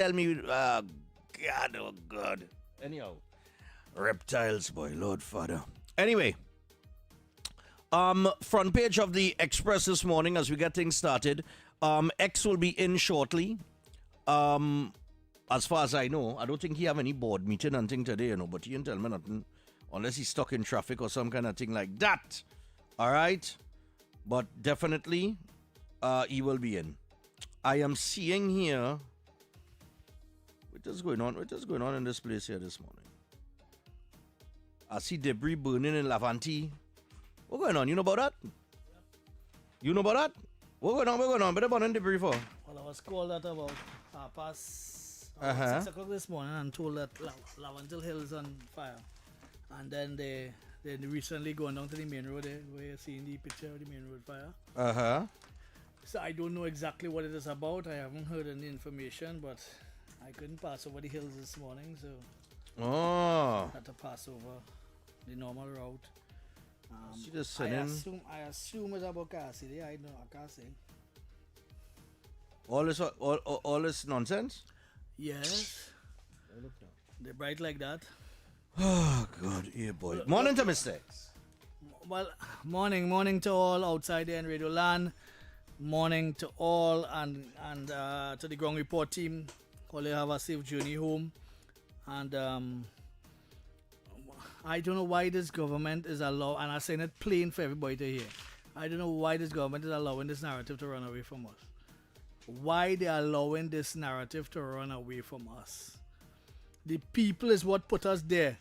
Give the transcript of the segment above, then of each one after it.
tell me, God, oh God. Anyhow, reptiles, boy, Lord Father. Anyway, front page of the Express this morning as we get things started. X will be in shortly. As far as I know, I don't think he have any board meeting and thing today, but he didn't tell me nothing unless he's stuck in traffic or some kind of thing like that. All right, but definitely, he will be in. I am seeing here. What is going on? What is going on in this place here this morning? I see debris burning in Lavanti. What's going on? You know about that? You know about that? What's going on? What's going on? Better burning debris for? Well, I was called at about past 6 o'clock this morning and told that Lavantil Hill is on fire. And then they recently gone down to the main road there, where you're seeing the picture of the main road fire. So I don't know exactly what it is about. I haven't heard any information, but I couldn't pass over the hills this morning, so I had to pass over the normal route. I assume it's about car city. I know I can't say. All this nonsense? Yes. They're bright like that. Oh God, yeah boy. Morning to Mr. X. Well, morning to all outside there in Radio Land. Morning to all and to the ground report team. Hope you have a safe journey home. And I don't know why this government is allowing, and I'm saying it plain for everybody to hear. I don't know why this government is allowing this narrative to run away from us. Why they are allowing this narrative to run away from us. The people is what put us there.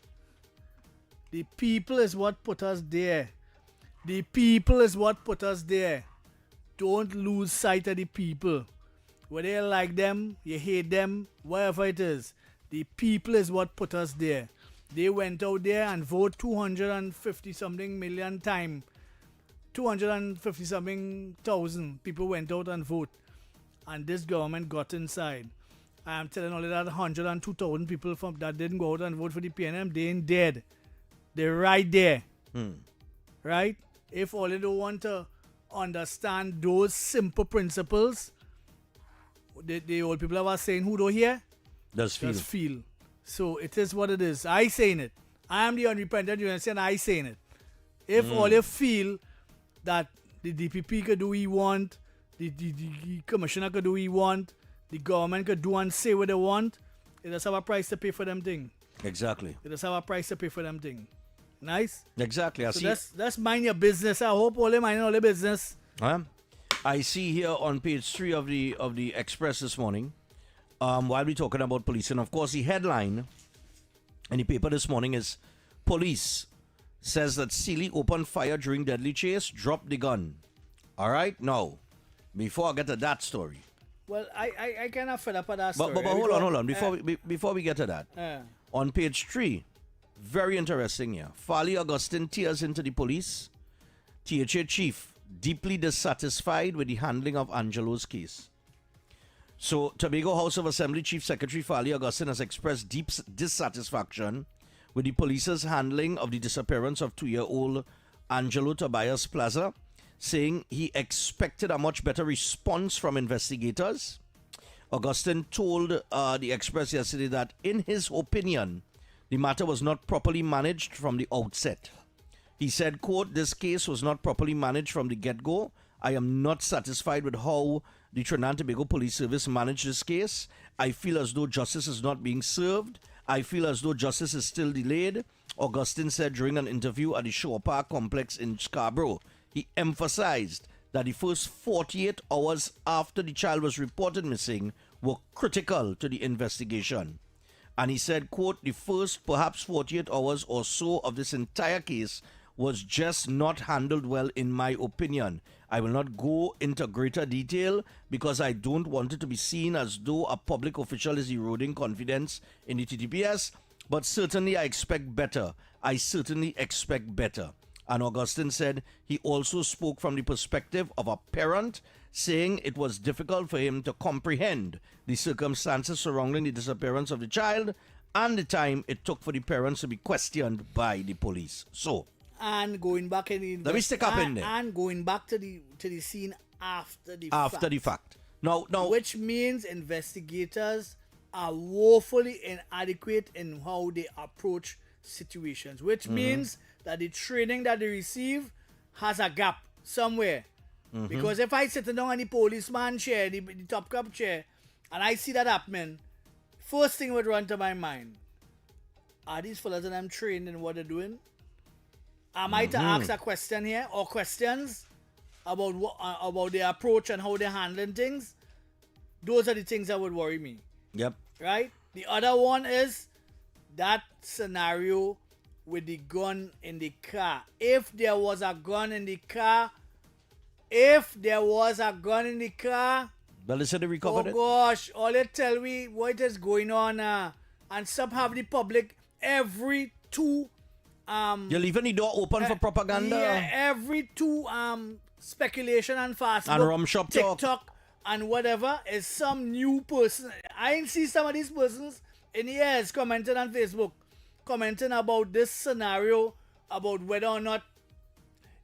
The people is what put us there. The people is what put us there. Don't lose sight of the people. Whether you like them, you hate them, whatever it is. The people is what put us there. They went out there and vote 250 something million times. 250 something thousand people went out and vote. And this government got inside. I'm telling only that 102,000 people from that didn't go out and vote for the PNM, they ain't dead. They're right there. Right? If all they don't want to understand those simple principles, the old people are saying who don't hear? Does feel. So it is what it is. I saying it. I am the unrepentant Unitarian, I saying it. If all you feel that the DPP could do what he want, the commissioner could do what he want, the government could do and say what they want, it does have a price to pay for them thing. Exactly. It does have a price to pay for them thing. Nice? Exactly. Let's mind your business. I hope all they mind all their business. I see here on page 3 of the Express this morning, while we're talking about police, and of course the headline in the paper this morning is Police says that Sealy opened fire during deadly chase, dropped the gun. All right? Now, before I get to that story. Well, I kind of fed up with that story. But hold on. Before we get to that. On page 3, very interesting here. Farley Augustine tears into the police. THA chief deeply dissatisfied with the handling of Angelo's case. So, Tobago House of Assembly Chief Secretary Farley Augustine has expressed deep dissatisfaction with the police's handling of the disappearance of 2-year-old Angelo Tobias Plaza, saying he expected a much better response from investigators. Augustine told the Express yesterday that, in his opinion, the matter was not properly managed from the outset. He said, quote, "This case was not properly managed from the get-go. I am not satisfied with how the Trinidad and Tobago Police Service managed this case. I feel as though justice is not being served. I feel as though justice is still delayed," Augustine said during an interview at the Shore Park complex in Scarborough. He emphasized that the first 48 hours after the child was reported missing were critical to the investigation. And he said, quote, "The first perhaps 48 hours or so of this entire case was just not handled well in my opinion. I will not go into greater detail because I don't want it to be seen as though a public official is eroding confidence in the TTPS, but certainly I expect better. I certainly expect better." And Augustine said he also spoke from the perspective of a parent, saying it was difficult for him to comprehend the circumstances surrounding the disappearance of the child and the time it took for the parents to be questioned by the police. So, and going back in let me stick up in there. And going back to the scene after the fact. Now, which means investigators are woefully inadequate in how they approach situations, which means that the training that they receive has a gap somewhere. Because if I sit down on the policeman chair, the top cop chair, and I see that happening, first thing would run to my mind, are these fellas that I'm trained in what they're doing? Am I to ask a question here, or questions about about their approach and how they're handling things? Those are the things that would worry me. Yep. Right? The other one is that scenario with the gun in the car. If there was a gun in the car, Well, they said they recovered it. gosh, all they tell me what is going on, and some have the public every two You're leaving the door open for propaganda. yeah, every two speculation on Facebook, And rum shop TikTok, talk. and whatever is some new person. I ain't see some of these persons in years commenting on Facebook, commenting about this scenario, about whether or not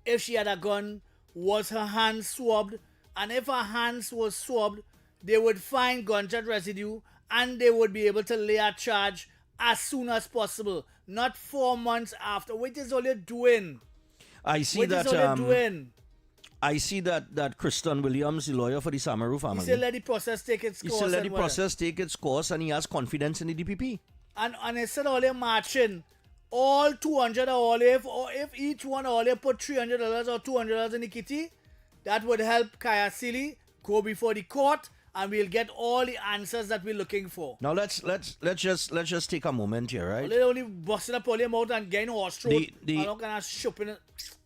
if she had a gun, was her hands swabbed, and if her hands was swabbed, they would find gunshot residue and they would be able to lay a charge as soon as possible, not 4 months after. What is all you're doing? I see What that. is all you're doing? I see that Kristen Williams, the lawyer for the Samaru family, He said let the process take its he course. said let and the whatever. process take its course, and he has confidence in the DPP. And instead of all they marching, all 200 or if each one all they put $300 or $200 in the kitty, that would help Kaya Sili go before the court, and we'll get all the answers that we're looking for. Now let's just take a moment here, right? They only busting up all their mouth and getting horse throat. The- I'm not gonna shopping it.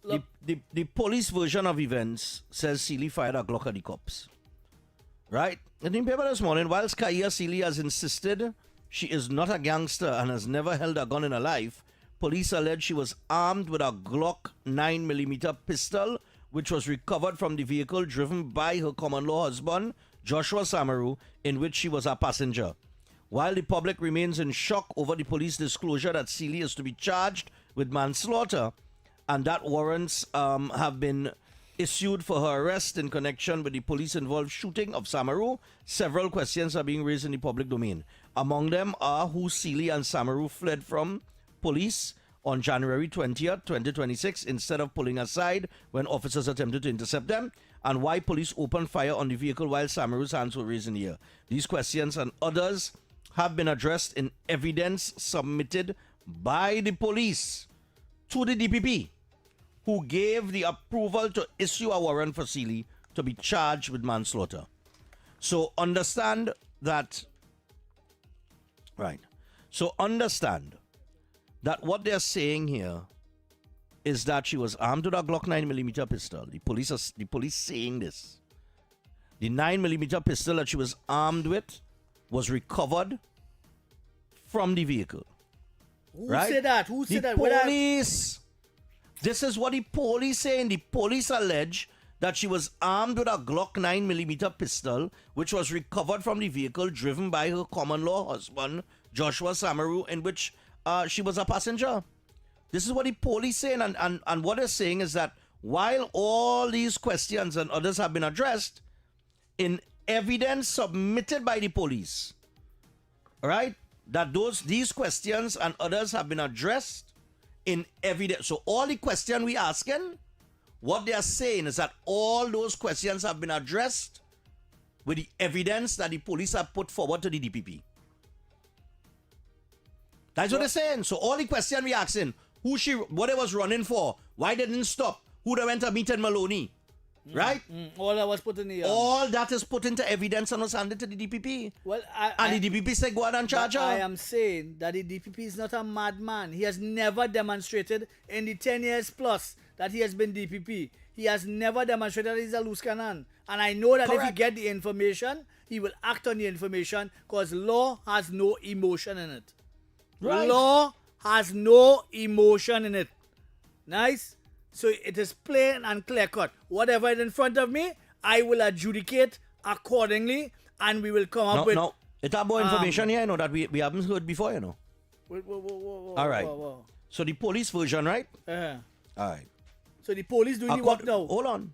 Look, The police version of events says Sealy fired a Glock at the cops. Right? In the paper this morning, whilst Kaya Sealy has insisted she is not a gangster and has never held a gun in her life, police allege she was armed with a Glock 9mm pistol, which was recovered from the vehicle driven by her common-law husband, Joshua Samaru, in which she was a passenger. While the public remains in shock over the police disclosure that Sealy is to be charged with manslaughter, and that warrants have been issued for her arrest in connection with the police-involved shooting of Samaru, several questions are being raised in the public domain. Among them are who Sealy and Samaru fled from police on January 20th, 2026, instead of pulling aside when officers attempted to intercept them, and why police opened fire on the vehicle while Samaru's hands were raised in the air. These questions and others have been addressed in evidence submitted by the police to the DPP, who gave the approval to issue a warrant for Sealy to be charged with manslaughter. So understand that, right? So understand that what they're saying here is that she was armed with a Glock 9mm pistol. The police saying this. The 9mm pistol that she was armed with was recovered from the vehicle. who Right? said that? Who said The that? Whether- police. This is what the police saying. The police allege that she was armed with a Glock 9mm pistol, which was recovered from the vehicle driven by her common-law husband, Joshua Samaru, in which she was a passenger. This is what the police saying, and what they're saying is that while all these questions and others have been addressed in evidence submitted by the police, all right, that these questions and others have been addressed in evidence. So all the question we asking, what they are saying is that all those questions have been addressed with the evidence that the police have put forward to the DPP. That's what they're saying. So all the question we asking, what they was running for, why they didn't stop, who they went to meet in Maloney, right? all that was put in the All that is put into evidence and was handed to the DPP. well, And the DPP said go ahead and charge her. I am saying that the DPP is not a madman. He has never demonstrated in the 10 years plus that he has been DPP. He has never demonstrated that he's a loose cannon. And I know that if he Correct. get the information, he will act on the information because law has no emotion in it. Right. Law has no emotion in it. Nice? So it is plain and clear cut. Whatever is in front of me, I will adjudicate accordingly and we will come up with... No, it's more information here, you know, that we haven't heard before, you know. Whoa, All right. So the police version, right? Uh-huh. All right. So the police doing the work now. Hold on.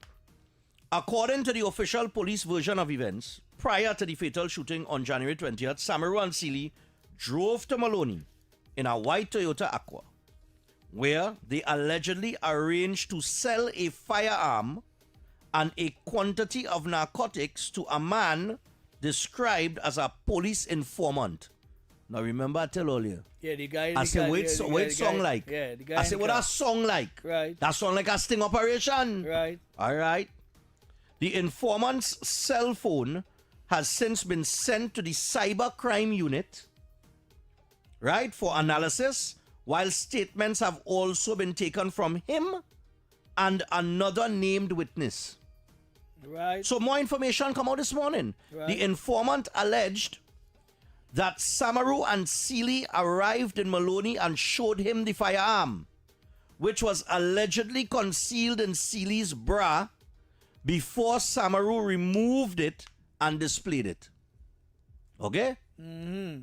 According to the official police version of events, prior to the fatal shooting on January 20th, Samaru and Seeley drove to Maloney in a white Toyota Aqua, where they allegedly arranged to sell a firearm and a quantity of narcotics to a man described as a police informant. Now remember I tell earlier. Yeah, the guy. I said, wait song like? Yeah, the guy. I said, what that song like? Right. That song like a sting operation. Right. All right. The informant's cell phone has since been sent to the cyber crime unit, right, for analysis, while statements have also been taken from him and another named witness. Right. So more information come out this morning. Right. The informant alleged that Samaru and Seeley arrived in Maloney and showed him the firearm, which was allegedly concealed in Seeley's bra before Samaru removed it and displayed it. Okay? Mm-hmm.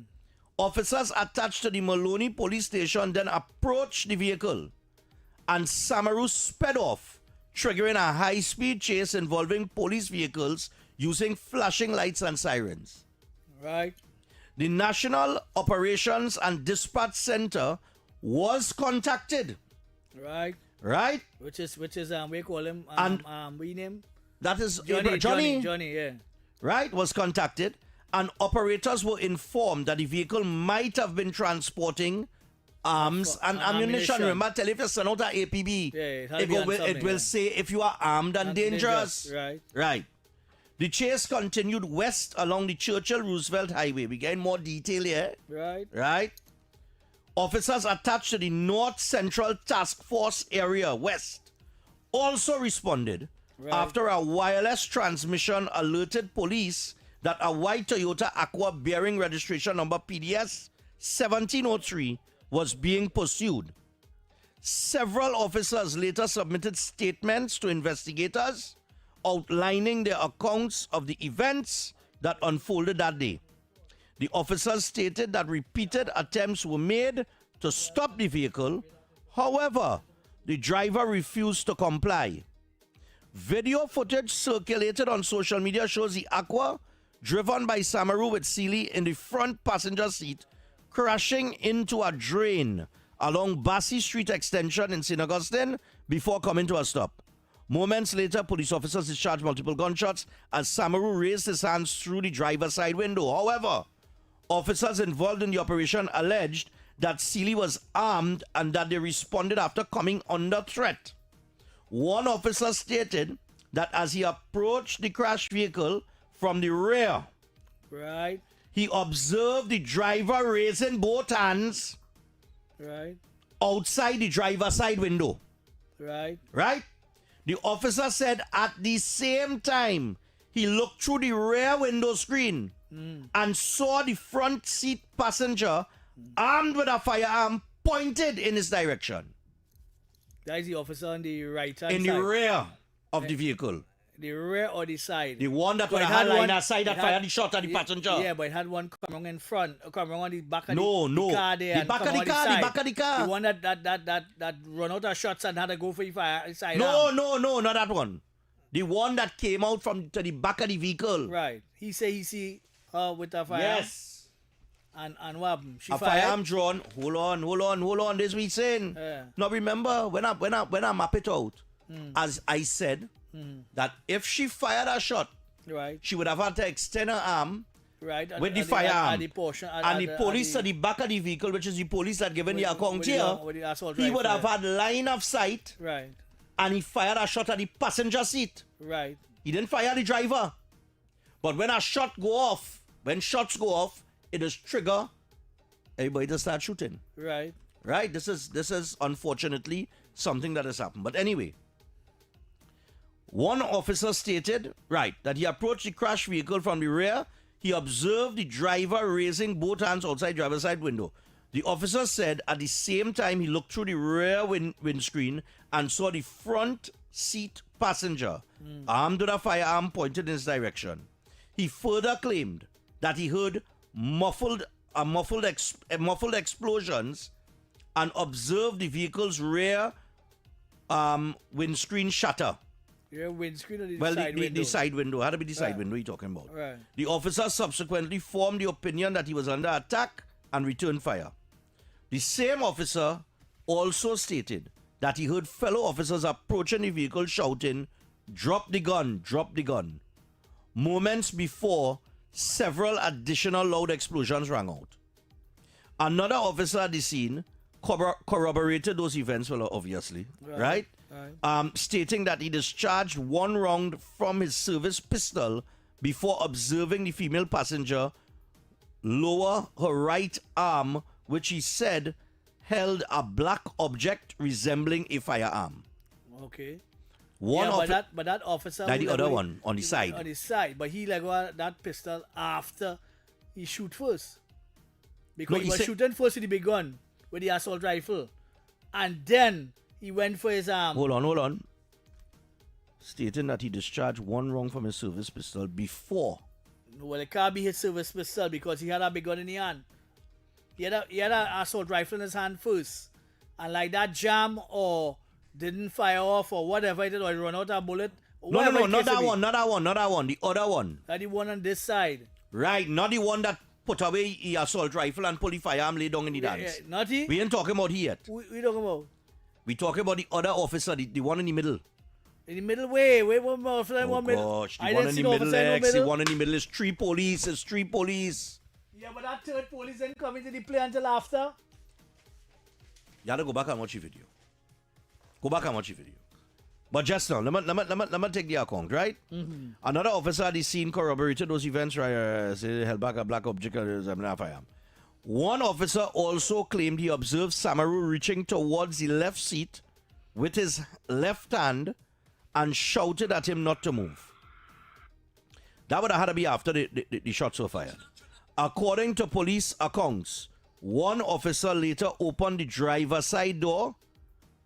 Officers attached to the Maloney police station then approached the vehicle, and Samaru sped off, triggering a high-speed chase involving police vehicles using flashing lights and sirens. Right. The National Operations and Dispatch Center was contacted. Right. Right? Which is we call him we name That is Johnny, yeah. Right? Was contacted, and operators were informed that the vehicle might have been transporting arms and ammunition. Remember, tell if you send out an APB, it will say if you are armed and dangerous. Right. Right. The chase continued west along the Churchill-Roosevelt Highway. We get more detail here. Right. Right. Officers attached to the North Central Task Force area west also responded after a wireless transmission alerted police that a white Toyota Aqua bearing registration number PDS 1703 was being pursued. Several officers later submitted statements to investigators outlining their accounts of the events that unfolded that day. The officers stated that repeated attempts were made to stop the vehicle. However, the driver refused to comply. Video footage circulated on social media shows the Aqua, driven by Samaru with Seeley in the front passenger seat, crashing into a drain along Bassey Street Extension in St. Augustine before coming to a stop. Moments later, police officers discharged multiple gunshots as Samaru raised his hands through the driver's side window. However, officers involved in the operation alleged that Seeley was armed and that they responded after coming under threat. One officer stated that as he approached the crashed vehicle from the rear, right, he observed the driver raising both hands right outside the driver's side window. Right. Right? The officer said at the same time, he looked through the rear window screen and saw the front seat passenger armed with a firearm pointed in his direction. That is the officer on the right hand in side. the rear of the vehicle. The rear or the side? The one that had line outside that fired the shot at the passenger. Yeah, but it had one coming in front, coming on the back of the car there. The back of the car, the back of the car. The one that run out of shots and had to go for the fire side. No, not that one. The one that came out from to the back of the vehicle. Right. He say he see her with a firearm. Yes. And what happened? She a fired? firearm drawn. Hold on. This we saying. Now remember when I map it out, as I said, that if she fired a shot, right, she would have had to extend her arm, right, with the firearm. And the portion, and the police at the back of the vehicle, which is the police that given the account here, he would have had line of sight, right, and he fired a shot at the passenger seat. Right. He didn't fire the driver. But when shots go off, it is trigger everybody to start shooting. Right. Right? This is unfortunately something that has happened. But anyway, one officer stated, right, that he approached the crashed vehicle from the rear. He observed the driver raising both hands outside driver's side window. The officer said at the same time he looked through the rear windscreen and saw the front seat passenger armed with a firearm pointed in his direction. He further claimed that he heard muffled explosions and observed the vehicle's rear windscreen shatter. Your windscreen or the Well, side window? the side window. Had to be the side window you're talking about. Right. The officer subsequently formed the opinion that he was under attack and returned fire. The same officer also stated that he heard fellow officers approaching the vehicle shouting, "Drop the gun, drop the gun." Moments before, several additional loud explosions rang out. Another officer at the scene corroborated those events, well, obviously, right? Stating that he discharged one round from his service pistol before observing the female passenger lower her right arm, which he said held a black object resembling a firearm. Okay. But that officer... Like the other one, on the side. On the side, but he got that pistol after he shoot first. Because he was shooting first with the big gun, with the assault rifle. And then he went for his arm. Hold on. Stating that he discharged one round from his service pistol before. Well, it can't be his service pistol because he had a big gun in the hand. He had an assault rifle in his hand first. And like that jam or didn't fire off or whatever it is, or he run out of bullet. No, not that one. The other one. That the one on this side. Right, not the one that put away the assault rifle and pull the firearm lay down in the dance. Not he? We ain't talking about he yet. We talking about? We talking about the other officer, the one in the middle. In the middle way? Wait, one more. Gosh, the one in the middle, X. The one in the middle is three police. It's three police. Yeah, but that third police didn't come into the play until after. You have to go back and watch the video. But just now, let me take the account, right? Mm-hmm. Another officer at the scene corroborated those events, right? Held back a black object resembling a firearm. One officer also claimed he observed Samaru reaching towards the left seat with his left hand and shouted at him not to move. That would have had to be after the shots were fired. According to police accounts, one officer later opened the driver's side door,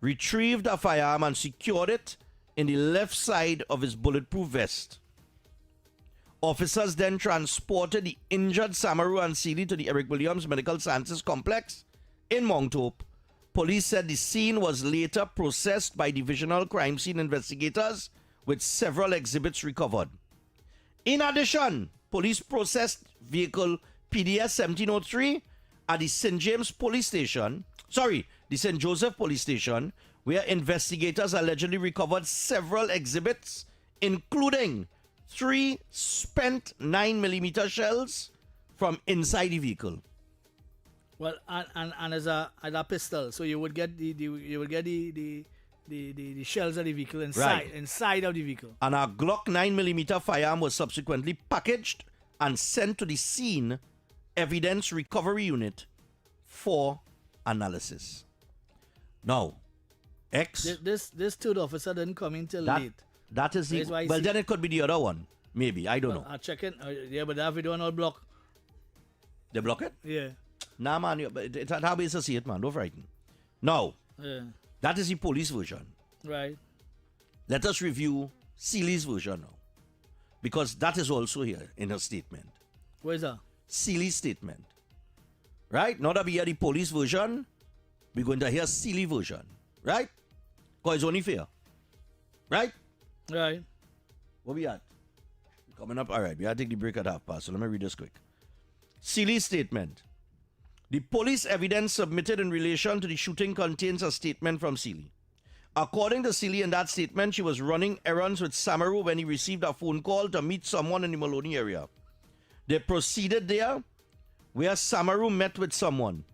retrieved a firearm and secured it in the left side of his bulletproof vest. Officers then transported the injured Samaru and Seeley to the Eric Williams Medical Sciences Complex in Moncton. Police said the scene was later processed by divisional crime scene investigators with several exhibits recovered. In addition, police processed vehicle PDS 1703 at the St. Joseph Police Station, where investigators allegedly recovered several exhibits, including 3 spent 9mm shells from inside the vehicle. Well, and as a pistol, so you would get the shells of the vehicle inside of the vehicle. And a Glock 9mm firearm was subsequently packaged and sent to the scene evidence recovery unit for analysis. Now, X. This third officer didn't come in till late. That is the. Well, then it could be the other one. Maybe. I don't know. I'll check it. Yeah, but that video not block. They block it? Yeah. Nah, man. It's how we see it, man. Don't frighten. Now, that is the police version. Right. Let us review Seeley's version now. Because that is also here in her statement. Where is that? Seeley's statement. Right? Now that we hear the police version, we're going to hear Seeley version. Right? Because it's only fair. Right? Right. What we at? Coming up. All right. We have to take the break at 1:30. So let me read this quick. Seeley's statement. The police evidence submitted in relation to the shooting contains a statement from Seeley. According to Seeley, in that statement, she was running errands with Samaru when he received a phone call to meet someone in the Maloney area. They proceeded there, where Samaru met with someone.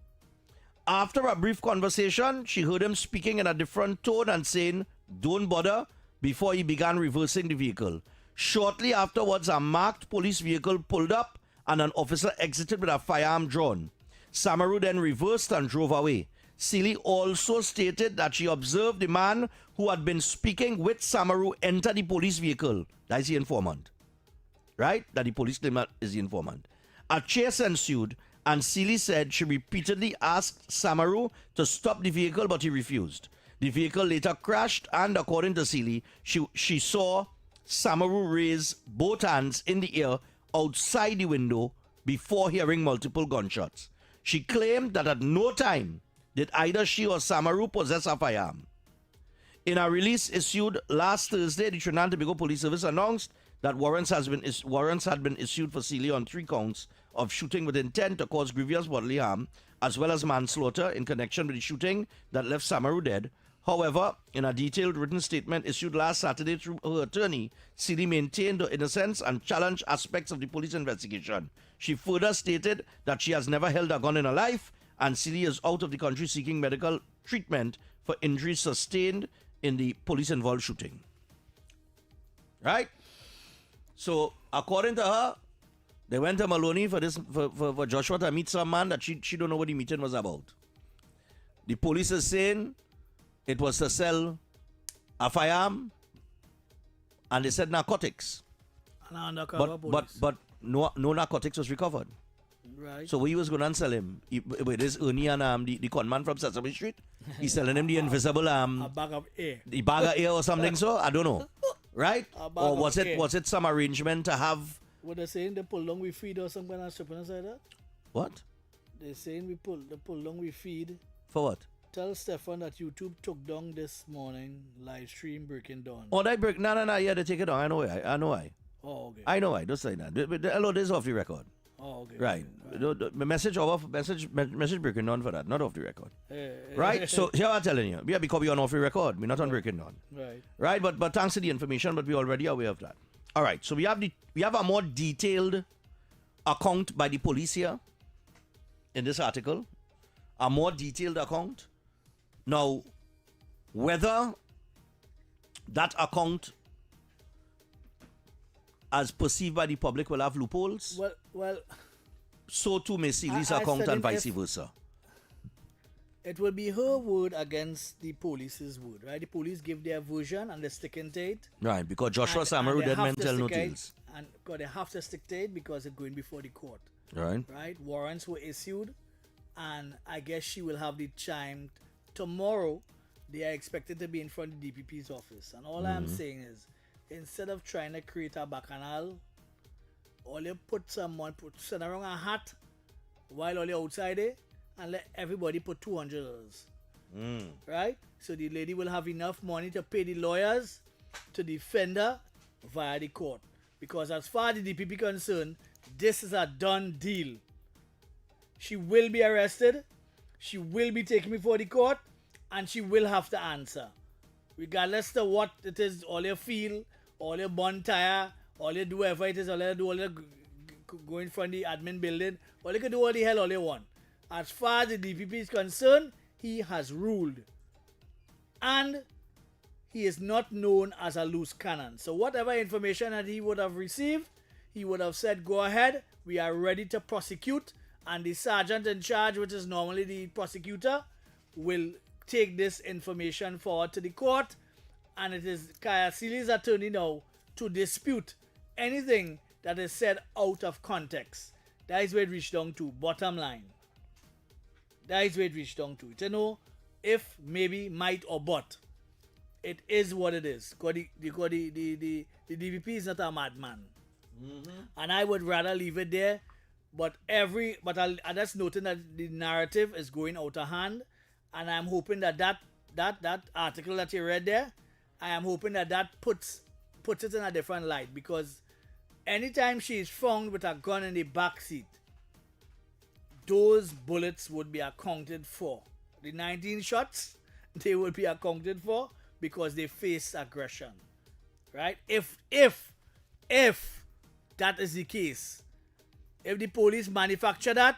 After a brief conversation, she heard him speaking in a different tone and saying, "Don't bother," before he began reversing the vehicle. Shortly afterwards, a marked police vehicle pulled up and an officer exited with a firearm drawn. Samaru then reversed and drove away. Seeley also stated that she observed the man who had been speaking with Samaru enter the police vehicle. That is the informant. Right? That the police claimant is the informant. A chase ensued, and Seeley said she repeatedly asked Samaru to stop the vehicle, but he refused. The vehicle later crashed, and according to Seeley, she saw Samaru raise both hands in the air outside the window before hearing multiple gunshots. She claimed that at no time did either she or Samaru possess a firearm. In a release issued last Thursday, the Trinidad and Tobago Police Service announced that warrants had been issued for Celia on 3 counts of shooting with intent to cause grievous bodily harm, as well as manslaughter in connection with the shooting that left Samaru dead. However, in a detailed written statement issued last Saturday through her attorney, Celia maintained her innocence and challenged aspects of the police investigation. She further stated that she has never held a gun in her life, and Celia is out of the country seeking medical treatment for injuries sustained in the police-involved shooting. Right? So, according to her, they went to Maloney for Joshua to meet some man that she don't know what the meeting was about. The police is saying it was to sell a firearm, and they said narcotics. But no narcotics was recovered. Right. So what he was going to sell him? With this Ernie and the conman from Sesame Street, he's selling him the invisible a bag of air. the bag of air or something. So I don't know, right? Or was it some arrangement to have? What they're saying, they pull down we feed or something and stripping us like that? What? They're saying they pull down we feed. For what? Tell Stephan that YouTube took down this morning live stream breaking down. Oh, they break? No. Yeah, they take it down. I know why. Oh, okay. I know why. Don't say that. Hello, this is off the record. Oh, okay. Right. Okay. The message breaking down for that, not off the record. Right? So here I'm telling you. Yeah, because we're on off the record. We're not on breaking down. Right. Right? But thanks to the information, but we're already aware of that. All right. So we have a more detailed account by the police here in this article. A more detailed account. Now, whether that account as perceived by the public will have loopholes, Well, so too may Celia's account and vice versa. It will be her word against the police's word, right? The police give their version and they stick in to it. Right, because Joshua Samaru dead men tell no tales. And because they have to stick to it because it's going before the court. Right. Right? Warrants were issued, and I guess she will have the time tomorrow. They are expected to be in front of the DPP's office. And all I'm saying is, instead of trying to create a bacchanal, all you send around a hat while all you outside there and let everybody put $200. Right? So the lady will have enough money to pay the lawyers to defend her via the court. Because as far as the DPP concerned, this is a done deal. She will be arrested, she will be taken before the court, and she will have to answer. Regardless of what it is, all you feel, all you bond tire, all you do whatever it is, all you do, all you go in front of the admin building, all you can do all the hell all you want. As far as the DPP is concerned, he has ruled. And he is not known as a loose cannon. So whatever information that he would have received, he would have said, go ahead, we are ready to prosecute. And the sergeant in charge, which is normally the prosecutor, will take this information forward to the court. And it is Kaya Celia's attorney now to dispute anything that is said out of context. That is where it reached down to. Bottom line. That is where it reached down to. You know, if, maybe, might, or but. It is what it is. Because the DVP is not a madman. And I would rather leave it there. But I'm just noting that the narrative is going out of hand. And I'm hoping that article that you read there, I am hoping that puts it in a different light. Because anytime she is found with a gun in the back seat, those bullets would be accounted for. The 19 shots, they would be accounted for because they face aggression. Right? If that is the case, if the police manufacture that,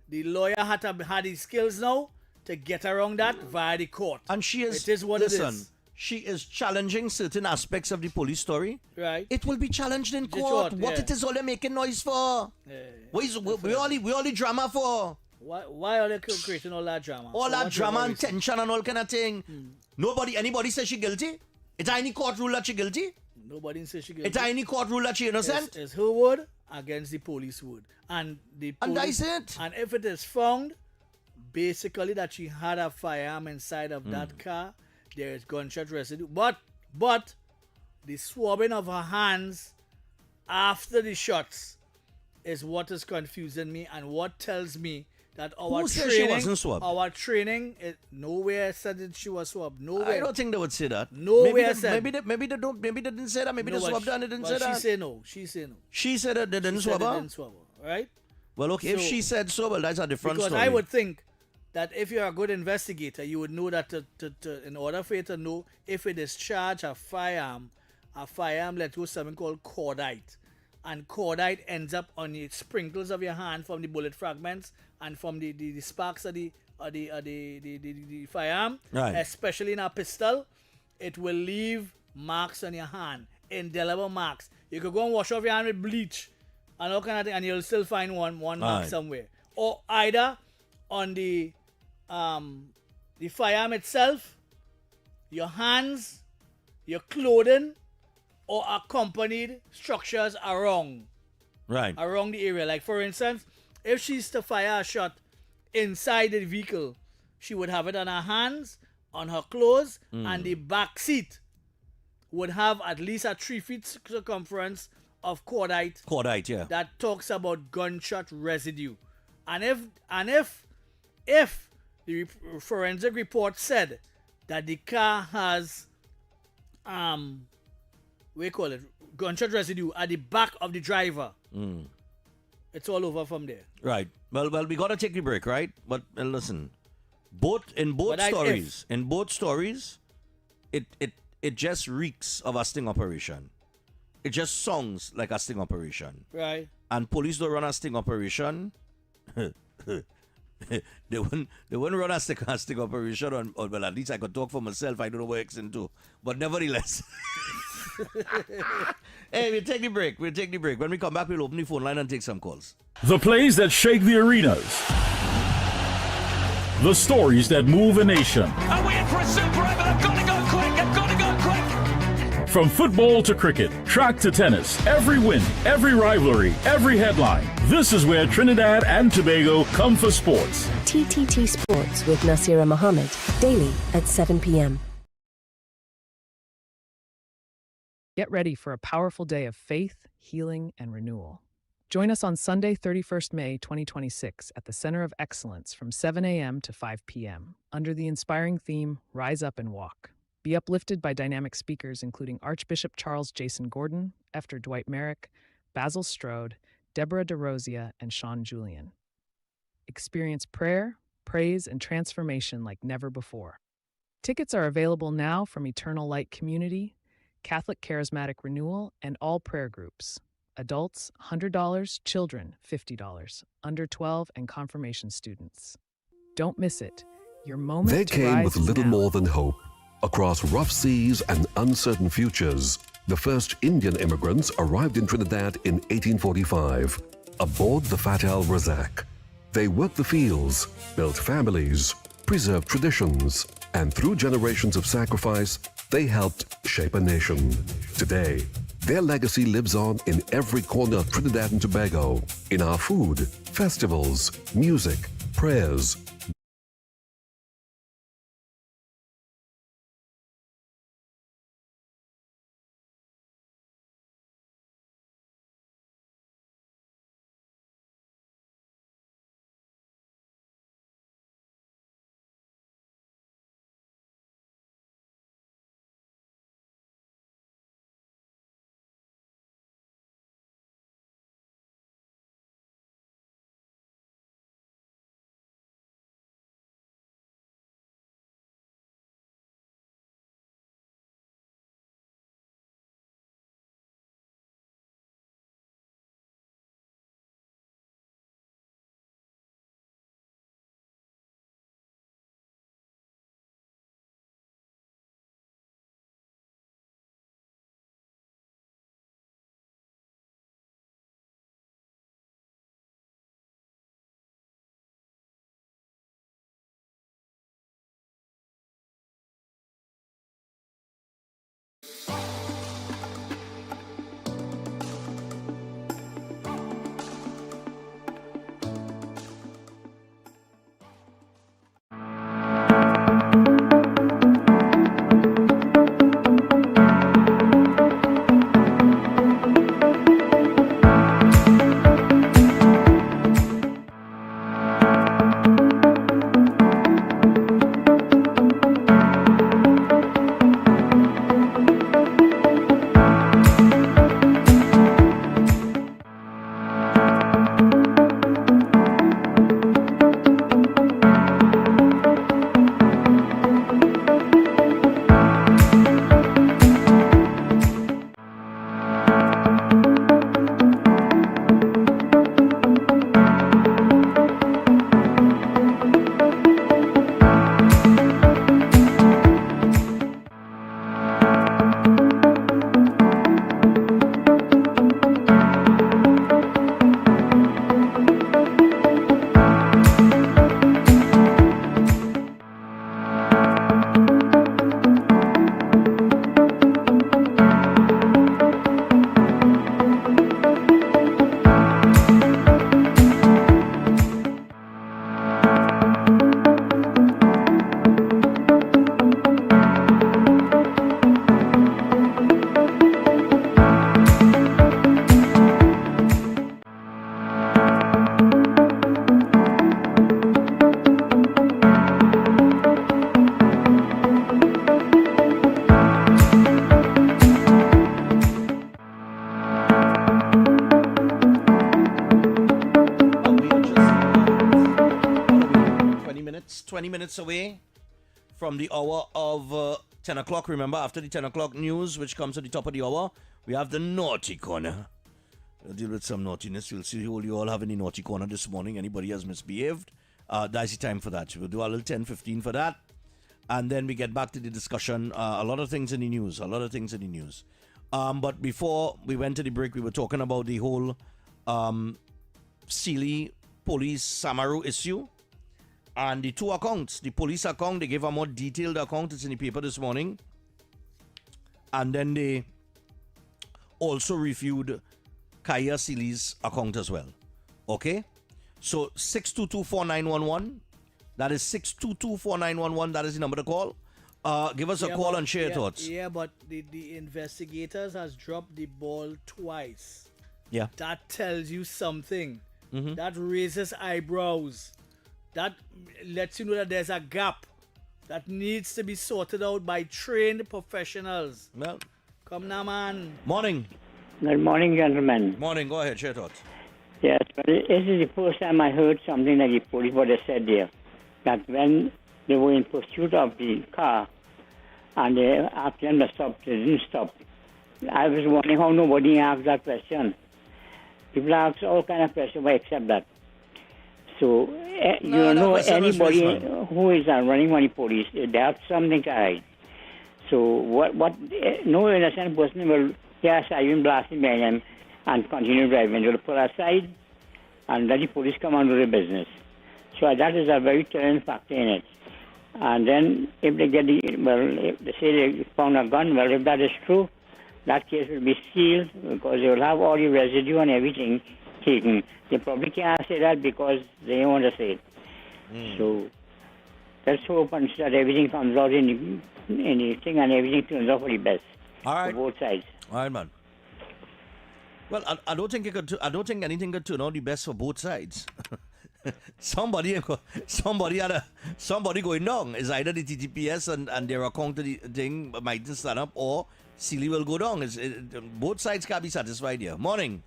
the lawyer had the skills now to get around that via the court. And she is, it is what it is. She is challenging certain aspects of the police story. Right. It will be challenged in court. What it is all they making noise for? We all the drama for? Why are they creating all that drama? All that drama and tension and all kind of thing. Anybody says she guilty? It's any court rule that she guilty? Nobody says she guilty. It's any court rule that she innocent? It's her word against the police word. And the police, and that's it. And if it is found, basically that she had a firearm inside of that car, there is gunshot residue. But the swabbing of her hands after the shots is what is confusing me and what tells me that our Who said training, she wasn't swabbed? our training, nowhere said that she was swabbed. Nowhere. I don't think they would say that. Nowhere said. Maybe they don't. Maybe they didn't say that. Maybe they swabbed her and they didn't say that. She say no. She say no. She said that they didn't swab They her. didn't swab her, right? Well, okay. If So- she said so, well, that's a different Because story. I would think that if you're a good investigator, you would know that in order for you to know if it discharge a firearm let go something called cordite. And cordite ends up on the sprinkles of your hand from the bullet fragments and from the sparks of the firearm, Right. especially in a pistol. It will leave marks on your hand, indelible marks. You could go and wash off your hand with bleach and all kind of thing, and you'll still find one mark Right. somewhere. Or either on the firearm itself, your hands, your clothing, or accompanied structures around Right. the area. Like for instance, if she's to fire a shot inside the vehicle, she would have it on her hands, on her clothes, and the back seat would have at least a 3 feet circumference of cordite Cordite, yeah. that talks about gunshot residue. And if the forensic report said that the car has gunshot residue at the back of the driver, it's all over from there. Right. Well, we gotta take the break, right? But listen, in both stories, it just reeks of a sting operation. It just sounds like a sting operation. Right. And police don't run a sting operation. they wouldn't run a sting operation on, well, at least I could talk for myself. I don't know what X into. But nevertheless. Hey, we'll take the break. When we come back, we'll open the phone line and take some calls. The plays that shake the arenas. The stories that move a nation. Are we in for a super over? I've got to go quick. From football to cricket, track to tennis, every win, every rivalry, every headline. This is where Trinidad and Tobago come for sports. TTT Sports with Nasira Mohammed, daily at 7 p.m. Get ready for a powerful day of faith, healing, and renewal. Join us on Sunday, 31st May 2026 at the Center of Excellence from 7 a.m. to 5 p.m. under the inspiring theme, Rise Up and Walk. Be uplifted by dynamic speakers including Archbishop Charles Jason Gordon, Efter Dwight Merrick, Basil Strode, Deborah DeRosia, and Sean Julian. Experience prayer, praise, and transformation like never before. Tickets are available now from Eternal Light Community, Catholic Charismatic Renewal, and all prayer groups. Adults, $100, children, $50, under 12, and confirmation students. Don't miss it. Your moment They to came rise with is little now. more than hope. Across rough seas and uncertain futures, the first Indian immigrants arrived in Trinidad in 1845, aboard the Fat Al Razak. They worked the fields, built families, preserved traditions, and through generations of sacrifice, they helped shape a nation. Today, their legacy lives on in every corner of Trinidad and Tobago, in our food, festivals, music, prayers, minutes, 20 minutes away from the hour of 10 o'clock. Remember, after the 10 o'clock news, which comes at the top of the hour, we have the naughty corner. We'll deal with some naughtiness. We'll see who you all have in the naughty corner this morning. Anybody has misbehaved. That's the time for that. We'll do a little 10-15 for that. And then we get back to the discussion. A lot of things in the news. But before we went to the break, we were talking about the whole Sealy police Samaru issue. And the two accounts. The police account, they gave a more detailed account. It's in the paper this morning. And then they also reviewed Kaya Sealy's account as well. Okay? So 6224911. That is 6224911. That is the number to call. Give us a call and share your thoughts. Yeah, but the investigators has dropped the ball twice. Yeah. That tells you something. Mm-hmm. That raises eyebrows. That lets you know that there's a gap that needs to be sorted out by trained professionals. Well, come now, man. Morning. Good morning, gentlemen. Morning. Go ahead. Share your thoughts. Yes, but this is the first time I heard something that the police would have said there. That when they were in pursuit of the car and they asked them to stop, they didn't stop. I was wondering how nobody asked that question. People ask all kind of questions, but except that. So, anybody who is running for the police, they have something to hide. So, no innocent person will hear a siren blasting behind them and continue driving. They will pull aside and let the police come on to the business. So that is a very telling factor in it. And then if they get if they say they found a gun, well, if that is true, that case will be sealed because they will have all the residue and everything taken. They probably can't say that because they don't want to say it. So let's hope and that everything comes out in the thing and everything turns out for the best. All right. For both sides. All right, man. Well, I don't think anything could turn out the best for both sides. somebody going down. It's either the TTPS and their account of the thing mightn't stand up, or Sealy will go down. Both sides can't be satisfied here. Morning.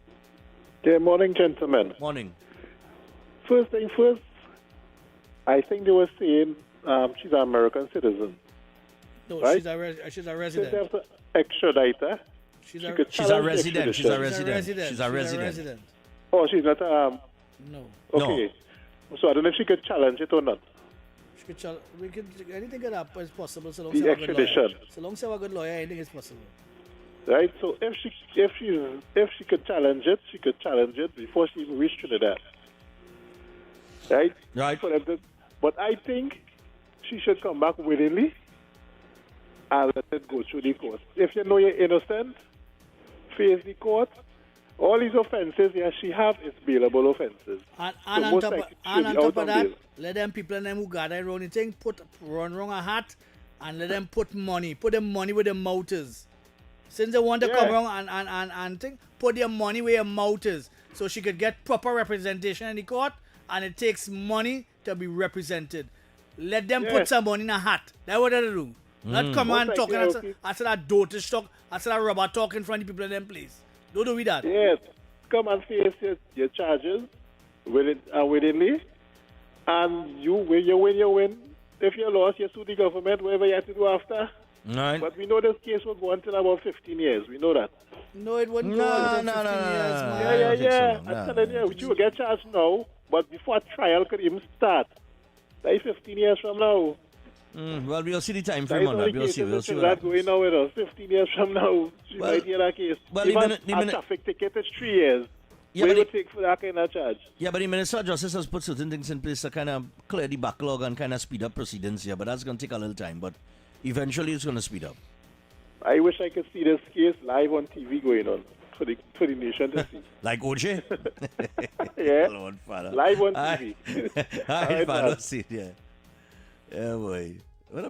Good morning, gentlemen. Morning. First thing first, I think they were saying she's an American citizen. No, right? she's a resident. They have to extradite her. She's a resident. She's a resident. Oh, she's not. No. Okay. No. So I don't know if she could challenge it or not. She could challenge. Anything could happen is possible. So long the extradition. So long as you have a good lawyer, anything is possible. Right. So if she could challenge it, she could challenge it before she even reached Trinidad. Right. Right. But I think she should come back willingly and let it go through the court. If you know you're innocent, face the court. All these offences she has is bailable offences. And on top of that, let them people and them who gather around the thing run wrong a hat and let them put them money where their mouth is. Since they want to come around and think, put their money where your mouth is, so she could get proper representation in the court, and it takes money to be represented. Let them put some money in a hat. That's what they do. Not come around talking after that dotish talk, after that rubber talk in front of the people in them place. Don't do with that. Yes. Come and face your charges willingly. And when you win. If you lost, you sue the government, whatever you have to do after. Right. But we know this case will go on until about 15 years. We know that. No, it wouldn't go on until 15 years, man. Yeah. I'm telling you, you will get charged now, but before trial could even start. Like 15 years from now. Well, we'll see the time frame on that. We'll see what happens. Going now with us. 15 years from now, she might hear that case. Well, even a traffic ticket is 3 years. Yeah, what do you take for that kind of charge? Yeah, but the Minister of Justice has put certain things in place to kind of clear the backlog and kind of speed up proceedings here, but that's going to take a little time. But eventually it's going to speed up. I wish I could see this case live on TV going on for the nation to see. Like OJ? Yeah. Lord, Father. Live on TV. All right, Father. See it, yeah. Yeah, boy. Would I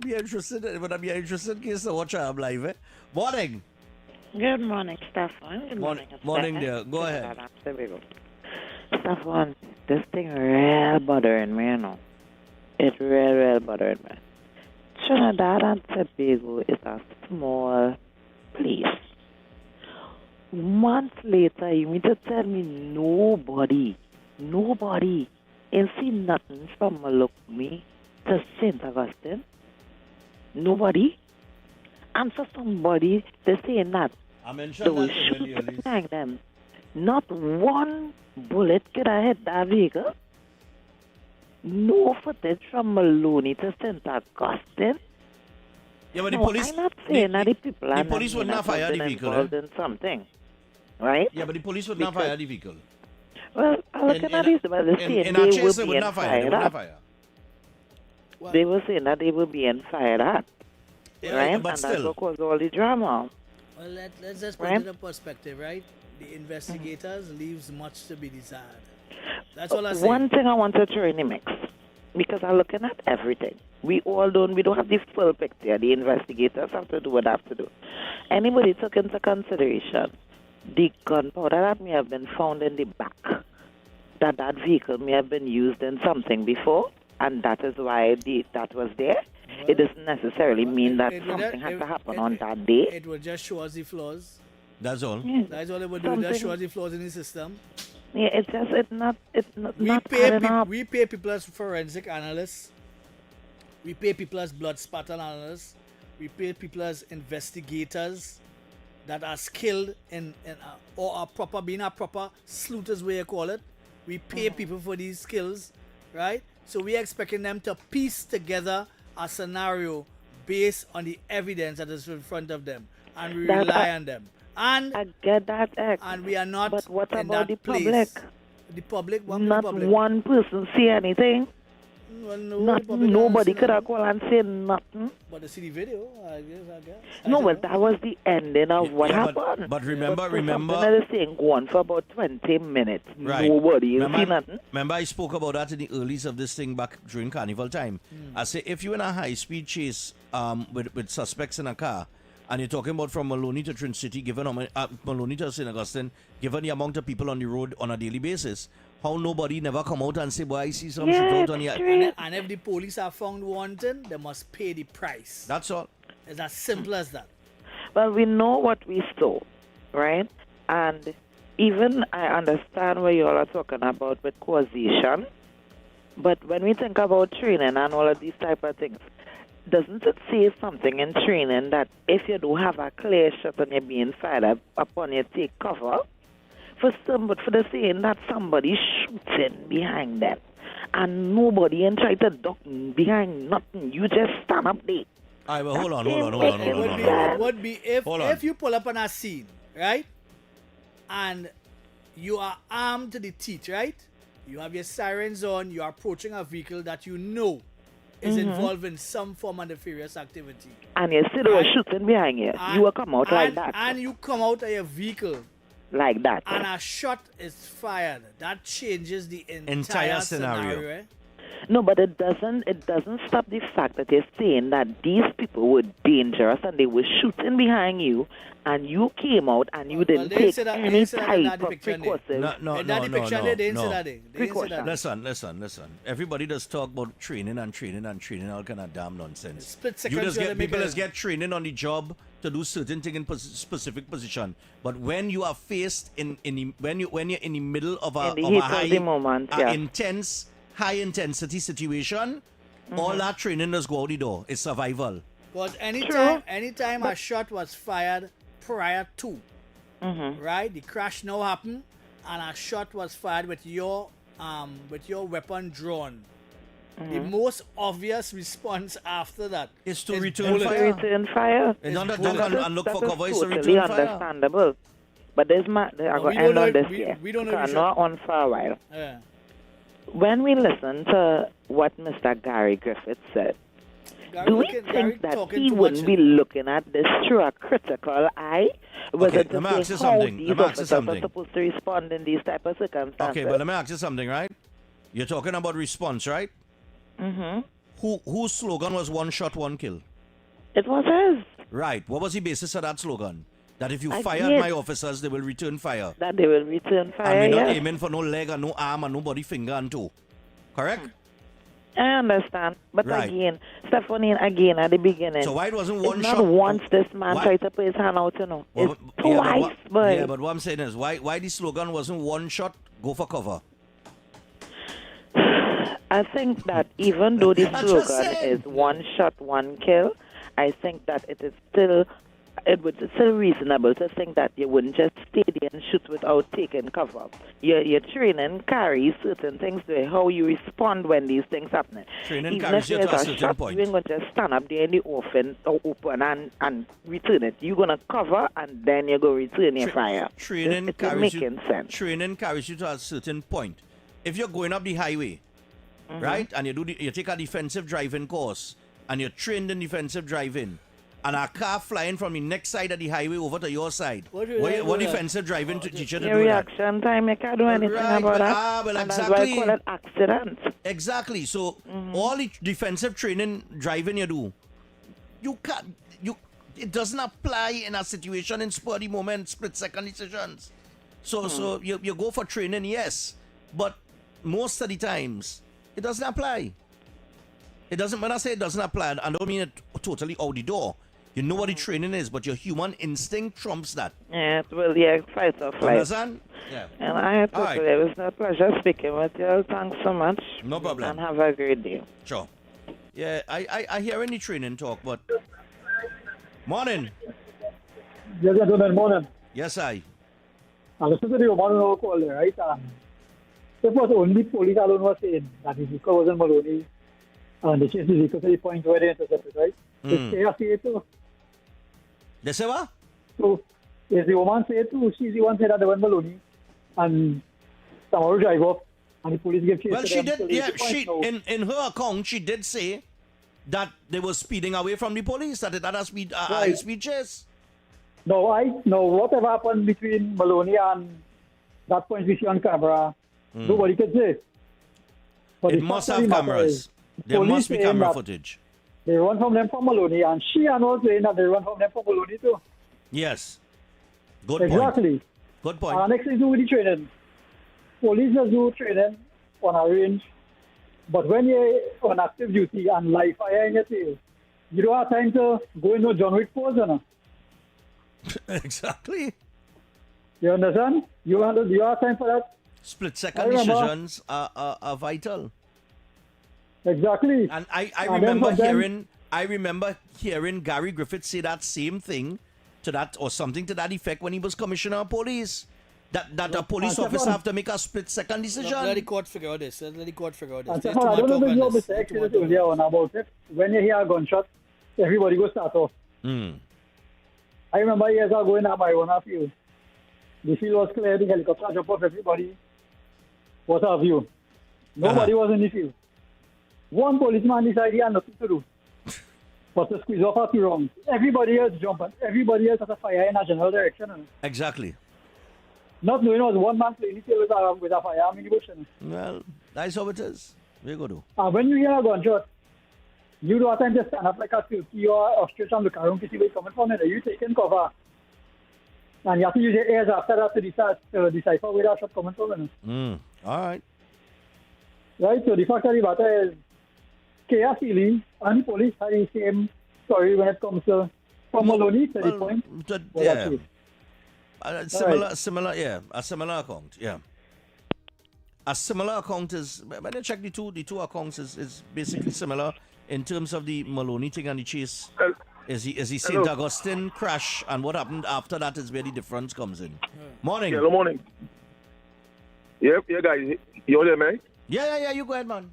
be interested case to watch her live, eh? Morning. Good morning, Stephan. Good morning. Morning, dear. Go ahead. Stephan, this thing real bothering me, you know. It's real bothering me. Trinidad and Tobago is a small place. Months later, you mean to tell me nobody ain't seen nothing from look me to St. Augustine? Nobody. And for somebody to say that I they mentioned will that shoot earlier. behind them, not one bullet could have hit that vehicle. No footage from Maloney to St. Augustine. Yeah, but the No, police. I'm not saying that the people are police would not fire the vehicle. involved in something, right? Yeah, but the police would not fire the vehicle. Well, I'm looking at this, but they're saying in they our were chase, they would being not fire. They fired would not at. fire. They were saying that they were being fired at, Yeah, right? but And still. that's what caused all the drama. Well, let's just put Right? it in perspective, right? The investigators leaves much to be desired. That's all I say. One thing I want to throw in the mix, because I'm looking at everything. We don't have the full picture. The investigators have to do what they have to do. Anybody took into consideration the gunpowder that may have been found in the back, that vehicle may have been used in something before, and that is why that was there. It doesn't necessarily mean that something had to happen on that day. It would just show us the flaws. That's all. That's all it would do. Just show us the flaws in the system. Yeah, it's not adding up. We pay people as forensic analysts. We pay people as blood spatter analysts. We pay people as investigators that are skilled or are proper, being a proper sleuth as we call it. We pay people for these skills, right? So we're expecting them to piece together a scenario based on the evidence that is in front of them, and we rely on them. And I get that, X. And we are not. But what in about that the place. public? The public, what Not the public? one person see anything. Well, no, Not, the public nobody doesn't could see have called and say nothing. But they see the video, I guess. No, but that was the ending of what Yeah, happened. but remember. Something that is saying go on for about 20 minutes. Right. Nobody you see nothing. Remember, I spoke about that in the earlies of this thing back during carnival time. I say, if you're in a high-speed chase with suspects in a car, and you're talking about from Maloney to Trin City, given Maloney to St. Augustine, given the amount of people on the road on a daily basis, how nobody never come out and say, boy, I see some shoot out on here. And if the police are found wanting, they must pay the price. That's all. It's as simple as that. Well, we know what we stole, right? And even I understand what you all are talking about with causation, but when we think about training and all of these type of things, doesn't it say something in training that if you do have a clear shot and you're being fired upon, you take cover? For the saying that somebody shooting behind them and nobody and try to duck behind nothing, you just stand up there. All right, well, hold on. It would be Hold on. if you pull up on a scene, right? And you are armed to the teeth, right? You have your sirens on, you are approaching a vehicle that you know is involved in some form of nefarious activity. And you see they were shooting behind you. You will come out like that. And you come out of your vehicle like that. and a shot is fired. That changes the entire scenario. Eh? No, but it doesn't stop the fact that you're saying that these people were dangerous and they were shooting behind you and you came out and you didn't take any type of precautions. Listen. Everybody does talk about training, all kind of damn nonsense. Split You just get people a- just get training on the job to do certain thing in specific position. But when you are faced when you're in the middle of a intense, high intensity situation, all that training does go out the door. It's survival. But anytime a shot was fired prior to, right, the crash now happened, and a shot was fired with your weapon drawn. The most obvious response after that is to return fire. It's not to duck and look for cover. It's to return fire. Understandable. But there's I'm going to end on this here. We don't know. I'm not on for a while. Yeah. When we listen to what Mr. Gary Griffith said, do we think that he wouldn't be looking at this through a critical eye? Okay, let me ask you something. These officers are supposed to respond in these type of circumstances. Okay, but let me ask you something, right? You're talking about response, right? Whose slogan was one shot, one kill? It was his. Right. What was the basis of that slogan? That if you fired my officers, they will return fire. That they will return fire, and we're not aiming for no leg and no arm and no body finger and toe. Correct? I understand. But again, Stephanie, at the beginning. So why it wasn't one it's shot? Not once this man tried to put his hand out, It's twice, boy. Yeah, but what I'm saying is, why the slogan wasn't one shot, go for cover? I think that even though the I'm just slogan saying. is one shot, one kill, I think that it would still reasonable to think that you wouldn't just stay there and shoot without taking cover. Your training carries certain things to how you respond when these things happen. Training Even carries if you there's to a a certain shot, point. you ain't going to just stand up there in the open and return it. You're going to cover and then you're going to return your fire. Training It's carries making sense. Training carries you to a certain point. If you're going up the highway, right, and you take a defensive driving course, and you're trained in defensive driving, and a car flying from the next side of the highway over to your side, what defensive driving teacher to Your do that? reaction time, you can't do anything Right, about but- that. well, and exactly. that's why I call it accident. Exactly. So all the defensive training driving you do, it doesn't apply in a situation in spur of the moment, split second decisions. So you go for training, yes, but most of the times it doesn't apply. It doesn't. When I say it doesn't apply, I don't mean it totally out the door. You know what the training is, but your human instinct trumps that. Yeah, it will, fight or flight. Understand? Yeah. And I All right. it was a pleasure speaking with you. Thanks so much. No problem. And have a great day. Sure. Yeah, I hear any training talk, but morning. Yes, gentlemen, morning. Yes, I. I listened to the woman who called there, right? It was only police alone was saying that the vehicle wasn't Maloney, and they chased the vehicle to the point where they intercepted, right? It's KFC too. They say what? So, if the woman said too, she's the one said that they weren't Maloney, and somehow drive off, and the police gave chase Well, to she them. did. So Yeah, the point she now- in her account she did say that they were speeding away from the police. That it had a high speed chase. No, whatever happened between Maloney and that point we see on camera, nobody could say. But It the must fact have of the matter cameras. is, There police must be saying camera that footage. They run from them from Maloney, and she and all saying that they run from them from Maloney too. Yes. Good point. Exactly. Good point. Next thing to do with the training. Police just do training on a range, but when you're on active duty and live fire in your tail, you don't have time to go into John Wick pose, you know. Exactly. You understand? You have time for that? Split I second remember. decisions are vital. Exactly. And I And then remember hearing Gary Griffith say that same thing to that or something to that effect when he was commissioner of police. That a police and officer Stephan- have to make a split second decision. Let the court figure out this. Let the court figure out this. And There's Stephan, I too don't know much if you talk on know this. Mr. X Too much said it talk on earlier on about it. When you hear a gunshot, everybody go start off. I remember years ago in my field. The field was clear, the helicopter jumped off everybody. What have you? Nobody was in the field. One policeman decided he had nothing to do but to squeeze off a few rounds. Everybody else jumping. Everybody else has a fire in a general direction. Exactly. Not knowing it was one man playing the field with a firearm in the bush. Well, that's how it is. We go do. And when you hear a gunshot, you don't have time to stand up like a turkey or ostrich and look around to see where it's coming from. You taking cover. And you have to use your ears after that to decipher where that shot coming from. All right. Right, so the fact of the matter is, Kia Feely and the police had the same story when it comes to from Maloney to the point. Yeah. A similar account, yeah. A similar account is, when I check the two accounts is basically similar in terms of the Maloney thing and the chase. Is the St. Augustine crash, and what happened after that is where the difference comes in. Morning. Hello, morning. Yeah, guys. You there, man? Yeah, you go ahead, man.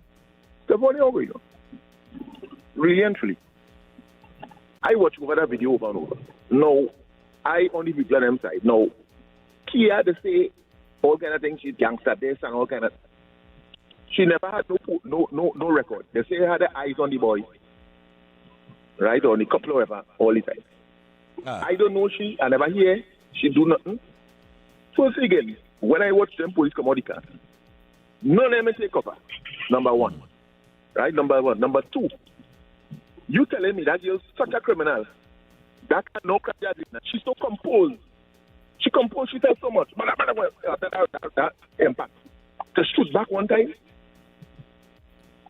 Stephan, how are you? Really and truly. I watch over that video over and over. No, I only be on them side. No, Kia, they say all kind of things, she's gangster this and all kind of. She never had no record. They say had the eyes on the boy. Right, on the couple of ever, all the time. I don't know I never hear she do nothing. So again, when I watch them police come out the car, none of them take cover. Number one. Right, number one. Number two, you telling me that you're such a criminal. That can no crime. She's so composed. She composed, she tells so much. That impact. To shoot back one time.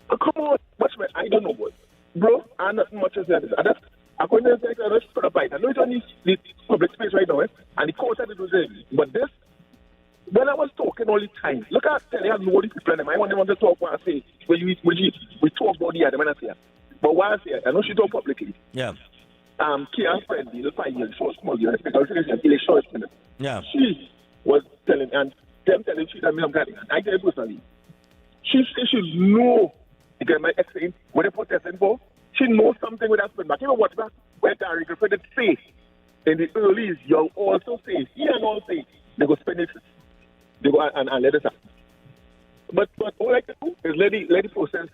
Come on, watch me. I don't know what. Bro, I'm not much as that. According to the I just put a bite. I know it's on the public space right now, and the court said it was there. But this, when I was talking all the time, look at telling I know these people, and I want to talk what I say. When we talk about the other man here. But why I say I know she talk publicly. Yeah. Kia's friend, the 5 years, so small, you respect her, election. Yeah. She was telling, and them telling she that me, I'm getting, I tell you personally, she should know, because my ex saying, what they protesting for, she knows something with that spend back. You know what, where Gary Griffith say, in the early, you'll also say, he and all say, they go spend it, they go and let it happen. But all I can do is let the process,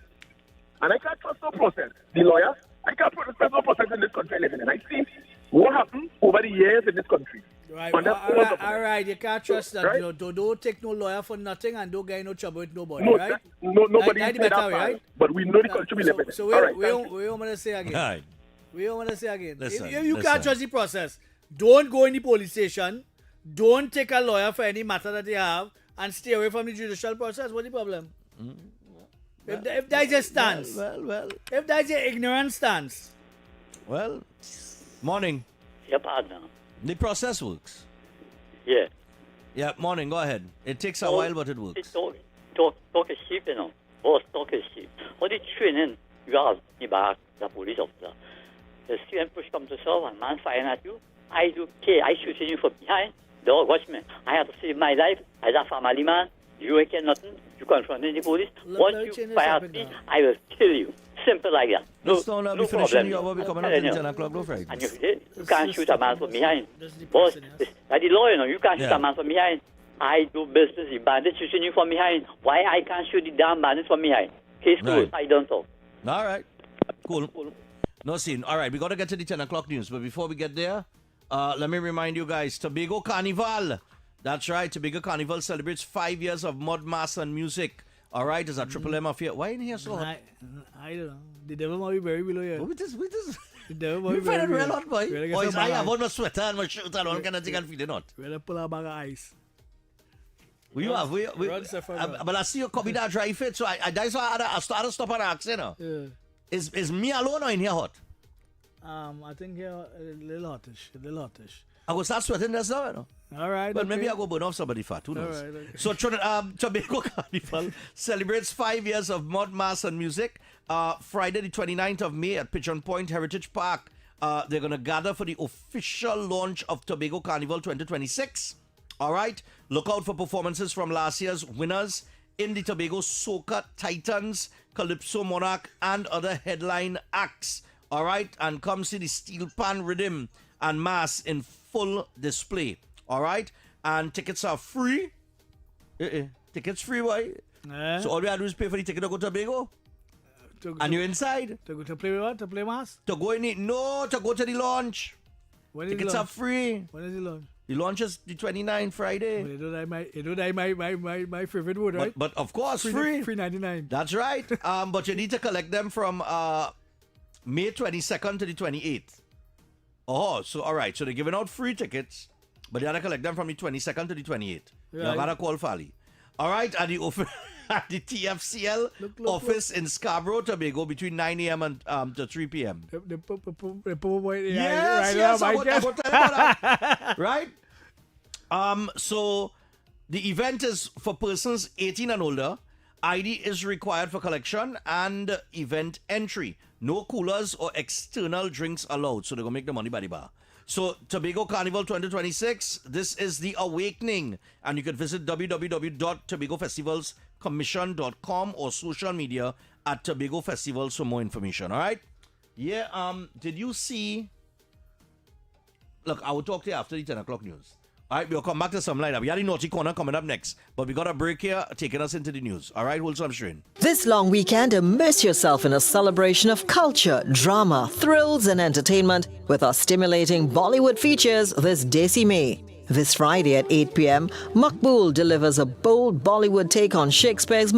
and I can't trust no process. The lawyers, I can't trust no process in this country I live in. And I see what happened over the years in this country. Right, all right, you can't trust that. Right? You know, don't take no lawyer for nothing and don't get no trouble with nobody, no, right? Nobody that, that part, right? But we know the country we live in. So we don't want to say again. Right. We don't want to say again. Listen, if you can't trust the process, don't go in the police station. Don't take a lawyer for any matter that you have and stay away from the judicial process. What's the problem? If that is a stance. Well. If that is an ignorant stance. Well, morning. Yeah, partner. The process works. Yeah. Yeah, morning, go ahead. It takes a while, but it works. Talk is cheap, you know. Boss talk is cheap. What the training you have about the police officer. The student push come to shove and man firing at you. I do care. I shoot you from behind. Dog, watch me. I have to save my life as a family man. You ain't get nothing. You confront the police. Once you fire at me, I will kill you. Simple like that. No problem. You will be coming up at 10 o'clock, no Friday. And you can't shoot a man from behind. Boss, that's the law, you know. You can't shoot a man from behind. I do business. The bandits shooting you from behind. Why I can't shoot the damn bandits from behind? Case closed. I don't talk. All right. Cool. No scene. All right, we got to get to the 10 o'clock news. But before we get there, let me remind you guys, Tobago Carnival. That's right. Tobago Carnival celebrates 5 years of mud, mass, and music. All right, it's a triple M affair. Why in here so hot? I don't know. The devil might be very below here. What is this? The devil might be you very find it real hot, boy? Really I have on my sweater and my shirt and all kind of thing and feeling hot. We're going to pull a bag of ice. We but I see you copy that dry fit, so that's why I started to stop and ask, you know. Yeah. Is me alone or in here hot? I think here a little hottish. I will start sweating this now, you know. All right. But maybe I go burn off somebody fat. Who knows? All right, okay. So Tobago Carnival celebrates 5 years of mud, mass, and music. Friday the 29th of May at Pigeon Point Heritage Park. They're going to gather for the official launch of Tobago Carnival 2026. All right. Look out for performances from last year's winners in the Tobago Soca Titans, Calypso Monarch, and other headline acts. All right. And come see the steel pan rhythm and mass in full display. All right. And tickets are free. Tickets free, why? So all we have to do is pay for the ticket to go to Tobago. And you're inside. To play what? To play mass? To go in it. No, to go to the launch. Tickets are free. When is the launch? The launch is the 29th Friday. You know that my favorite word, right? But of course, free. Free 99. That's right. But you need to collect them from May 22nd to the 28th. Oh, so all right. So they're giving out free tickets, but you have to collect them from the 22nd to the 28th. Right. You got to call Fali. All right. At the TFCL office in Scarborough, Tobago, between 9 a.m. and to 3 p.m. Yes, I will tell you about that. Right? So the event is for persons 18 and older. ID is required for collection and event entry. No coolers or external drinks allowed. So they're going to make the money by the bar. So Tobago Carnival 2026, this is the awakening. And you can visit www.tobagofestivalscommission.com or social media at Tobago Festivals for more information. All right? Yeah, did you see... Look, I will talk to you after the 10 o'clock news. All right, we'll come back to some lineup. We have the Naughty Corner coming up next. But we got a break here taking us into the news. All right, hold some strain. This long weekend, immerse yourself in a celebration of culture, drama, thrills, and entertainment with our stimulating Bollywood features this Desi May. This Friday at 8 p.m., Makbul delivers a bold Bollywood take on Shakespeare's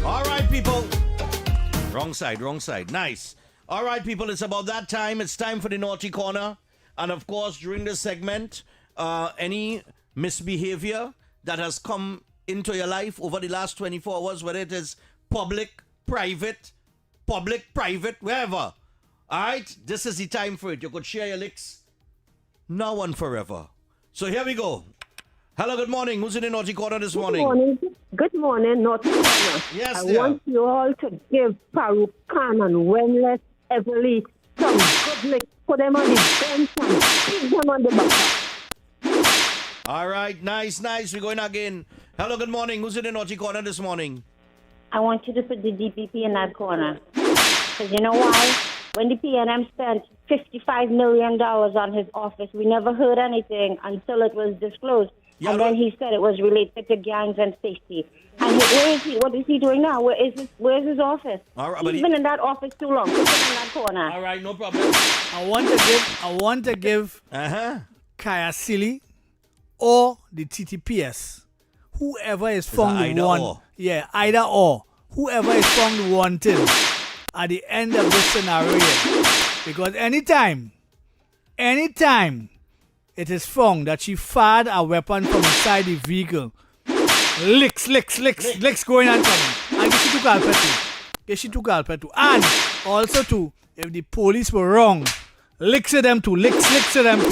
All right, people. Wrong side. Nice. All right, people, it's about that time. It's time for the Naughty Corner. And of course, during this segment, any misbehavior that has come into your life over the last 24 hours, whether it is public, private, wherever. All right, this is the time for it. You could share your licks now and forever. So here we go. Hello, good morning. Who's in the Naughty Corner this morning? Good morning, Naughty Corner. Yes, I dear. want you all to give Farouk Khan and Wenless Everly some good licks. Put them on the bench and beat them on the back. All right, nice. We're going again. Hello, good morning. Who's in the Naughty Corner this morning? I want you to put the DPP in that corner. Because you know why? When the PNM spent $55 million on his office, we never heard anything until it was disclosed. Yeah, and then he said it was related to gangs and safety. And where is he? What is he doing now? Where's his office? All right, He's been in that office too long. Put him in that corner. All right, no problem. I want to give Kaya Silly or the TTPS, whoever is found either or? either or, whoever is found wanted at the end of this scenario here. Because anytime it is found that she fired a weapon from inside the vehicle, licks going and coming. And she took Alpetu. And also too, if the police were wrong, licks to them too. Licks to them too.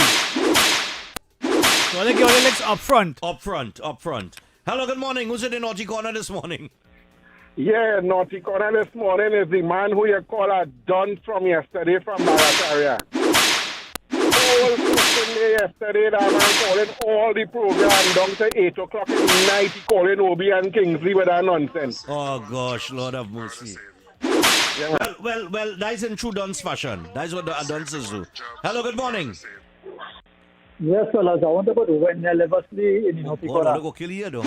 So they give the licks up front. Up front. Hello, good morning. Who's in the Naughty Corner this morning? Yeah, Naughty Corner this morning is the man who you call a Don from yesterday from Barataria. All day yesterday, that man calling all the program down to 8 o'clock in the night. He calling Obi and Kingsley with that nonsense. Oh, gosh, Lord have mercy. Yeah. Well, that is in true Don's fashion. That is what the Don'ts do. Hello, good morning. Yes, fellas, I want to go to Wenel Everly in the Naughty I want Corner. to go kill you, though.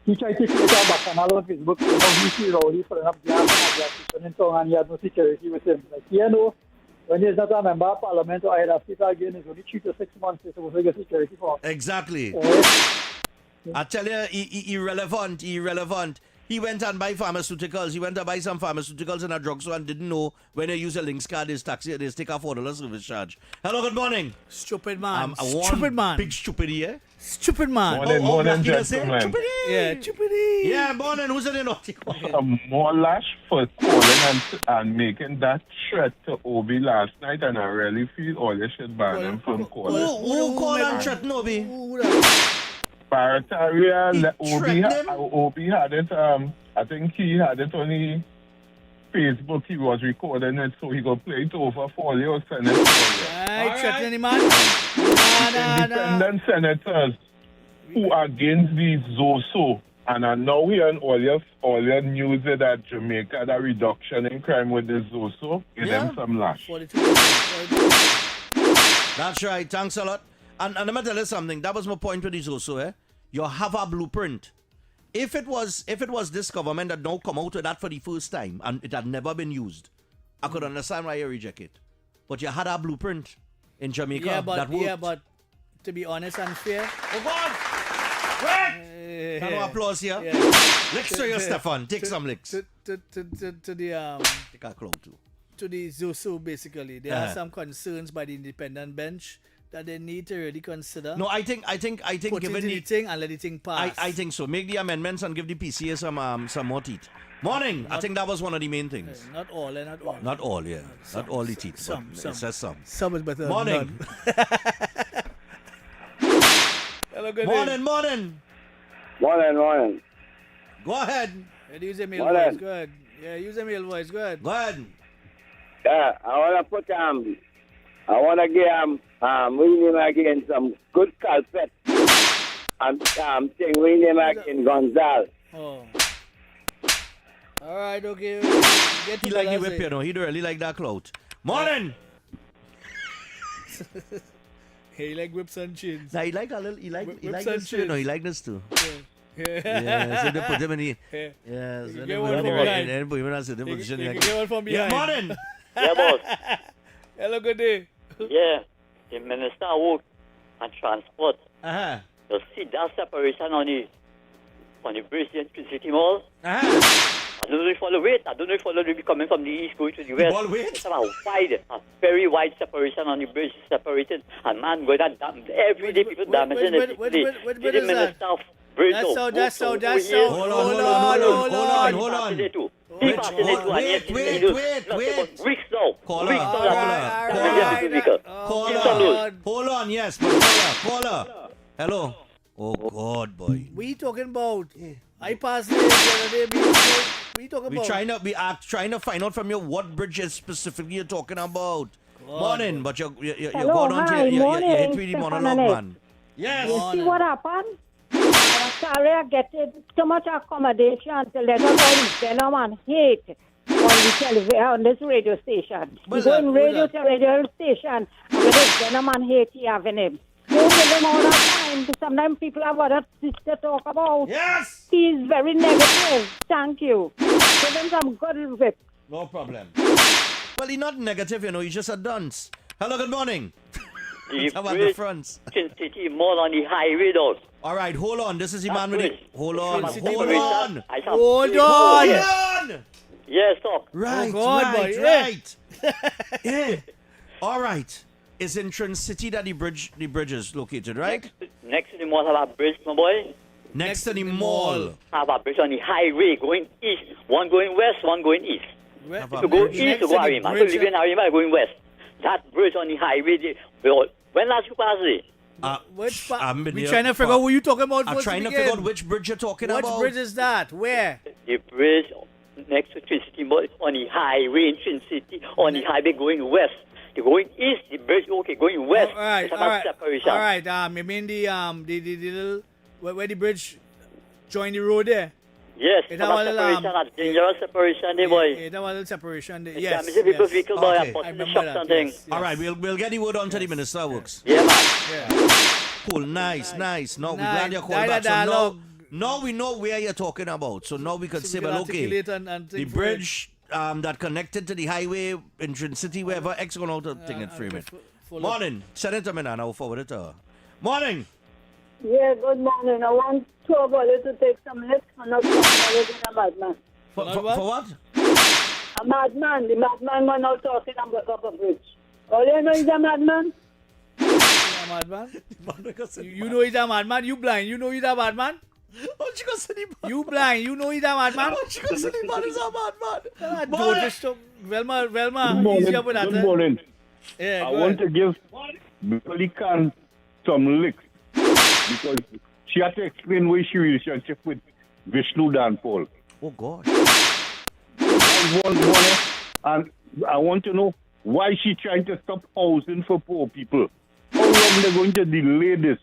He tried to create a bacchanal on Facebook. You know, he see rowdy for enough gas and a gas and he had no security with him. Like, you know, when he's not a member of parliament or head of state again, it's only 3 to 6 months he's supposed to get security for. Exactly. I tell you, irrelevant. He went and buy pharmaceuticals. He went to buy some pharmaceuticals in a drugstore and didn't know when they use a Lynx card, they take a $4 service charge. Hello, good morning. Stupid man. Stupid man. Big stupidity, yeah? Stupid man. Morning, gentlemen. Stupidity. Yeah, morning. Who's in the Naughty Corner? More lash for calling and making that threat to Obi last night, and I really feel all you should ban him from calling. Who call and threaten Obi? Barataria, Obi had it, I think he had it on the Facebook, he was recording it, so he could play it over for you, Senate. Right, threatening man. Independent senators who are against the Zoso, and are now hearing all your news that Jamaica, the reduction in crime with the Zoso, give them some lash. That's right, thanks a lot. And let me tell you something, that was my point with the Zoso, eh? You have a blueprint. If it was this government that now come out with that for the first time and it had never been used, I could understand why you reject it. But you had a blueprint in Jamaica that worked. Yeah, but to be honest and fair. Oh God! Wait! Can I applause here? Yeah. Licks to you, Stephan. Take some licks. To the take a cloud too. To the Zoso, basically, there are some concerns by the independent bench that they need to really consider. No, I think put given the thing and let the thing pass. I think so. Make the amendments and give the PCA some more teeth. Morning. I think that was one of the main things. Not all, not all. Not all, yeah. Not all the teeth. Some. It says some. Some is better Morning. than none. Hello, good day. Morning. Go ahead. Use a male voice. Go ahead. Yeah, use a male voice. Go ahead. Go ahead. Yeah, I want to put I want to give William again some good carpet and thing William again Gonzalez. Oh. All right, okay. He like the whip, you know. He don't really like that clout. Morning. He like whips and chains. Nah, he like a little. He like this too. You know, he like this too. Yes, if they put him in the... Yeah. Yes, You when get they one put from him behind. in, put him in a certain You position. can get one from Yeah, behind. morning. Yeah, boss. Hello, good day. Yeah, the Minister of Work and Transport. Uh-huh. You see that separation on the bridge in City Mall? I don't know if you follow it. I don't know if you follow it coming from the east going to the west. Ball weight? It's about a very wide separation on the bridge, separated. And man, going that every day people damaging it. Which The bridge is that? Minister of Bridge. That's so. Hold on. Wait. Weeks now. Caller. Weeks now. Hold on, yes, but caller. Hello. Oh, God, boy. What you talking about? I passed it the other day. What you talking about? We are trying to find out from you what bridges specifically you're talking about. Morning, but you're Hello, going on hi, to you morning, hit with the Stephan monologue, and man. Yes. You see what happened? Carrier getting too much accommodation to let us all venom and hate on the television, on this radio station. What's He's that? going What's radio that? to radio station and with this venom and hate he having him. Don't give him all that time. Sometimes people have other things to talk about. Yes! He's very negative. Thank you. Give him some good whip. No problem. Well, he's not negative, he's just a dunce. Hello, good morning. How about the fronts? City Mall on the highway, though. All right, hold on. This is the man with the... Hold on. Yes, talk. Right, God, right. Yeah. All right. It's in Trin City that the bridge is located, right? Next to the mall have a bridge, my boy. Next to the mall. Have a bridge on the highway going east. One going west, one going east. Have To go east to go Arima. So live in Arima, going west. That bridge on the highway, when last you pass it? Which we trying to figure out what you talking about. I'm trying to figure out which bridge you're talking Which about. bridge is that? Where? The bridge next to Trin City Mall on the highway in Trin City, on the highway going west. You're going east, the bridge, okay, going west. All right, it's about separation. All right. You mean the little where the bridge join the road there? Yes, It's it's about separation, a dangerous separation there, boy. Yeah, that was a little separation there. It's Yes. damaging people's vehicle, boy, Okay. and busting the remember shops that, and things. yes. All right, we'll get the word on to the Minister of Works. Yeah, man. Cool, nice. No, we're Nah, glad you called back. So now we know where you're talking about. So now we can say, well, okay, articulate and the think for bridge that connected to the highway in Trin City, wherever, X going out to thing and frame it. Morning. Send it to me now. I'll forward it to her. Morning. Yeah, good morning. I want two of us to take some lift and not talking about a madman. For what? A madman. The madman went out talking and broke up a bridge. All you know is a madman? A madman? You know he's a madman? You blind? You know he's a madman? What you gonna say? You blind? You know he's a madman? What you gonna say? The man is a madman. Don't disturb. Velma, Good morning. easy up with that. Good morning. Yeah, I go want ahead. to give Billy Khan some licks because she had to explain why she relationship with Vishnu Danpal. Oh God. And I want to know why she trying to stop housing for poor people. How long they're going to delay this?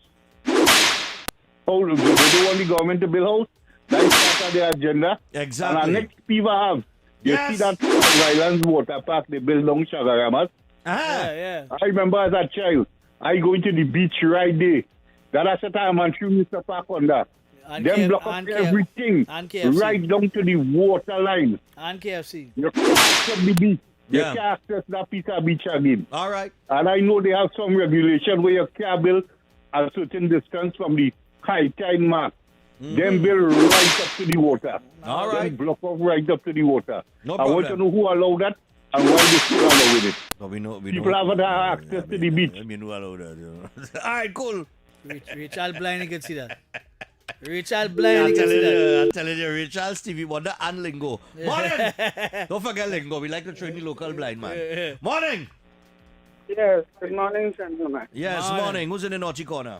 How long? They don't want the government to build house? That's part of their agenda. Exactly. And our next people have. You see that Islands Water Park they build down Shagaramas? Yeah. I remember as a child, I going to the beach right there. That's the time and few Mr. Park on that. And Them K- block up and K- everything and KFC. right down to the water line. And KFC. You can't access the beach. Yeah. You can't access that piece of beach again. All right. And I know they have some regulation where you can't build a certain distance from the high tide mark. Them build right up to the water. All Them right. block up right up to the water. No I want to problem. know who allowed that and why they still allowing it. No, we know. People haven't had access to the beach. I mean, who allowed that? All right, cool. Rachel blind, you can see that. Rachel blind, you can see that. I'm telling you, Rachel, Stevie Wonder, and Lingo. Morning. Don't forget Lingo. We like to train the local blind man. Morning. Yes, good morning, gentlemen. Yes, morning. Who's in the naughty corner?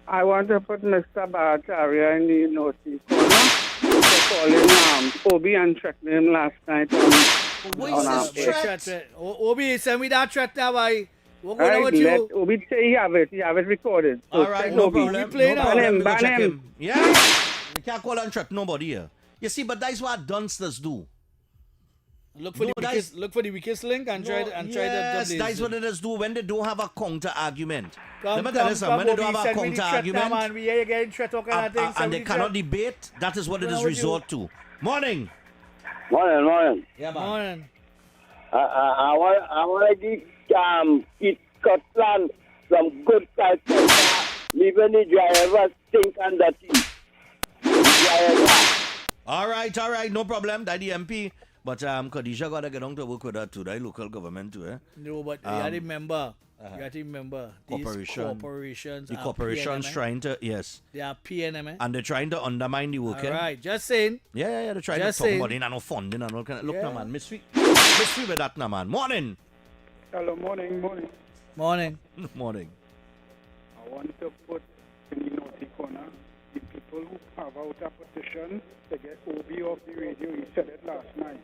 I want to put Mr. Bhattacharya in the naughty corner for calling Obi and threatening him last night on our page. Obi, send me that threat now, boy. What going on Right, with let you? Obi say he have it recorded. So All right, send no Obi. problem. play No now. problem. Ban him, We go ban check him. Yeah. You can't call and threaten nobody here. You see, but that's what dunsters do. Look for the weakest link and try to Yes, that's what it is. Do when they don't have a counter argument. Let me tell you something. When they don't have a counter argument, and they cannot debate, that is what it is resort to. Morning. Morning. Yeah, man. Morning. I want to give East Scotland some good culture. Leaving the driver stink and dirty. All right, no problem. That the MP. But Khadija got to get on to work with that too. That local government too, eh? No, but you have to remember. You have to remember. These corporations. The corporations PNM, trying to, yes. They are PNM, eh? And they're trying to undermine the working. All right, just saying. Yeah, they're trying Just to talk saying. about it and no funding and all kind of. Look, now, man, mystery with that, now, man. Morning. Hello, morning. Morning. Morning. I want to put in the naughty corner the people who have out a petition to get OB off the radio. He said it last night.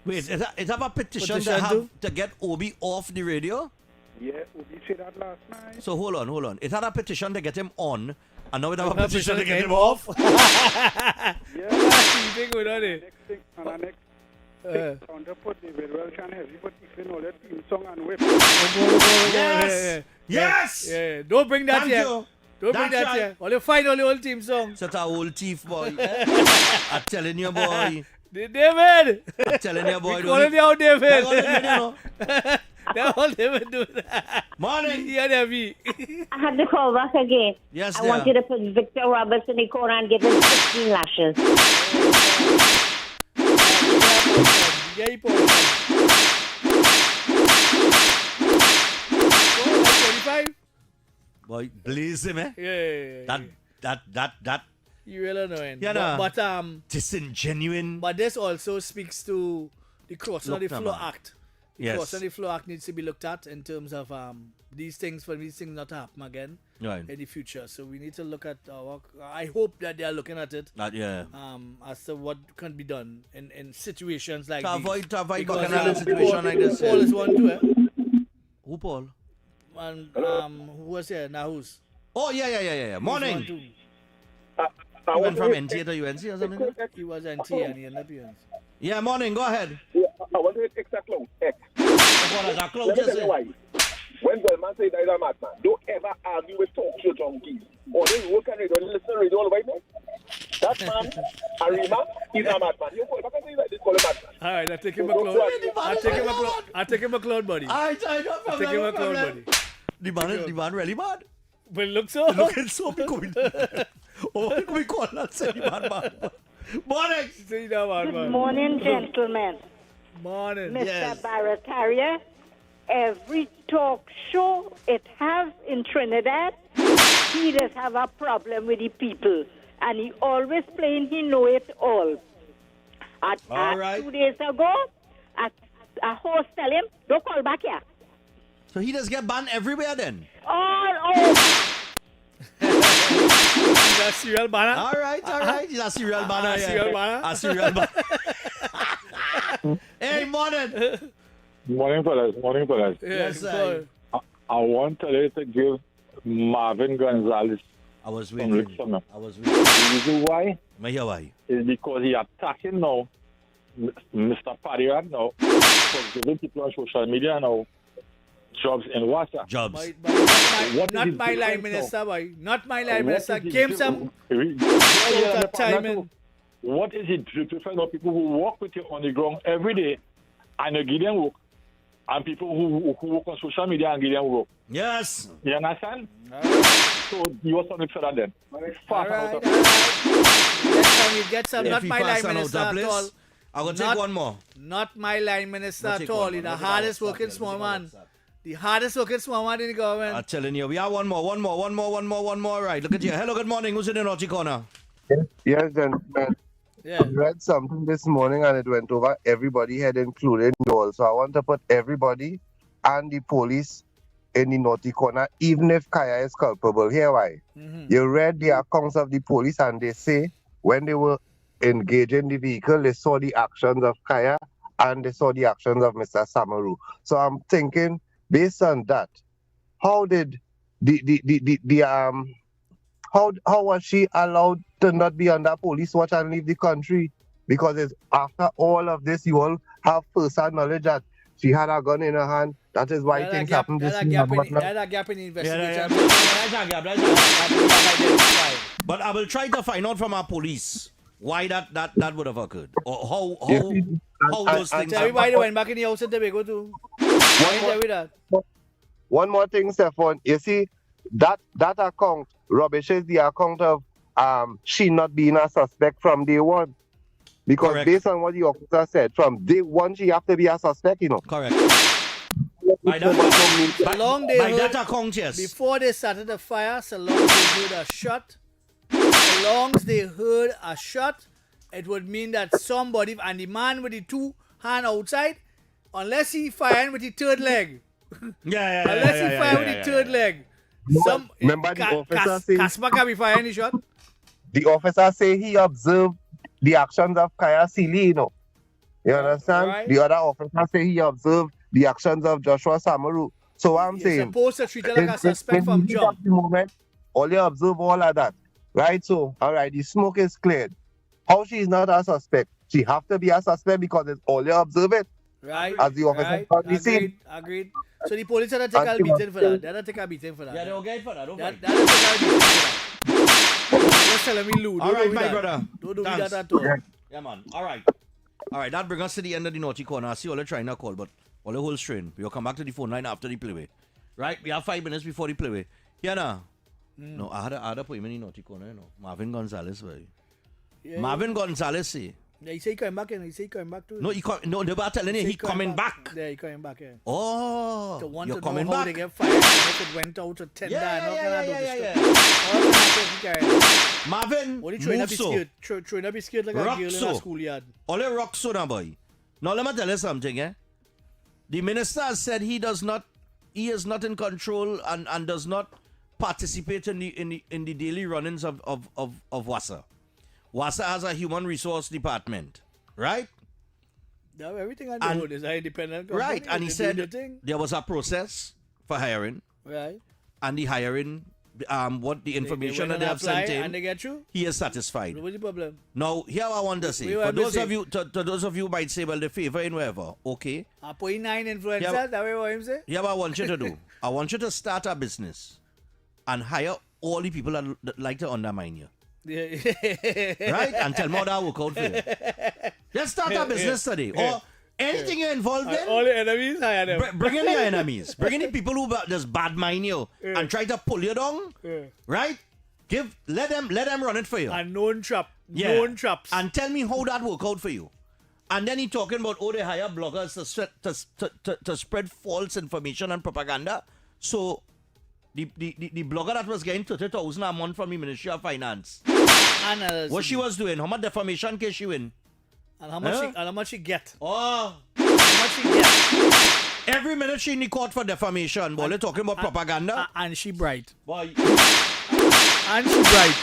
Wait, is that a petition to get Obi off the radio? Yeah, OB said that last night. So hold on. Is that a petition to get him on, and now we have a petition to get him off? Yeah. You think we're not it? Next thing, I want to put David Welch and everybody in all that theme song and whip. Yes! Yeah. Don't bring that Thank here. you. Don't bring that here. Only find all the old team song. Such a old thief, boy. I'm telling you, boy. David! I'm telling you, boy. We calling you out, David. They're all David do that. Morning. Yeah, David. I had to call back again. Yes, I want you to put Victor Roberts in the corner and give him 15 lashes. Yeah, Paul. 25? Boy, blaze him, eh? Yeah. That. You really annoying. Yeah, nah. But disingenuine. But this also speaks to the crossing of the floor act. The Yes. crossing of the floor act needs to be looked at in terms of these things not to happen again Right. in the future. So we need to look at I hope that they are looking at it. Yeah. As to what can be done in situations like To these. avoid Because, kind of situation like this. Paul is one too, eh? Who, Paul? And who was here? Nahus. Oh, yeah. Morning. I He went from NTA to UNC or something? He was NTA and he ended up UNC. Yeah, morning. Go ahead. I want to take that cloud. What is that cloud? Let me tell you why. When Goldman says that is a madman, don't ever argue with talk show junkies. Or they work and they don't listen to radio all the way now. That man, Arima, he's a madman. You go back and say that this call him madman. All right, I'll take him a cloud. I'll take him a cloud, buddy. I don't I'll take him a cloud, buddy. The man really mad. But look so. Looking so becoming. Oh, we call that say man. Morning. Good morning, gentlemen. Morning. Mr. Barataria, every talk show it has in Trinidad, he does have a problem with the people. And he always playing he know it all. All right. 2 days ago, a host tell him, don't call back here. So he does get banned everywhere then? All over. He's a serial banner. All right. He's a serial banner. A serial banner. Hey, morning. Morning, fellas. Yes, sir. I want to give Marvin Gonzalez I was some waiting. listener. I was waiting. The reason why Why? is because he attacking now Mr. Pariat now for giving people on social media now jobs in WhatsApp. Jobs. Not my line minister, boy. Not my line minister. Give him some time in. What is it different of people who work with you on the ground every day and you give them work, and people who work on social media and give them work? Yes. You understand? So you want something further then? Get some. If Not he my pass line on minister out of at bliss, all. I will take one more. Not my line minister We'll at take all. one He's more. the hardest working small man. The hardest working small man in the government. I'm telling you, we have one more. Right, look at you. Hello, good morning. Who's in the naughty corner? Yes, gentlemen. Yeah. I read something this morning and it went over everybody head, including you all. So I want to put everybody and the police in the naughty corner, even if Kaya is culpable. Here why? You read the accounts of the police and they say when they were engaging the vehicle, they saw the actions of Kaya and they saw the actions of Mr. Samaru. So I'm thinking, based on that, how did how was she allowed to not be under police watch and leave the country? because it's after all of this, you all have first-hand knowledge that she had a gun in her hand. That is why things happened this year. That's a gap in the investigation. That's a gap. But I will try to find out from our police why that would have occurred, or how those things. Everybody went back in the house and they go to. One more thing, Stephan. You see, that account, rubbish is the account of she not being a suspect from day one. Because Correct. Based on what the officer said, from day one she have to be a suspect, Correct. By that account, yes. Before they started the fire, so long as they heard a shot, so long as they heard a shot, it would mean that somebody, and the man with the two hand outside, unless he firing with the third leg. Unless he fire with the third leg. Remember the officer say Kasper can be firing the shot. The officer say he observed the actions of Kaya Sealy, You understand? Right. The other officer say he observed the actions of Joshua Samaru. So what I'm saying, You're supposed to treat her like a suspect from jump. The moment, all you observe all of that. Right? So, all right, the smoke is cleared. How she is not a suspect? She have to be a suspect because it's all you observe it. Right. As the officer Agreed. So the police had to take a beating for that. They had to take a beating for that. Yeah, they will get for that. They had to take a beating for that. Just telling me, Lou. All right, my brother. Don't do Thanks. that at all. Yeah, man. All right, that brings us to the end of the naughty corner. I see all the trying to call, but all the whole strain. We'll come back to the phone line after the playway. Right? We have 5 minutes before the playway. Yeah, now. No, I had to put him in the naughty corner, Marvin Gonzalez, boy. Yeah, Marvin Gonzalez say. Yeah, he say he coming back and he say he coming back too. No, they were telling you he coming back. Yeah, he coming back, yeah. Oh, to want you're to coming know how back. they get fired and if it went out to tender and all kind of Marvin, what are you throwing up move his so. skirt? Throwing up his skirt like a girl in a schoolyard. All a rock so now, boy. Now let me tell you something, The minister has said he is not in control and does not participate in the daily runnings of WASA. WASA has a human resource department, right? Now everything on the road is an independent company. Right, and he said there was a process for hiring. Right. And the hiring, what the information that they have sent in, and they get you? he is satisfied. What's the problem? Now, here I want to say, for those of you, to those of you who might say, well, they favor in wherever, okay? I put 9 influencers, that way what him say? Yeah, what I want you to do, I want you to start a business and hire all the people that like to undermine you. Yeah. Right? And tell me how that work out for you. Just start a business today. Or anything you're involved in. All the enemies, hire them. Bring in your enemies. Bring in the people who just bad mind you and try to pull you down. Right? Let them run it for you. And known trap. Yeah. Known traps. And tell me how that work out for you. And then he talking about they hire bloggers to spread false information and propaganda. So the blogger that was getting 30,000 a month from the Ministry of Finance. What she was doing? How much defamation case she win? And how much she get? Oh, how much she get? Every minute she in the court for defamation. Boy, they're talking about propaganda. And she bright. Boy. And she bright.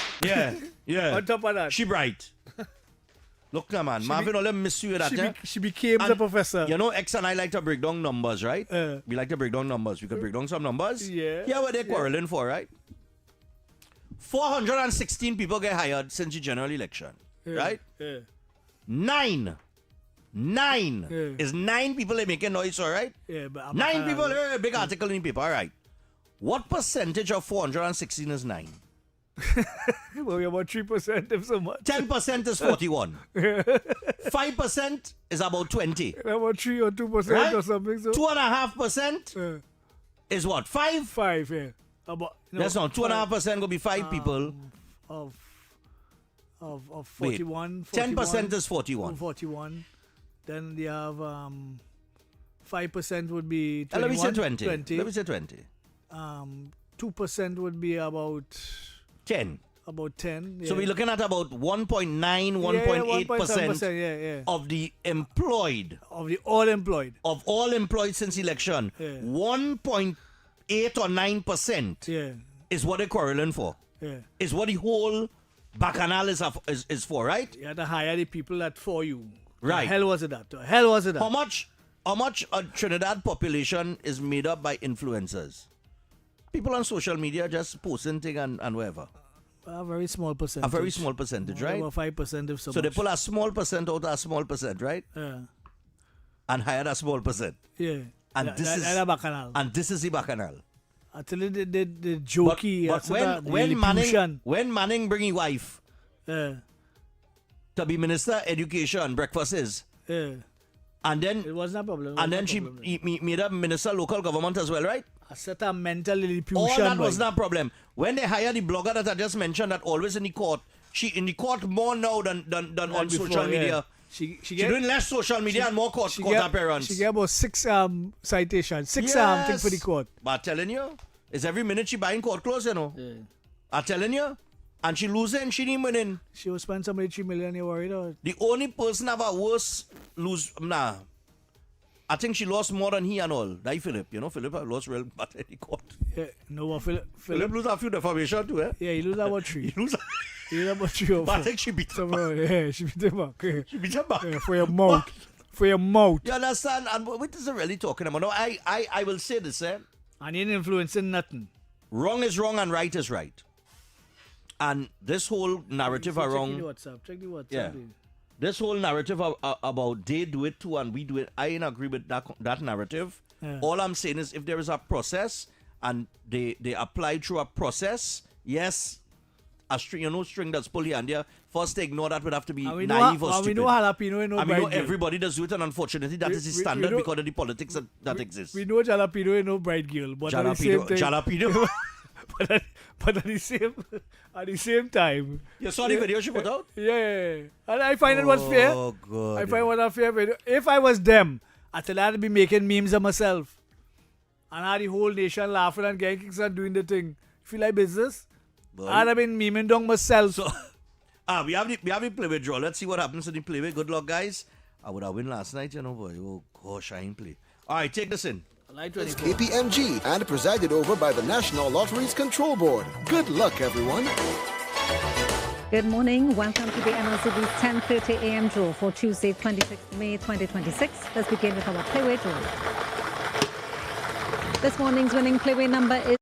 Yeah. On top of that. She bright. Look now, man. Marvin, all them miss you with that. She became the professor. You know, X and I like to break down numbers, right? We like to break down numbers. We could break down some numbers. Yeah. Here what they're quarreling for, right? 416 people get hired since the general election, right? Yeah. 9 is 9 people they making noise, all right? Yeah, but 9 people, a big article in the paper, all right. What percentage of 416 is 9? Well, about 3% if so much. 10% is 41. 5% is about 20. About 3 or 2% right? or something. So 2.5% is what? 5? 5, yeah. About, that's not 2.5% going to be 5 people. Of 41. Wait, 10% is 41. 41. Then they have 5% would be 21. Let me say 20. Let me say 20. 2% would be about 10. About 10. Yeah. So we're looking at about 1.9, 1.8% of the employed. Of the all employed. Of all employed since election. 1.8 or 9% is what they're quarreling for. Is what the whole bacchanal is for, right? You had to hire the people that for you. Right. The hell was it that? Hell was it that? How much a Trinidad population is made up by influencers? People on social media just posting things and whatever. A very small percentage. A very small percentage, right? About 5% if so. So they pull a small percent out of a small percent, right? Yeah. And hire a small percent. Yeah. And this is the bacchanal. And this is the bacchanal. Actually, the jokey. But when Manning bring his wife to be Minister Education, breakfast is. And then it wasn't a problem. And then she made up Minister Local Government as well, right? A set of mental illusion. All that was not a problem. When they hire the blogger that I just mentioned, that always in the court, she in the court more now than on before, social media. She doing less social media and more court appearance. She get about 6 citations, 6 things for the court. But I'm telling you, it's every minute she buying court clothes, you know. Yeah. I'm telling you. And she losing, she didn't winning. She will spend somebody 3 million, you worried about. The only person have a worse I think she lost more than he and all. Like Philip, you know, Philip lost real bad in the court. Yeah, no, Philip lose a few defamation too, eh? Yeah, he lose about 3. He lose about 3 or 4. But I think she beat him back. Yeah, she beat him back. Yeah. She beat him back. Yeah, for your mouth. For your mouth. You understand? And what is it really talking about? No, I will say this, eh? And he ain't influencing nothing. Wrong is wrong and right is right. And this whole narrative around... Check the WhatsApp. Yeah. This whole narrative about they do it too and we do it, I ain't agree with that narrative. Yeah. All I'm saying is if there is a process and they apply through a process, yes, a string that's polyandria, first to ignore that would have to be naive or stupid. We know jalapeno ain't no bride girl. Everybody does do it, and unfortunately that is the standard because of the politics that exists. We know jalapeno ain't no bride girl, but jalapeno. But at the same time, you saw the video she put out? Yeah. And I find it was fair. Oh God. I find it was fair video. If I was them, I tell I'd be making memes of myself. And I had the whole nation laughing and getting kicks and doing the thing. Feel like business? I'd have been memeing down myself. So we have the play draw. Let's see what happens in the play. Good luck, guys. I would have win last night, you know, boy. Oh gosh, I ain't play. Alright, take this in. It's KPMG and presided over by the National Lotteries Control Board. Good luck, everyone. Good morning. Welcome to the NLCB's 10:30 a.m. draw for Tuesday, 26th May 2026. Let's begin with our playway draw. This morning's winning playway number is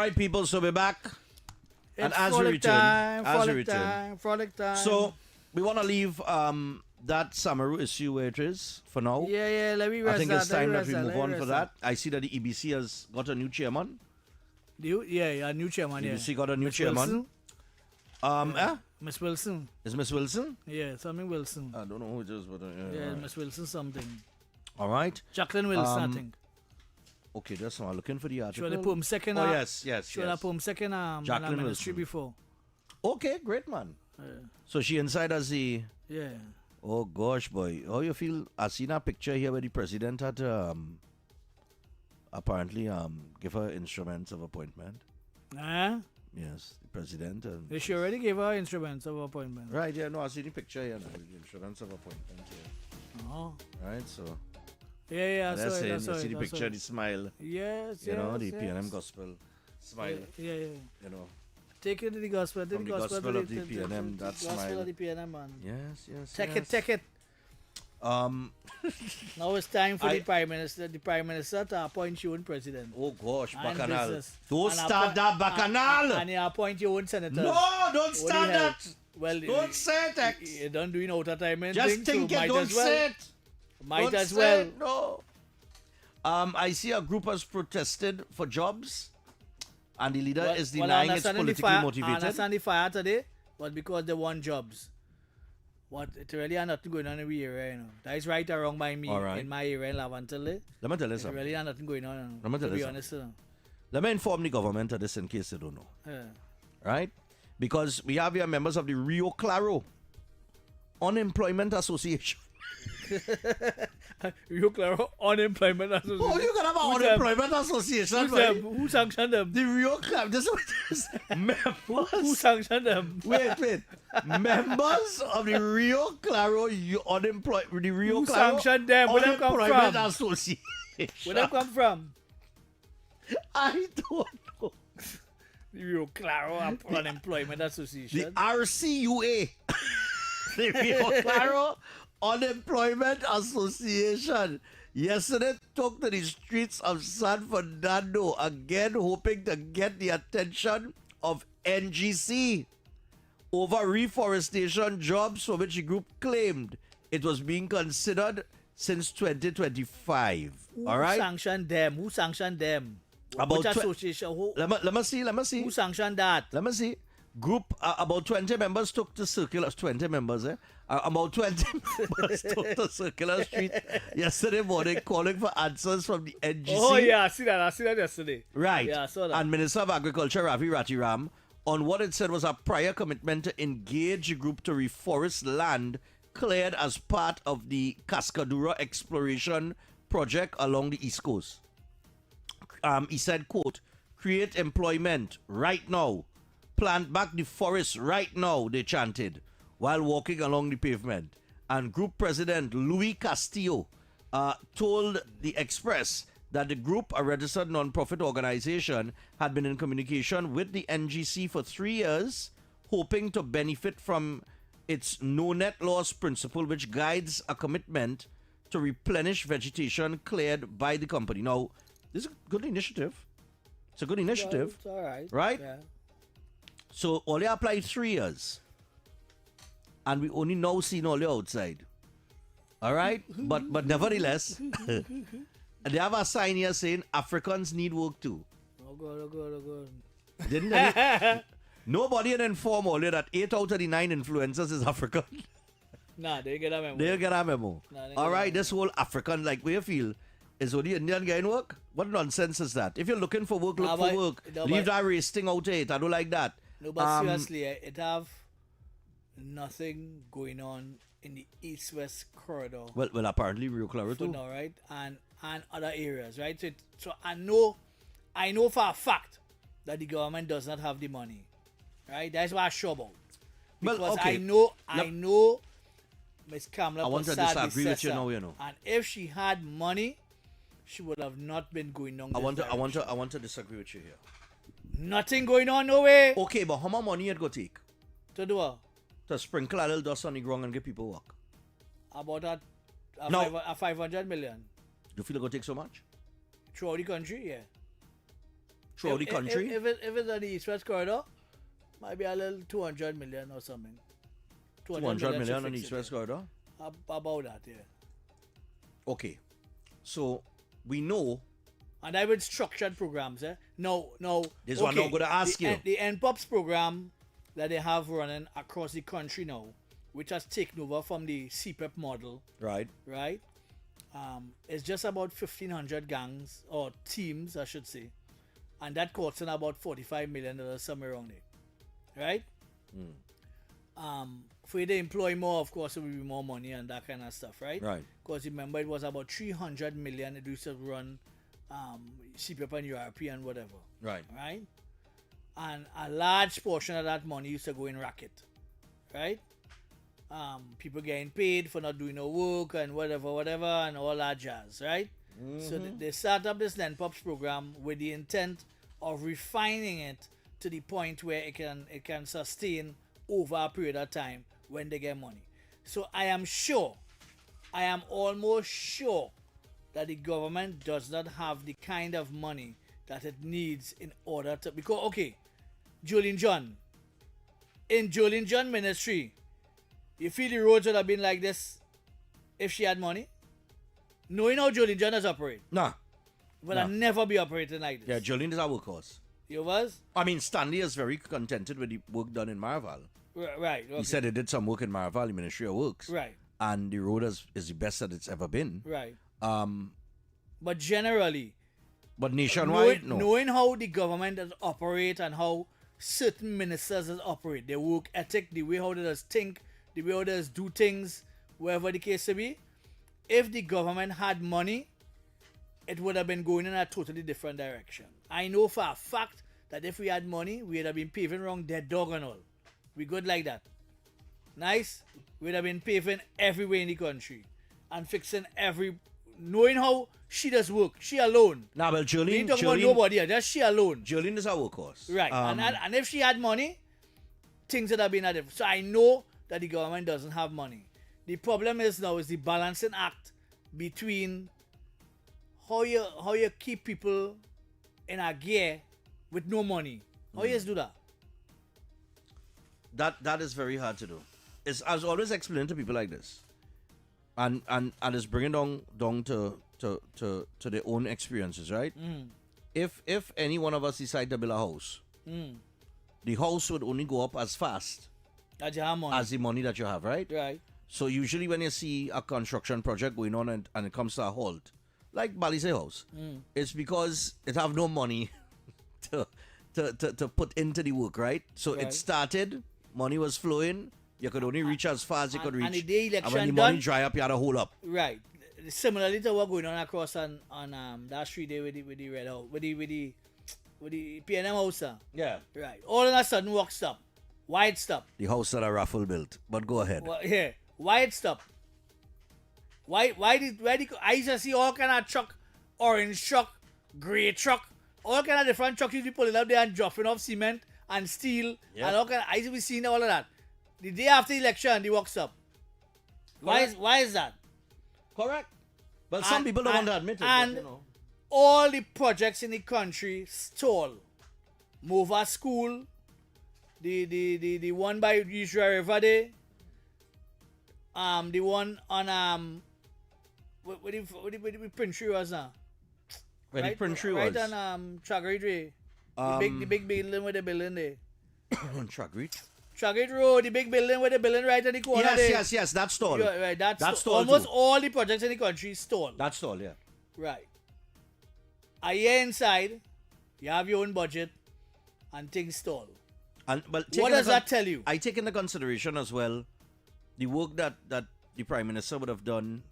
right, people, so we're back. And It's as we frolic return, time, as we frolic return. time, frolic time. So we want to leave that Samaru issue where it is for now. Yeah, let me rest I think that, it's let me time that rest we that, move let me on rest for that. I see that the EBC has got a new chairman. Yeah, new chairman, yeah. EBC got a new Miss chairman. Wilson? Miss Wilson. Is Miss Wilson? Yeah, something Wilson. I don't know who it is, but Yeah, right. Miss Wilson something. All right. Jacqueline Wilson, I think. Okay, that's why I'm looking for the She article. had put him second. Oh, yes. She had put him second Jacqueline ministry Wilson. before. Okay, great, man. Yeah. So she inside as the... Yeah. Oh, gosh, boy. How you feel? I seen a picture here where the president had apparently give her instruments of appointment. Huh? Yes, the president. And She already gave her instruments of appointment. right, yeah, no, I see the picture here now, the instruments of appointment here. Oh. Right, so... Yeah, I that's saw it, it. I saw You see it, the I picture, saw it. the smile. Yes, You know, the yes. PNM gospel smile. Yeah. You know. Take it to the gospel. From the gospel of the PNM, that gospel smile. of the PNM, man. Yes. Take it. Now it's time for the Prime Minister to appoint your own president. Oh gosh, And Bacchanal. business. Don't And start that, Bacchanal. And you appoint your own senators. No, don't What start the hell? that. Well, Don't say it, X. You don't do it out of time. Just think it, don't say it. Might Don't as say well. it, no. I see a group has protested for jobs, and the leader is denying it's politically I motivated. understand the fire today, but because they want jobs. What it really are nothing going on in the area, you know. That is right or wrong by me All right. in my area in Lavantale. Let me tell you It something. really are nothing going on, you know, Let me tell to you be something. honest. You know. Let me inform the government of this in case they don't know. Yeah. Right? Because we have here members of the Rio Claro Unemployment Association. Rio Claro Unemployment Association. Oh, you can have an unemployment association. Who's right? them? Who sanctioned them? The Rio Claro. This is what it is. Members. Who sanctioned them? Wait. Members of the Rio Claro the Rio Who Claro sanctioned them? Where them come Unemployment from? Association. Where them come from? I don't know. The Rio Claro Unemployment The Association. RCUA. The Rio Claro Unemployment Association yesterday took to the streets of San Fernando again, hoping to get the attention of NGC over reforestation jobs for which the group claimed it was being considered since 2025. All right? Who sanctioned them? Who sanctioned them? About Which twe- association? Who Let me see. who sanctioned that? Let me see. Group, about 20 members took to Circular, 20 members, about 20 members took to Circular Street yesterday morning calling for answers from the NGC. Oh, yeah, I see that yesterday. Right. Yeah, I saw that. And Minister of Agriculture, Ravi Ratiram, on what it said was a prior commitment to engage the group to reforest land cleared as part of the Cascadura exploration project along the East Coast. He said, quote, create employment right now. Plant back the forest right now, they chanted, while walking along the pavement. And group president Louis Castillo told the Express that the group, a registered non-profit organization, had been in communication with the NGC for 3 years, hoping to benefit from its no net loss principle, which guides a commitment to replenish vegetation cleared by the company. Now, this is a good initiative. It's a good initiative. Well, it's all right. Right? Yeah. So only applied 3 years. And we only now seen all outside. All right? But nevertheless, they have a sign here saying Africans need work too. Oh, God. Didn't they? Nobody had informed all that 8 out of the 9 influencers is African. Nah, they get a memo. They'll get a memo. Nah, they All get right, a memo. this whole African, like, where you feel, is only Indian guy in work? What nonsense is that? If you're looking for work, look Nah, for but- work. no, Leave but- that race thing out of it. I don't like that. No, but seriously, it have nothing going on in the east-west corridor. Well, apparently Rio Claro for too. now, right? And other areas, right? So I know for a fact that the government does not have the money, right? That's why I'm sure about. Well, Because okay. I know Miss Kamala I want to Prasad disagree with you Bissessa, now, you know. And if she had money, she would have not been going on. I want to disagree with you here. Nothing going on, no way. Okay, but how much money it go take To do what? to sprinkle a little dust on the ground and give people work? About No. a 500 million You feel it go take so much? throughout the country, yeah. throughout the country. If it's on the East-West corridor, might be a little 200 million or something. 200 million should on the fix East-West it, yeah. corridor? About that, yeah. Okay. So, we know... And I with structured programs, eh? No. This is what I'm going to ask you. The NPOPs program that they have running across the country now, which has taken over from the CPEP model. Right. Right? It's just about 1,500 gangs, or teams, I should say. And that costs in about $45 million, somewhere around there. Right? For you to employ more, of course, it will be more money and that kind of stuff, right? Right. Because remember, it was about 300 million it used to run CPEP and URP and whatever. Right. Right? And a large portion of that money used to go in racket. Right? People getting paid for not doing no work and whatever, and all that jazz, right? So they start up this NPOPs program with the intent of refining it to the point where it can sustain over a period of time when they get money. So I am almost sure that the government does not have the kind of money that it needs in order to, because okay, Jolene John, in Jolene John ministry, you feel the roads would have been like this if she had money? Knowing how Jolene John has operated. Nah. Would have never be operating like this. Yeah, Jolene is our workhorse. You was? I mean, Stanley is very contented with the work done in Maraval. Right. Okay. He said he did some work in Maraval, the Ministry of Works. Right. And the road is the best that it's ever been. Right. But generally, but nationwide, knowing how the government does operate and how certain ministers does operate, their work ethic, the way how they does think, the way how they does do things, wherever the case may be, if the government had money, it would have been going in a totally different direction. I know for a fact that if we had money, we would have been paving wrong dead dog and all. We good like that. Nice? We would have been paving everywhere in the country and fixing knowing how she does work. She alone. Nah, but Jolene... We ain't talking about nobody, just she alone. Jolene is our workhorse. Right. And if she had money, things would have been different. So I know that the government doesn't have money. The problem is now is the balancing act between how you keep people in a gear with no money. How you do that? That is very hard to do. I was always explaining to people like this, and it's bringing down to their own experiences, right? If any one of us decide to build a house, the house would only go up as fast as the money that you have, right? Right. So usually when you see a construction project going on and it comes to a halt, like Balise House, it's because it have no money to put into the work, right? So it started, money was flowing, you could only reach as far as you could reach. And the day election and when the money dry up, you had to hold up. Right. Similarly to what going on across on that street there with the red house, with the P&M house. Yeah. Right. All of a sudden work stop. Wide stop. The house that a raffle built. But go ahead. Well, yeah. Wide stop. Why did I used to see all kind of truck, orange truck, grey truck, all kind of different trucks used to be pulling up there and dropping off cement and steel and all kind of, I used to be seeing all of that. The day after the election, the work stop. Why is that? Correct. But some people don't want to admit it. And but, you know. all the projects in the country stall. Mova School, the one by Israel River there, the one on what the Prince Tree was now. Where the Prince Tree was? Right on Chagrit Way. The big building with the building there. On Chagrit? Chagrit Road, the big building with the building right in the corner there. Yes, that's stall. Right, that's stall almost too. all the projects in the country stall. That's stall, yeah. Right. A year inside, you have your own budget, and things stall. But what does that tell you? I take into consideration as well the work that the Prime Minister would have done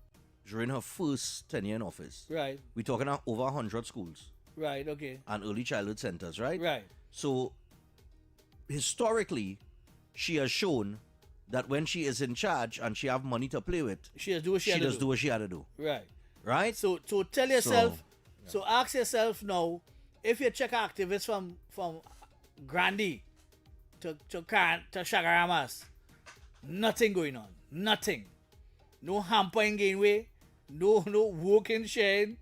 during her first tenure in office. Right. We're talking about over 100 schools. Right, okay. And early childhood centers, right? Right. So, historically, she has shown that when she is in charge and she have money to play with, she does do what she had to do. Right. Right? So tell yourself, so ask yourself now, if you check activists from Grandy to Shagaramas, nothing going on. Nothing. No hamper in Gainway, no work in Shane,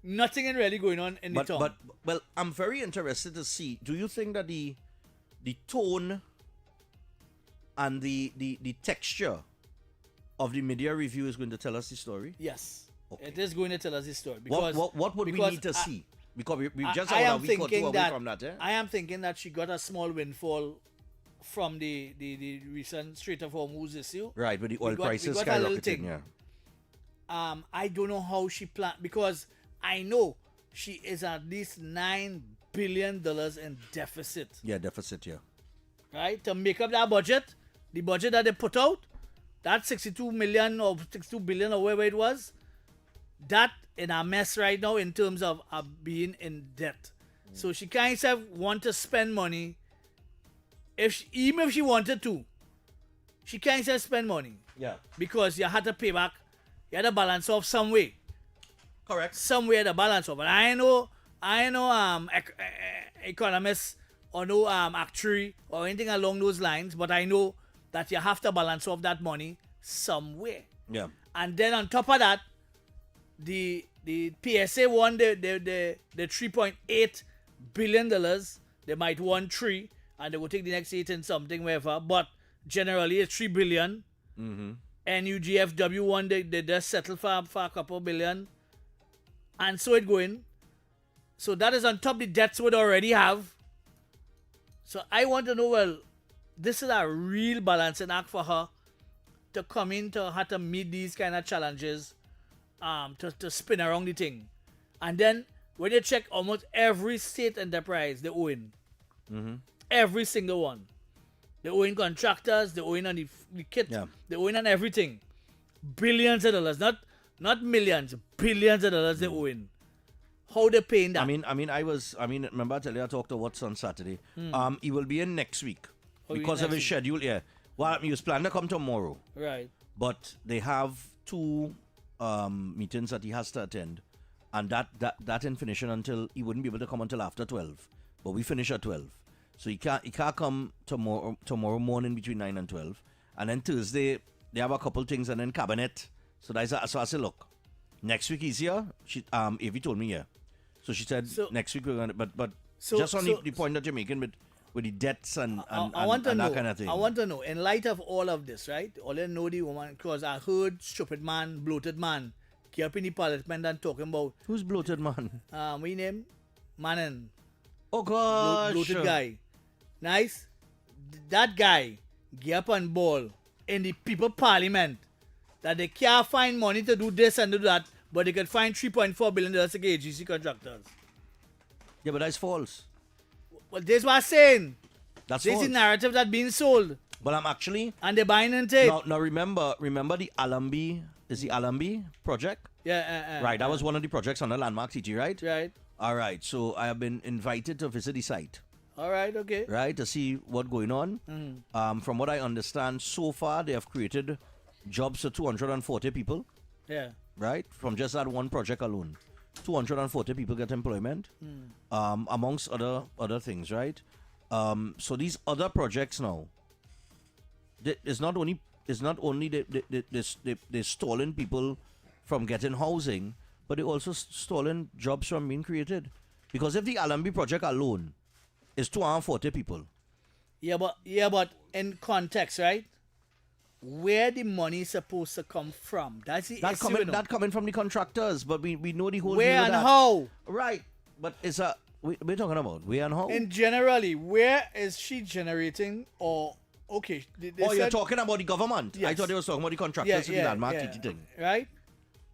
nothing is really going on in the town. But well, I'm very interested to see. Do you think that the tone and the texture of the media review is going to tell us the story? Yes. Okay. It is going to tell us the story. Because, what would we need to see? Because we just I are a am week or two thinking away that from that. I am thinking that she got a small windfall from the recent Strait of Hormuz issue. Right, with the oil prices we got a little skyrocketing. thing. Yeah. I don't know how she planned, because I know she is at least $9 billion in deficit. Yeah, deficit. Yeah. Right, to make up that budget, the budget that they put out, that 62 million or 62 billion or whatever it was, that in a mess right now in terms of being in debt. So she kind of want to spend money. Even if she wanted to, she can't just spend money. Yeah. Because you had to pay back, you had to balance off some way. Correct. Somewhere the balance off. And I know economists or no actuary or anything along those lines, but I know that you have to balance off that money somewhere. Yeah. And then on top of that, the PSA won the $3.8 billion. They might won 3 and they will take the next 8 and something, whatever. But generally it's 3 billion. Mm-hmm. NUGFW won, they just settled for a couple billion. And so it going. So that is on top of the debts we'd already have. So I want to know, well, this is a real balancing act for her to come in to have to meet these kind of challenges, to spin around the thing. And then when you check almost every state enterprise they own, Mm-hmm. every single one, they own contractors, they own on the kit, they own on everything. Billions of dollars, not millions, billions of dollars they own. How they paying that? Remember I tell you I talked to Watts on Saturday. He will be in next week. Oh, Because of his schedule, yeah. Well, he was planning to come tomorrow. Right. But they have 2 meetings that he has to attend. And that ain't finishing until, he wouldn't be able to come until after 12. But we finish at 12. So he can't come tomorrow morning between 9 and 12. And then Thursday, they have a couple things and then cabinet. So I said, look, next week he's here. Avi told me, yeah. So she said, next week we're going to, but just on the point that you're making with the debts and that kind of thing. I want to know, in light of all of this, right? All I know the woman, because I heard stupid man, bloated man, get up in the parliament and talking about. Who's bloated man? What name? Manon. Oh gosh. Bloated guy. Nice. That guy get up and ball in the people parliament that they can't find money to do this and do that, but they could find $3.4 billion to get AGC contractors. Yeah, but that's false. Well, this what I'm saying. That's this false. is the narrative that's being sold. But I'm actually... And they're buying into it. Now remember the Alumbi, is the Alumbi project? Yeah. Right, that was one of the projects on the Landmark TT, right? Right. All right, so I have been invited to visit the site. All right, okay. Right, to see what's going on. From what I understand, so far they have created jobs for 240 people. Yeah. Right, from just that one project alone. 240 people get employment, amongst other things, right? So these other projects now, it's not only they're stalling people from getting housing, but they're also stalling jobs from being created. Because if the Alumbi project alone is 240 people. Yeah, but in context, right? Where the money is supposed to come from? That's the issue. That coming from the contractors, but we know the whole where deal with and that. how? Right, but it's we're talking about where and how. And generally, where is she generating or okay? You're talking about the government. Yes. I thought they were talking about the contractors to the landmark thing. Right.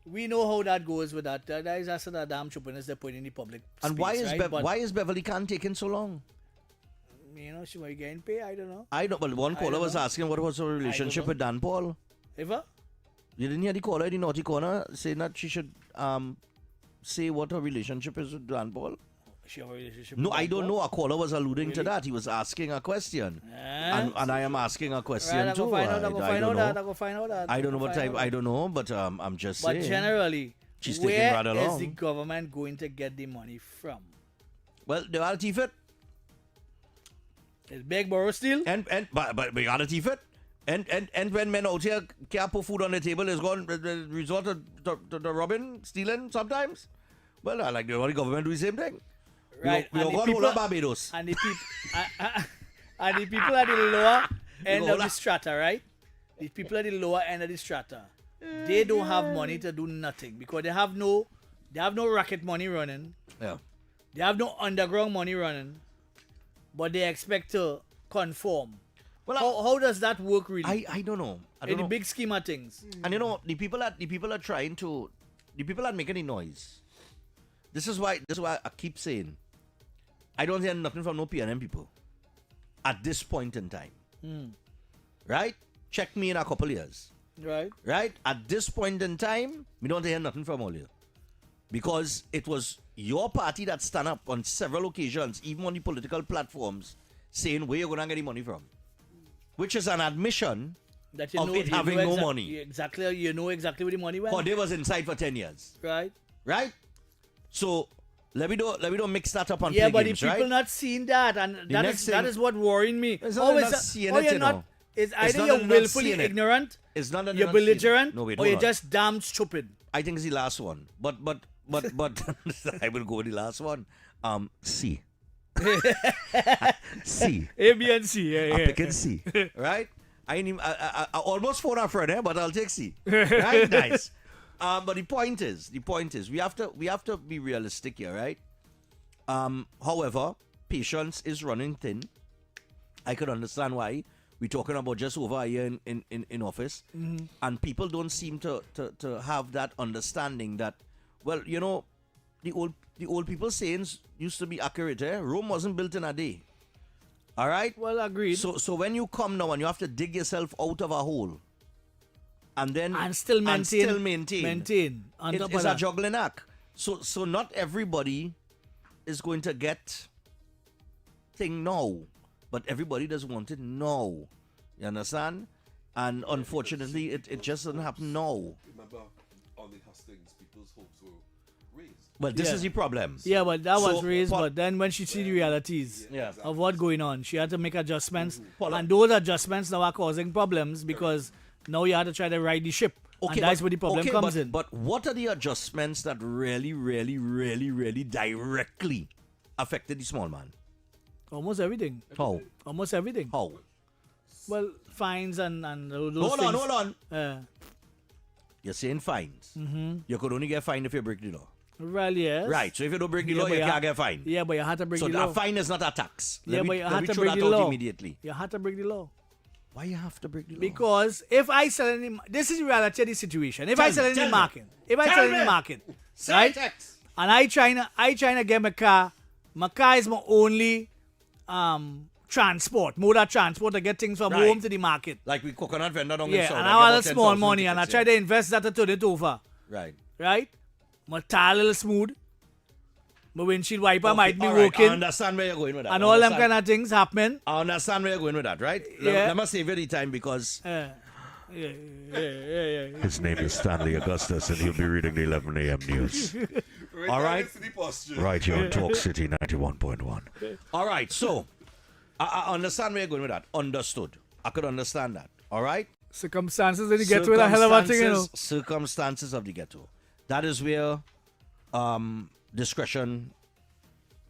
We know how that goes with that. That is just a damn chupiness they put in the public And space, why is right? why is Beverly Khan taking so long? You know, she might getting paid. I don't know. I know, but one caller was asking what was her relationship with Dan Paul. Ever? You didn't hear the caller in the naughty corner saying that she should say what her relationship is with Dan Paul? She have a relationship No, with I Dan don't Paul? know. A caller was alluding to Really? that. He was asking a question. And I am asking a question Right, I too. go find out. I I go don't find out know. that. I go find out that. I don't know go what find type. out I that. don't know, but I'm just But saying. generally, she's taking where rather is long. the government going to get the money from? Well, they gotta teeth it. It's big borrow still. But we gotta teeth it. And when men out here can't put food on the table, is going resort to robbing, stealing sometimes. Well, I like the government do the same thing. Right. We got hold of Barbados. And the people at the lower end of the strata, right? The people at the lower end of the strata, they don't have money to do nothing because they have no racket money running. Yeah. They have no underground money running, but they expect to conform. Well, how does that work really? I don't know. In the big scheme of things. And you know, the people are making the noise. This is why I keep saying I don't hear nothing from no PNM people at this point in time. Right? Check me in a couple years. Right? At this point in time, we don't hear nothing from all you. Because it was your party that stand up on several occasions, even on the political platforms, saying where you're going to get the money from. Which is an admission that of it having no money. Exactly, you know exactly where the money went. Because they was inside for 10 years. Right? So, let me don't mix that up on yeah, play but games, the people right? not seeing that, and that is what worrying me. It's not not seeing it, you know. It's either you're willfully ignorant, it's not you're belligerent, no, wait, or you're on. just damn stupid. I think it's the last one. But I will go with the last one. C. C. A, B, and C. I'm picking C. Right? I almost phone a friend, but I'll take C. Right? Nice. But the point is, we have to be realistic here, right? However, patience is running thin. I could understand why. We're talking about just over a year in office, and people don't seem to have that understanding that, well, you know, the old people sayings used to be accurate. Rome wasn't built in a day. All right. Well, agreed. So when you come now and you have to dig yourself out of a hole, and still maintain on top of it's that. a juggling act. So not everybody is going to get thing now. But everybody does want it now. You understand? And unfortunately, it just doesn't happen now. Remember, on the hustings, people's hopes were raised. But this is the problem. Yeah, but that was raised. But then when she see the realities Yeah. of what's going on, she had to make adjustments. And those adjustments now are causing problems because now you have to try to ride the ship. And that's where the problem comes in. But what are the adjustments that really, really, really, really directly affected the small man? Almost everything. How? Almost everything. How? Well, fines and those Hold things. on. You're saying fines. You could only get fined if you break the law. Well, yes. Right. So if you don't break the law, you can't get fined. Yeah, but you have to break so the law. So a fine is not a tax. Yeah, but you have to throw break that the out law. immediately. You have to break the law. Why you have to break the law? Because if I sell any, this is the reality of the situation. If I sell in the market, right? And I trying to get my car is my only transport, mode of transport to get things from home to the market. Like we coconut vendor down in South. And I have a small money and I try to invest that to turn it over. Right. My tire a little smooth. My windshield wiper might be working. I understand where you're going with that. And all them kind of things happening. I understand where you're going with that, right? Let me save you the time because... His name is Stanley Augustus and he'll be reading the 11 a.m. news. All right? Right here on Talk City 91.1. All right, so I understand where you're going with that. Understood. I could understand that. All right? Circumstances of the ghetto is a hell of a thing, you know. Circumstances of the ghetto. That is where discretion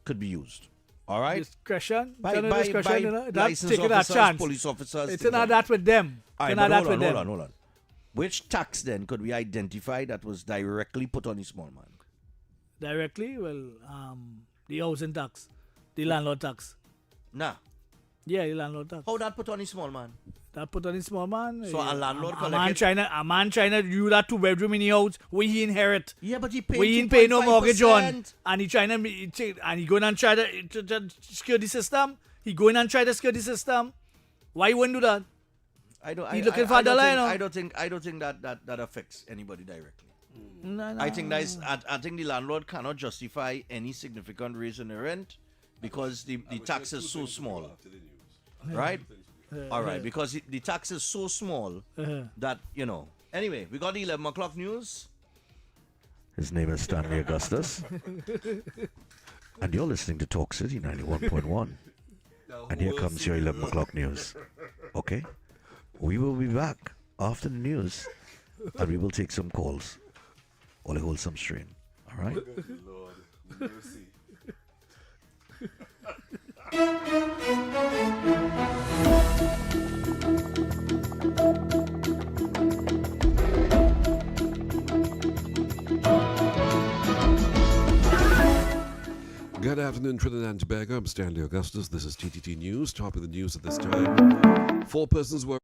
could be used. All right? Discretion? By discretion, you know? That's licensed taking officers, that chance. police officers. It's not that with them. All right, but hold on. Which tax then could we identify that was directly put on the small man? Directly? Well, the housing tax. The landlord tax. Nah. Yeah, the landlord tax. How that put on the small man? That put on the small man. So a landlord a man trying to do that 2-bedroom in the house where he inherit. Yeah, but he paid where he pay no mortgage on. And he trying to and he going and try to secure the system. He going and try to secure the system. Why he wouldn't do that? He looking for a dollar, you know. I don't think that affects anybody directly. No. I think the landlord cannot justify any significant raise in the rent because the tax is so small. Right? All right, because the tax is so small that, you know. Anyway, we got the 11 o'clock news. His name is Stanley Augustus. And you're listening to Talk City 91.1. And here comes your 11 o'clock news. Okay? We will be back after the news and we will take some calls. Or hold some strain. All right. Lord, mercy. Good afternoon, Trinidad and Tobago. I'm Stanley Augustus. This is TTT News. Top of the news at this time. 4 persons were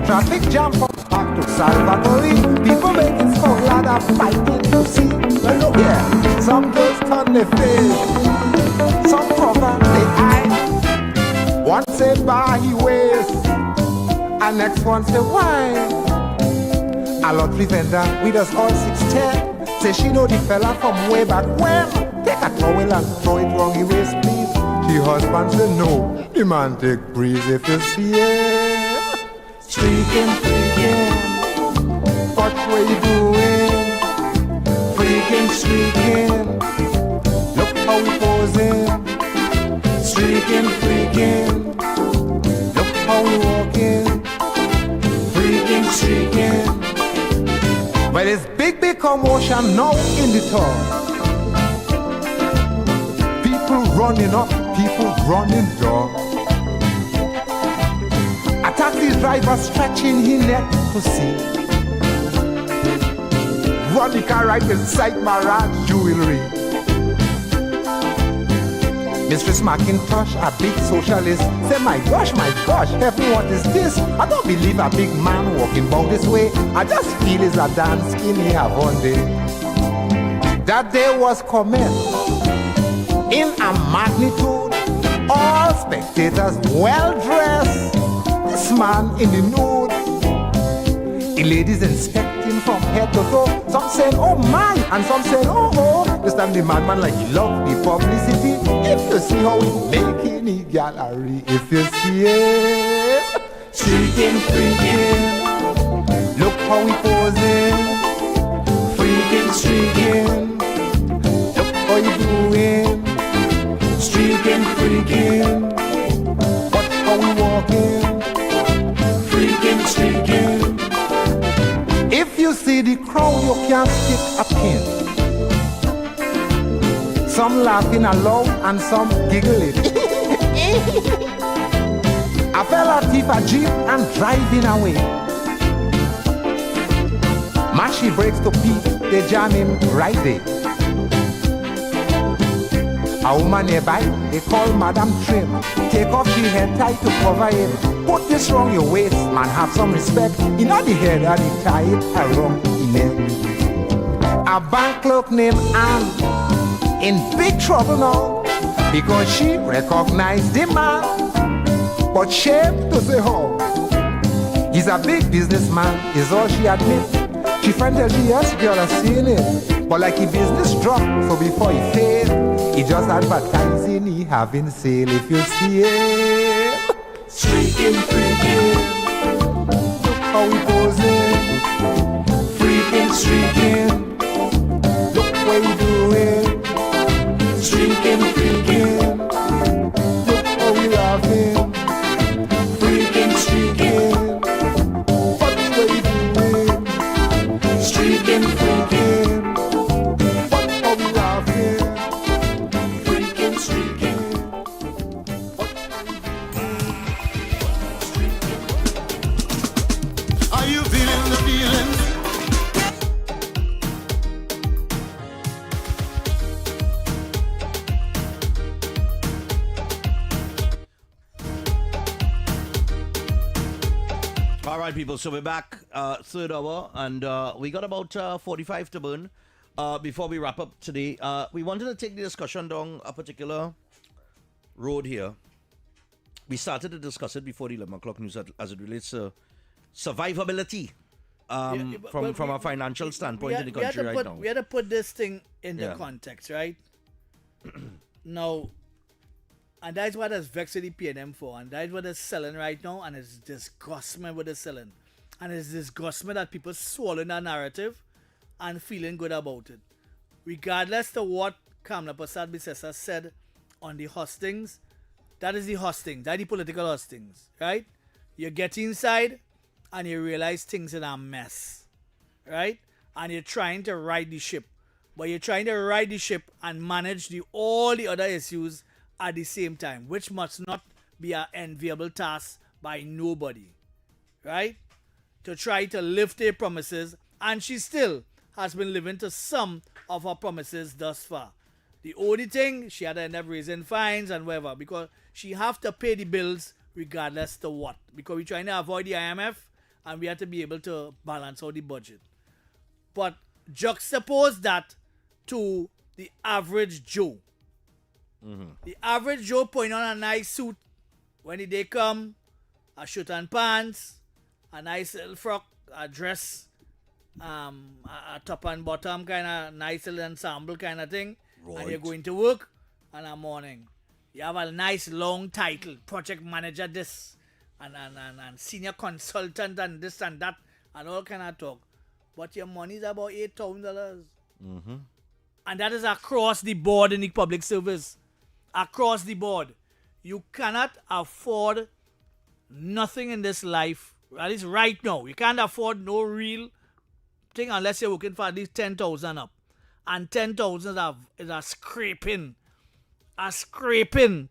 Traffic jam from back to Salvatore. People making smoke ladder fighting to see. Well, look here, some girls turn their face, some cover their eye. One say bar he waist, and next one say why. A lottery vendor with us all 6'10", say she know the fella from way back when. Take a towel and throw it wrong he waist, please. The husband say no, the man take breeze if you see him. Streaking, freaking, what were you doing? Freaking, streaking, look how we posing. Streaking, freaking, look how we walking. Freaking, streaking. Well, it's big, big commotion now in the town. People running up, people running down. A taxi driver stretching his neck to see. Run the car right inside Mirage Jewelry. Mistress Macintosh, a big socialist, say my gosh, heaven, what is this? I don't believe a big man walking about this way. I just feel it's a damn skinny have one day. That day was coming in a magnitude, all spectators well dressed. This man in the nude, the ladies inspecting from head to toe. Some saying oh my, and some saying oh oh. This time the madman like he love the publicity. If you see how he making the gallery, if you see him streaking, freaking, look how he posing. Freaking, streaking, look how he doing. Streaking, freaking, watch how we walking. Freaking, streaking. If you see the crowd, you can't stick a pin. Some laughing aloud and some giggling. A fella thief a jeep and driving away. Mashy breaks to Pete, they jam him right there. A woman nearby, they call Madam Trim. Take off she head tie to cover him. Put this round your waist, man, have some respect. In all the head and the tie it around the neck. A bank clerk named Anne in big trouble now, because she recognized the man. But shame to say how. He's a big businessman, is all she admits. She friend tells she yes, girl, I seen it. But like he business drop, so before he fail, he just advertising, he having sale. If you see him streaking, freaking, look how he posing. Freaking, streaking, look what he doing. Streaking, freaking, look how he laughing. Freaking, streaking, watch what he doing. Streaking, freaking, watch how he laughing. Freaking, streaking. Are you feeling the feelings? All right, people. So we're back. third hour, and we got about 45 to burn before we wrap up today. We wanted to take the discussion down a particular road here. We started to discuss it before the 11 o'clock news as it relates to survivability from a financial standpoint in the country right now. We had to put this thing in the Yeah. context, right? Now, and that's what is vexing the PNM for, and that's what they're selling right now, and it's disgustment what they're selling. And it's disgustment that people swallowing that narrative and feeling good about it. Regardless to what Kamla Prasad Bisesa said on the hustings, that is the hustings, that is the political hustings, right? You get inside and you realize things are a mess, right? And you're trying to right the ship. But you're trying to right the ship and manage all the other issues at the same time, which must not be an enviable task by nobody, right? To try to live their promises, and she still has been living to some of her promises thus far. The only thing, she had to end up raising fines and whatever, because she have to pay the bills regardless to what. Because we're trying to avoid the IMF, and we have to be able to balance out the budget. But juxtapose that to the average Joe. The average Joe putting on a nice suit when the day come, a shirt and pants, a nice little frock, a dress, a top and bottom kind of nice little ensemble kind of thing, and you're going to work in the morning. You have a nice long title, project manager this, and senior consultant and this and that, and all kind of talk. But your money is about $8,000. And that is across the board in the public service. Across the board. You cannot afford nothing in this life, at least right now. You can't afford no real thing unless you're working for at least 10,000 up. And 10,000 is a scraping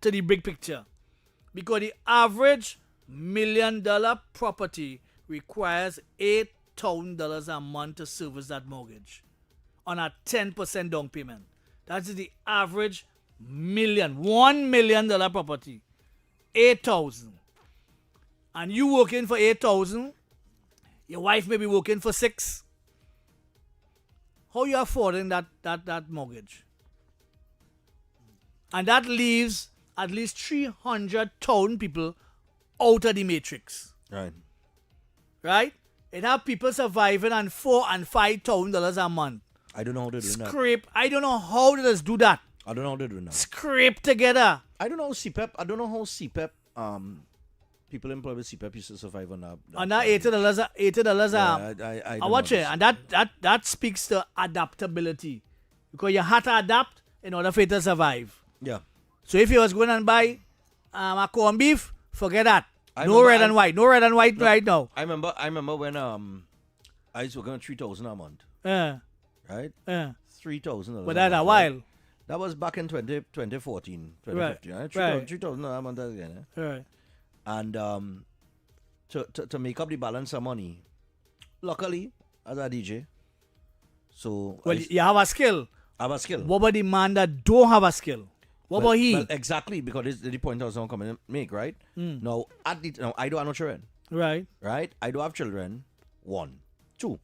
to the big picture. Because the average $1 million property requires $8,000 a month to service that mortgage on a 10% down payment. That's the average $1 million property. 8,000. And you working for 8,000, your wife may be working for 6. How you affording that mortgage? And that leaves at least 300,000 people out of the matrix. Right. Right? It have people surviving on $4,000 and $5,000 a month. I don't know how to do that. Scrape. I don't know how they just do that. I don't know how to do that. Scrape together. I don't know CPEP. I don't know how CPEP. People employed with CPEP used to survive on that. On that $80. I I watch it, and that speaks to adaptability, because you have to adapt in order for it to survive. Yeah. So if you was going and buy a corned beef, forget that. No red and white right now. I remember when I was working on 3,000 a month. Yeah. Right? Yeah. $3,000. But that a while. That was back in 2014, 2015. Right. Right? 3,000 a month again. Right. And to make up the balance of money, luckily, as a DJ, so... Well, you have a skill. I have a skill. What about the man that don't have a skill? What about he? Well, exactly, because this is the point I was going to make, right? Now, I don't have no children. Right. Right? I do have children. 1. 2.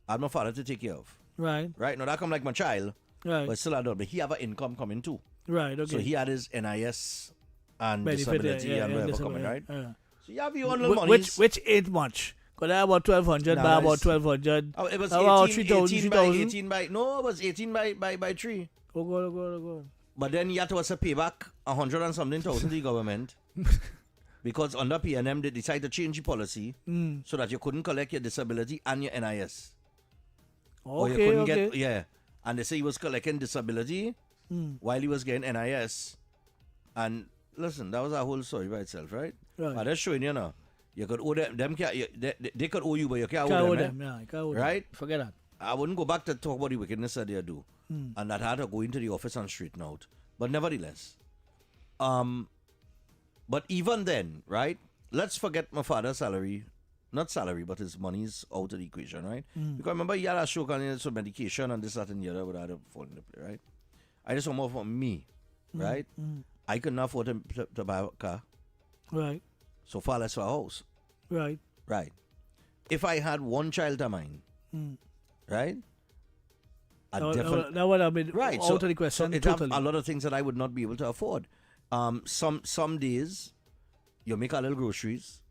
I have my father to take care of. Right. Right? Now, that come like my child. Right. But still, I don't. But he have an income coming too. Right, okay. So he had his NIS and benefit, disability and whatever coming, right? Yeah. So you have your own little money. Which ain't much. Because I have about 1,200, Nah, buy about 1,200. It was about 18 by 18 by... No, it was 18 by 3. Oh, God. But then you had to also pay back 100 and something thousand to the government. Because under PNM, they decided to change the policy so that you couldn't collect your disability and your NIS. Or you couldn't get... Yeah. And they say he was collecting disability while he was getting NIS. And listen, that was a whole story by itself, right? Right. But that's showing you now. You could owe them they could owe you, but you can't Can't owe owe them. them, yeah, you can't owe them. Right? Forget that. I wouldn't go back to talk about the wickedness that they do. And that had to go into the office and straighten out. But nevertheless, but even then, right? Let's forget my father's salary. Not salary, but his money's out of the equation, right? Because remember, he had a stroke and he had some medication and this, that, and the other would have to fall into play, right? I just want more for me, right? I couldn't afford to buy a car. Right. So far less for a house. Right. Right. if I had one child of mine, right? That would have been right. out of the question. So it Totally. have a lot of things that I would not be able to afford. Some days you make a little groceries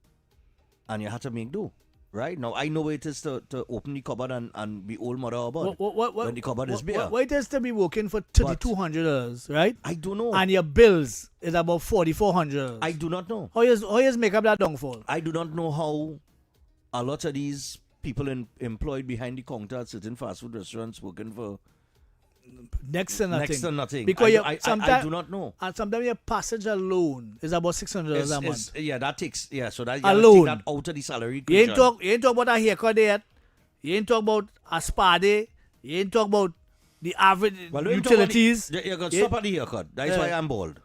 and you have to make do. Right? Now I know what it is to open the cupboard and be old mother about when the cupboard is bare. What it is to be working for $3,200, right? I don't know. And your bills is about $4,400. I do not know. How you make up that downfall? I do not know how a lot of these people employed behind the counter at certain fast food restaurants working for next to nothing. Next to nothing. Because I do not know. And sometimes your passage alone is about $600 a month. Yeah, that takes so that you alone. take that out of the salary. You ain't talk about a haircut yet. You ain't talk about a spa day. You ain't talk about the average utilities. You got stop at the haircut. That's why I'm bald.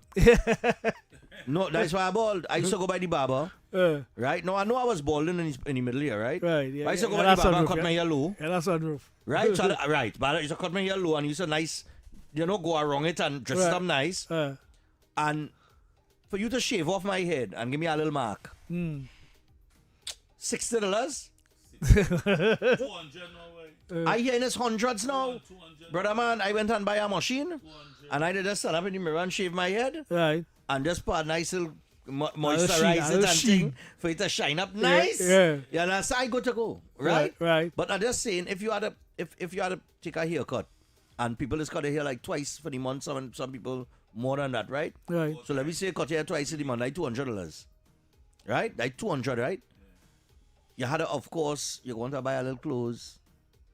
No, that's why I'm bald. I used to go by the barber. Right? No, I know I was balding in the middle here, right? Right, yeah. I used to go by the barber and cut my hair low. Yeah, that's sunroof. Right? Right. But I used to cut my hair low and used to nice, go around it and dress it up nice. And for you to shave off my head and give me a little mark. $60. I hear in his hundreds now. Brother man, I went and buy a machine and I just stand up in the mirror and shave my head. Right. And just put a nice little moisturize it and thing for it to shine up nice. Yeah. Yeah, that's how I go to go. Right? Right. But I'm just saying, if you had to take a haircut and people just cut their hair like twice for the month, some people more than that, right? Right. So let me say cut your hair twice in the month, like $200. Right? Like $200, right? You had to, of course, you want to buy a little clothes.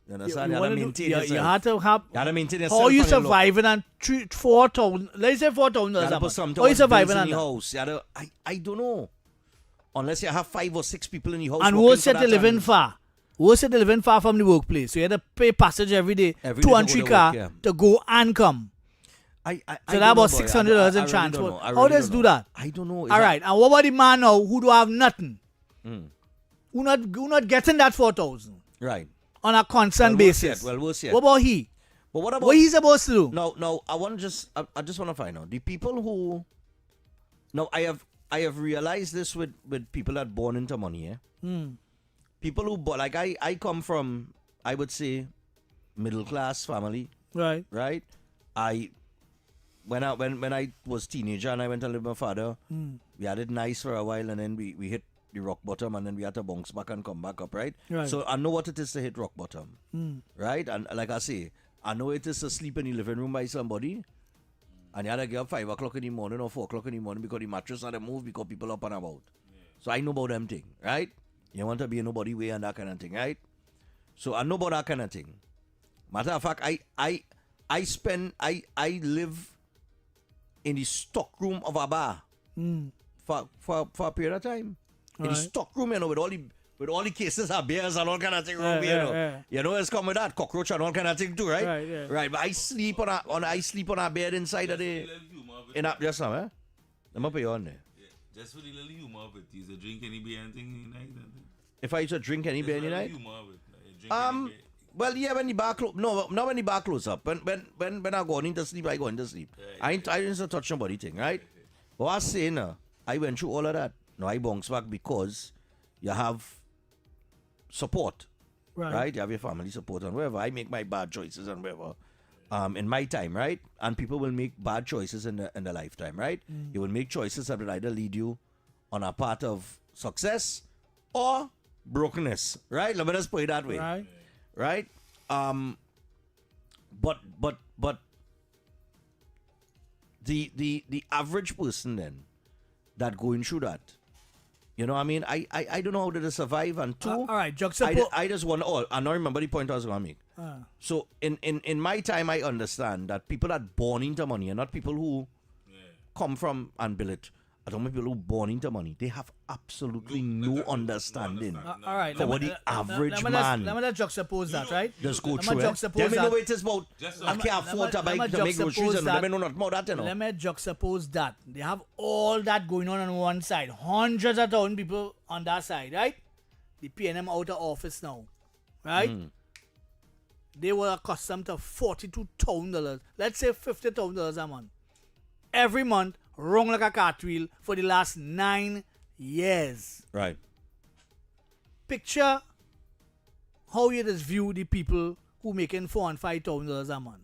You understand? You had to maintain yourself. You had to have. You had to maintain yourself. How you surviving on $4,000? Let's say $4,000. How you surviving on the house? I don't know. Unless you have 5 or 6 people in the house. And who's it living far? Who's it living far from the workplace? So you had to pay passage every day 2 and 3 car to go and come. So that about $600 in transport. How does do that? I don't know. All right. And what about the man now who don't have nothing? Who not getting that 4,000? Right. On a constant basis. We'll see it. What about he? But what about what he's supposed to do? No. I just want to find out the people who. No, I have realized this with people that born into money. People who like I come from, I would say, middle class family. Right. Right. When I was teenager and I went to live with my father, we had it nice for a while and then we hit the rock bottom and then we had to bounce back and come back up, right? So I know what it is to hit rock bottom, right? And like I say, I know it is to sleep in the living room by somebody and you had to get up 5 o'clock in the morning or 4 o'clock in the morning because the mattress had to move because people up and about. So I know about them thing, right? You want to be a nobody way and that kind of thing, right? So I know about that kind of thing. Matter of fact, I live in the stock room of a bar for a period of time. In the stock room, with all the cases of bears and all kind of thing, you know, it's come with that cockroach and all kind of thing too, right? Right. But I sleep on a bed inside of the just now, Let me put you on there. Just for the little humor of it, you drink any beer and thing like that. If I used to drink any beer any night, well, yeah, when the bar close, not when the bar close up. When I go into sleep, I go into sleep. I didn't touch nobody thing, right? But I was saying, I went through all of that. No, I bounce back because you have support, right? You have your family support and wherever. I make my bad choices and wherever, in my time, right? And people will make bad choices in the lifetime, right? You will make choices that will either lead you on a path of success or brokenness, right? Let me just put it that way, right? But the average person then that going through that. You know what I mean? I don't know how to survive. And two, all right, I just want I don't remember the point I was going to make. So in my time, I understand that people that are born into money are not people who come from and build it. I don't mean people who are born into money. They have absolutely no understanding. All right, for what the average man. Let me juxtapose that, right? Just go through it. Tell me what it is about. I can't afford to make groceries and let me know not more that, you know. Let me juxtapose that. They have all that going on one side. Hundreds of thousand people on that side, right? The PNM out of office now, right? They were accustomed to $42,000. Let's say $50,000 a month. Every month, rung like a cartwheel for the last 9 years. Right. Picture how you just view the people who making $4,000 and $5,000 a month.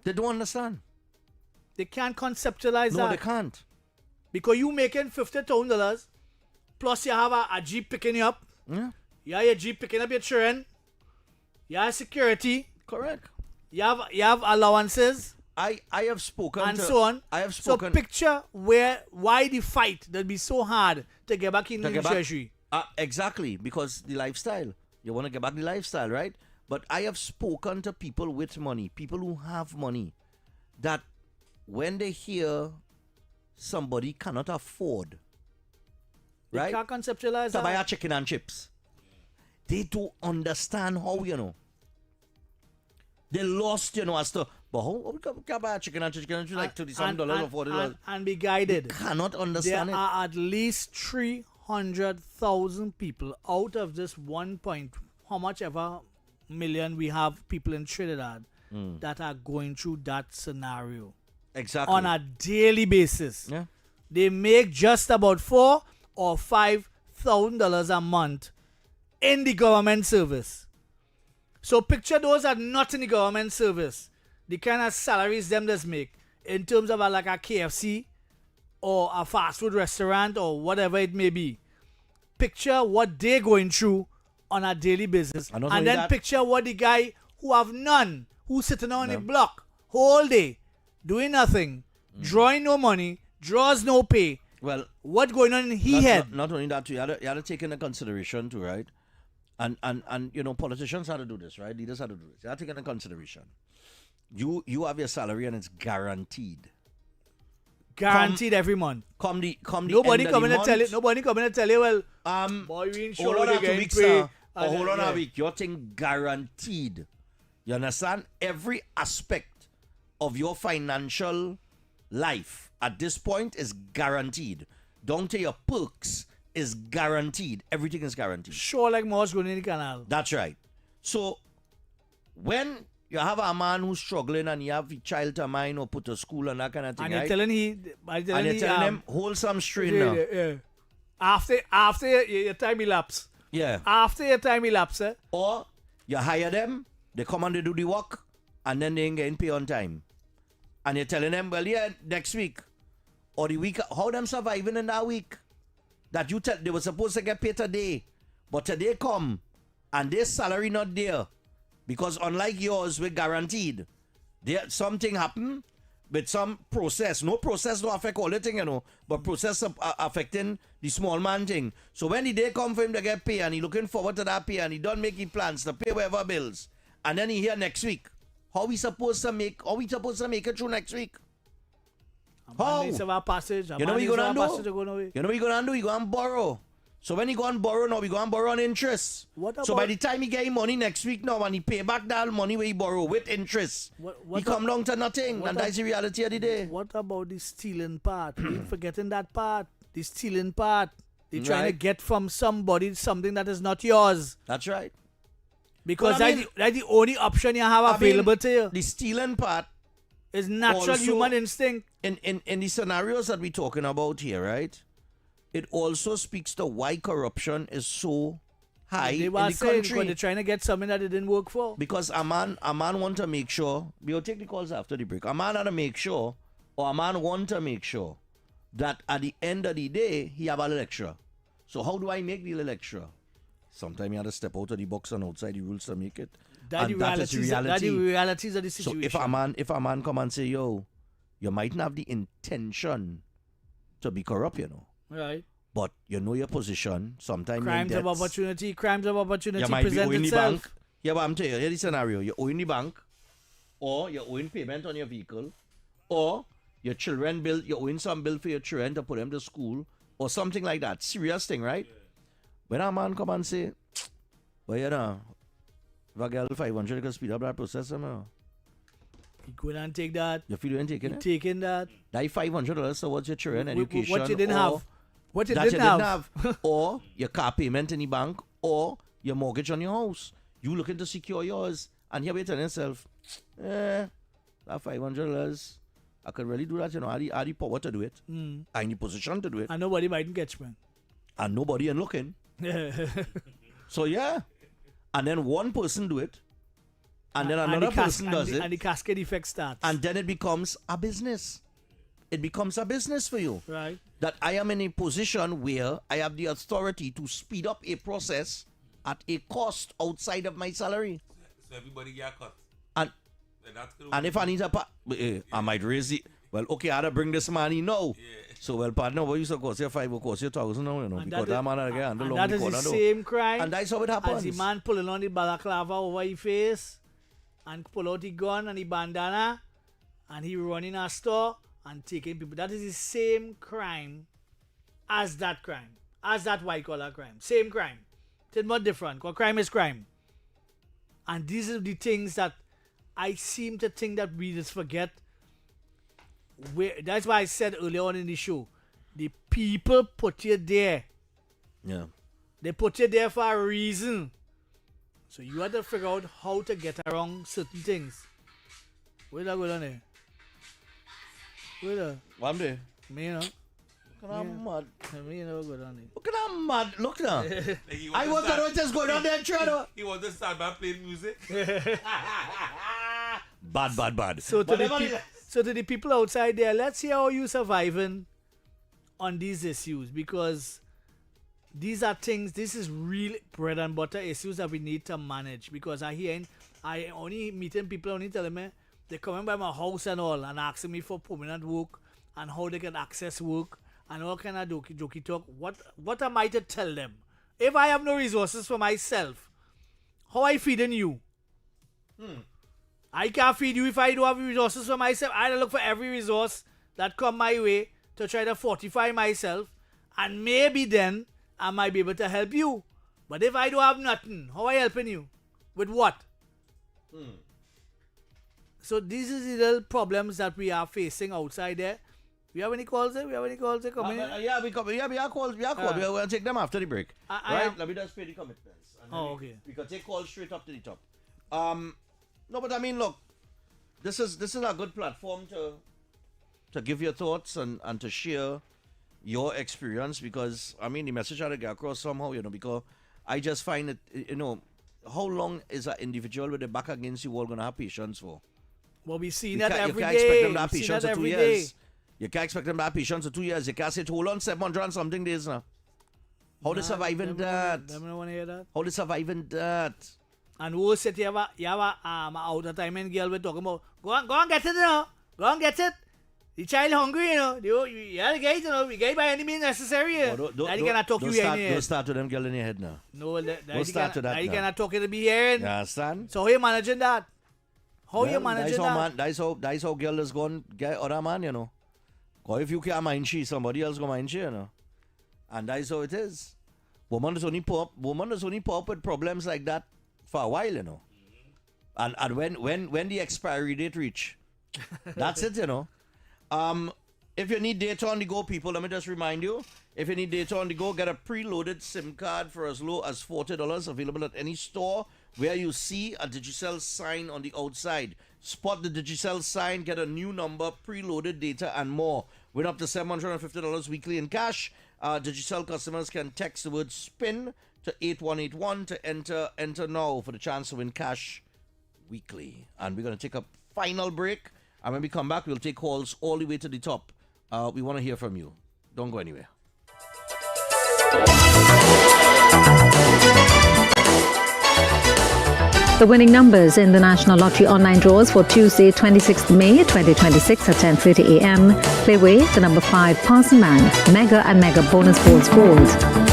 They don't understand. They can't conceptualize that. No, they can't. Because you making $50,000 plus you have a Jeep picking you up. Yeah. You have your Jeep picking up your children. You have security. Correct. You have allowances. I have spoken and to, so on. I have spoken. So picture why the fight that be so hard to get back in the treasury. Exactly, because the lifestyle. You want to get back the lifestyle, right? But I have spoken to people with money, people who have money, that when they hear somebody cannot afford, They right? can't conceptualize to buy that. a chicken and chips. They don't understand how, They lost, as to, but how we can buy a chicken and chips like $30 or $40? And be guided. They cannot understand there it. are at least 300,000 people out of this 1 point, how much ever million we have people in Trinidad that are going through that scenario. Exactly. On a daily basis. Yeah. They make just about $4,000 or $5,000 a month in the government service. So picture those are not in the government service. The kind of salaries them just make in terms of like a KFC or a fast food restaurant or whatever it may be. Picture what they're going through on a daily basis. And then picture what the guy who have none, who's sitting on the block whole day, doing nothing, drawing no money, draws no pay. Well, what's going on in his head? Not only that, you had to take into consideration too, right? And politicians had to do this, right? Leaders had to do this. You had to take into consideration. You have your salary and it's guaranteed. Guaranteed every month. Nobody coming to tell you. Nobody coming to tell you. Well, boy, we ain't sure hold on they a getting week, paid. sir. Or hold on a week. Your thing guaranteed. You understand? Every aspect of your financial life at this point is guaranteed. Down to your perks is guaranteed. Everything is guaranteed. Sure, like Moss going in the canal. That's right. So when you have a man who's struggling and you have a child to mind or put to school and that kind of thing, And right? you're telling him, hold some strain now. Yeah. After your time elapse. Yeah. After your time elapse. Or you hire them, they come and they do the work, and then they ain't getting paid on time. And you're telling them, well, yeah, next week or the week, how them surviving in that week? That you tell they were supposed to get paid today, but today come and their salary not there. Because unlike yours, we're guaranteed. There something happen with some process. No process don't affect all the thing, but process affecting the small man thing. So when the day come for him to get paid and he looking forward to that pay and he don't make his plans to pay whatever bills, and then he here next week, how we supposed to make it through next week? How? You know what you're gonna do? You know what you're gonna do? You go and borrow. So when he go and borrow now, we go and borrow on interest. So by the time he get his money next week now and he pay back that money where he borrow with interest, he come down to nothing. And that's the reality of the day. What about the stealing part? We forgetting that part. The stealing part. They're trying to get from somebody something that is not yours. That's right. Because that's the only option you have available to you. The stealing part is natural also, human instinct. In the scenarios that we're talking about here, right? It also speaks to why corruption is so high in the country. They're trying to get something that it didn't work for. Because a man want to make sure, we'll take the calls after the break. A man want to make sure that at the end of the day, he have a little extra. So how do I make the little extra? Sometimes you have to step out of the box and outside the rules to make it. That is the realities of the situation. So if a man come and say, yo, you mightn't have the intention to be corrupt, Right. But you know your position. Sometimes crimes of opportunity you might present be owing itself. the bank. Yeah, but I'm telling you, here's the scenario. You're owing the bank, or you're owing payment on your vehicle, or your children bill, you're owing some bill for your children to put them to school, or something like that. Serious thing, right? Yeah. When a man come and say, well, if I get 500, you can speed up that process, You go and take that. You feel you ain't taking it? Taking that. That $500 towards your children education. What you didn't have. What you that didn't you didn't have. Or your car payment in the bank, or your mortgage on your house. You looking to secure yours, and here you're telling yourself, that $500, I could really do that, I had the power to do it. I'm in the position to do it. And nobody mightn't catch me. And nobody ain't looking. So yeah. and then one person do it, and then another person does it, and the cascade effect starts. and then it becomes a business. It becomes a business for you. Right. That I am in a position where I have the authority to speed up a process at a cost outside of my salary. So everybody get cut. And if I need I might raise it. Well, okay, I had to bring this money now. So, well, partner, what you supposed to cost you 5 or cost you 1,000 now, you know, because that man again, and that is the same crime. And that's how it happens. As the man pulling on the balaclava over his face and pull out the gun and the bandana and he running a store and taking people. That is the same crime as that crime. As that white collar crime. Same crime. It's not different because crime is crime. And these are the things that I seem to think that we just forget. That's why I said earlier on in the show, the people put you there. Yeah. They put you there for a reason. So you have to figure out how to get around certain things. Where that go down there? Where that? One day. Me, you know. Look at that mad. Me, you know, go down there. Look at that mad. Look now. I want to know just go down there and try. He want to start by playing music. Bad. So to the people outside there, let's see how you surviving on these issues, because these are things, this is real bread and butter issues that we need to manage. Because I only meeting people, only telling me they coming by my house and all and asking me for permanent work and how they can access work and all kind of jokey talk. What am I to tell them? If I have no resources for myself, how I feeding you? I can't feed you if I don't have resources for myself. I look for every resource that come my way to try to fortify myself, and maybe then I might be able to help you. But if I don't have nothing, how I helping you? With what? So these are the little problems that we are facing outside there. We have any calls there? Coming in? Yeah, we are calls. We are calls. We will take them after the break. Right? Let me just pay the commitments. And then okay. We can take calls straight up to the top. No, but I mean, look, this is a good platform to give your thoughts and to share your experience, because I mean the message had to get across somehow, you know, because I just find it, you know, how long is an individual with their back against you all gonna have patience for? Well, we see You that can't- every you can't day. expect them to have We see patience that for 2 every years. day. You can't expect them to have patience for 2 years. You can't say, hold on, 700 and something days now. How they surviving that? Them don't want to hear that. How they surviving that? And who said you have a out of time and girl we're talking about, go and get it, you know. Go and get it. The child hungry, you know. You have to get it, you know. We get it by any means necessary. Daddy cannot talk you in here. Don't start to them girl in your head now. No, Don't start to that Daddy now. cannot talk you to be hearing. You understand? So how you managing that? How you Well, managing that? That's how girl is going to get other man, you know. Because if you can't mind she, somebody else going to mind she, you know. And that's how it is. Woman is only pop up with problems like that for a while, you know. And when the expiry date reach, that's it, you know. If you need data on the go, people, let me just remind you, if you need data on the go, get a preloaded SIM card for as low as $40, available at any store where you see a Digicel sign on the outside. Spot the Digicel sign, get a new number, preloaded data, and more. With up to $750 weekly in cash, Digicel customers can text the word SPIN to 8181 to enter now for the chance to win cash weekly. And we're going to take a final break. And when we come back, we'll take calls all the way to the top. We want to hear from you. Don't go anywhere. The winning numbers in the National Lottery online draws for Tuesday, 26th May 2026 at 10:30 a.m. Play with the number 5 Parson Man, Mega and Mega Bonus Balls Gold.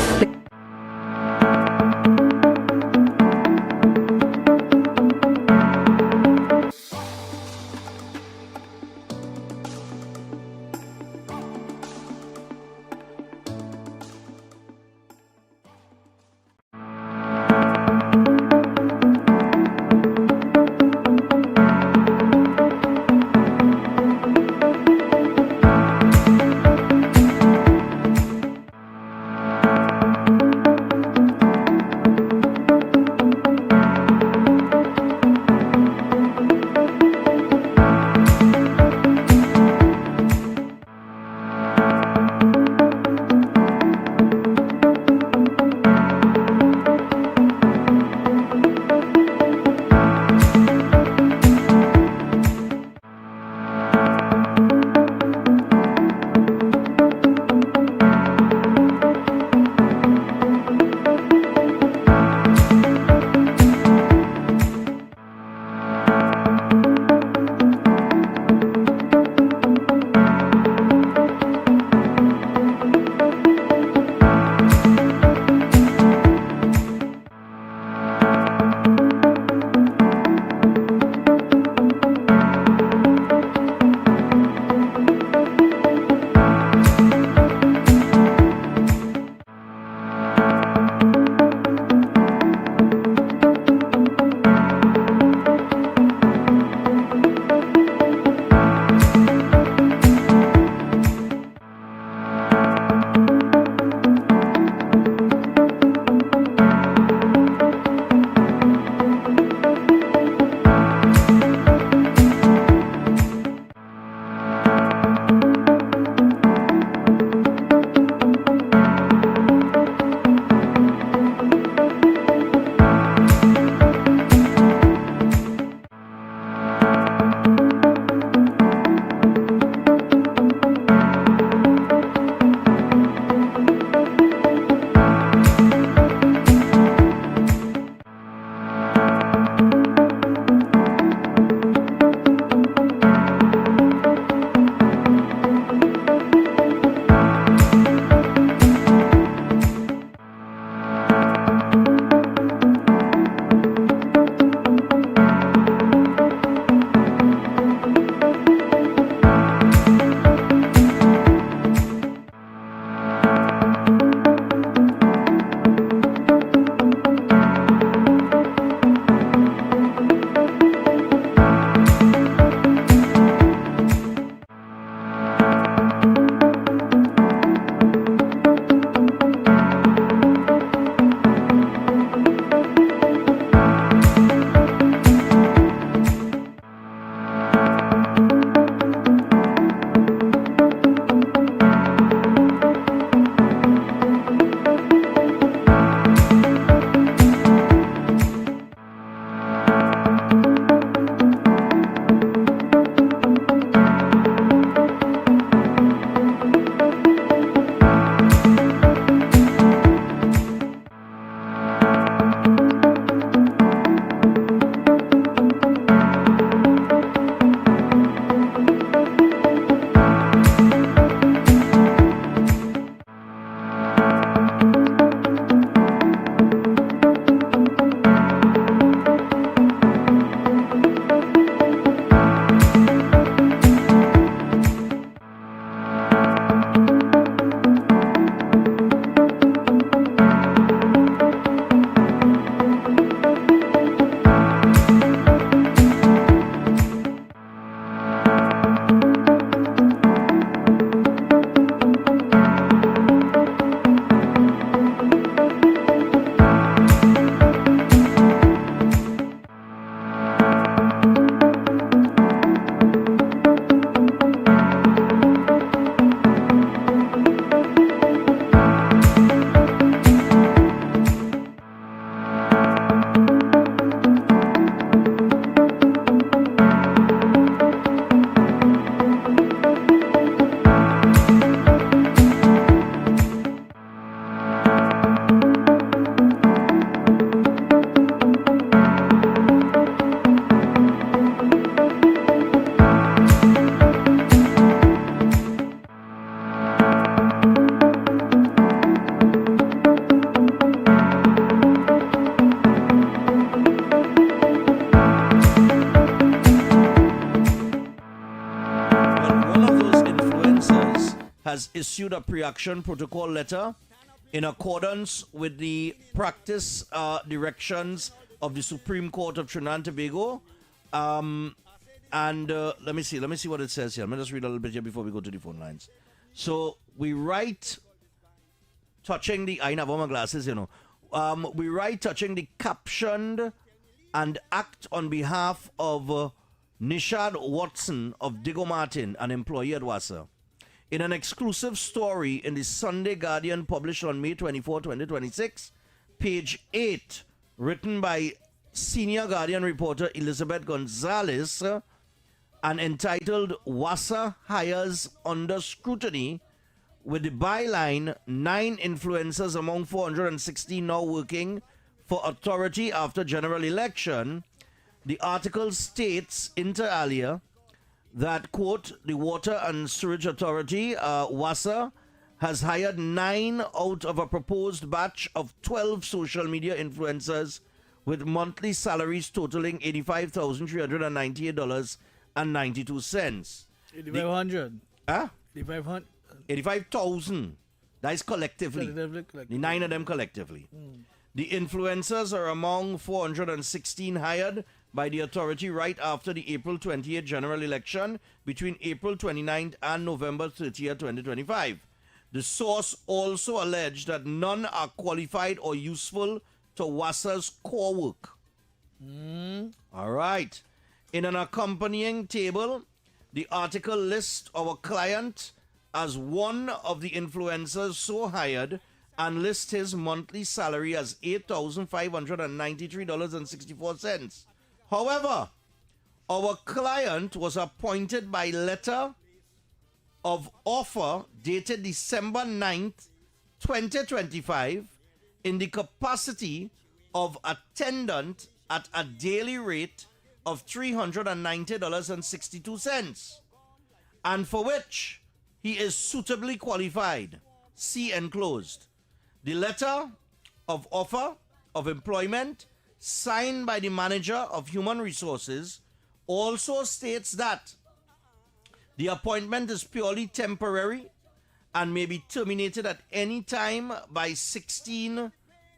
has issued a pre-action protocol letter in accordance with the practice directions of the Supreme Court of Trinidad and Tobago. Let me see what it says here. Let me just read a little bit here before we go to the phone lines. So we write touching the... I have all my glasses, you know. We write touching the captioned and act on behalf of Nishad Watson of Digo Martin, an employee at WASA. In an exclusive story in the Sunday Guardian published on May 24, 2026, page 8, written by senior Guardian reporter Elizabeth Gonzalez, and entitled WASA Hires Under Scrutiny, with the byline 9 influencers among 416 now working for authority after general election. The article states, inter alia, that, quote, the Water and Sewage Authority, WASA, has hired 9 out of a proposed batch of 12 social media influencers with monthly salaries totaling $85,398.92. 8,500. Huh? 8,500. 85,000. That is collectively. The 9 of them collectively. The influencers are among 416 hired by the authority right after the April 28th general election between April 29th and November 30th, 2025. The source also alleged that none are qualified or useful to WASA's core work. All right. In an accompanying table, the article lists our client as one of the influencers so hired and lists his monthly salary as $8,593.64. However, our client was appointed by letter of offer dated December 9th, 2025, in the capacity of attendant at a daily rate of $390.62, and for which he is suitably qualified. See enclosed. The letter of offer of employment signed by the manager of human resources also states that the appointment is purely temporary and may be terminated at any time by 16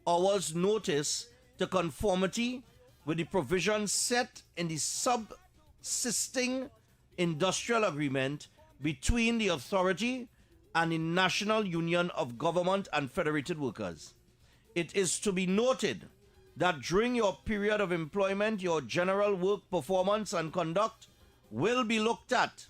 hours notice to conformity with the provisions set in the subsisting industrial agreement between the authority and the National Union of Government and Federated Workers. It is to be noted that during your period of employment, your general work performance and conduct will be looked at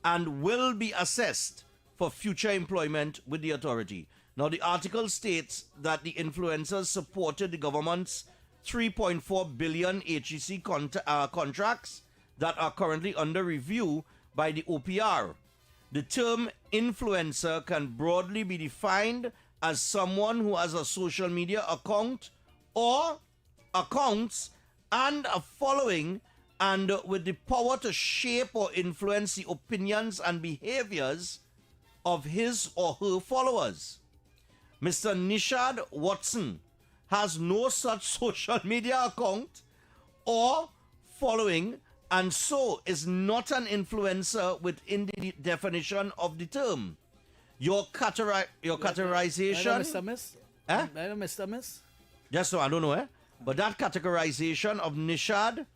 and will be assessed for future employment with the authority. Now, the article states that the influencers supported the government's 3.4 billion HEC contracts that are currently under review by the OPR. The term influencer can broadly be defined as someone who has a social media account or accounts and a following, and with the power to shape or influence the opinions and behaviors of his or her followers. Mr. Nishad Watson has no such social media account or following, and so is not an influencer within the definition of the term. Your categorization... Mr. Miss? Eh? Mr. Miss? Just so I don't know, eh? But that categorization of Nishad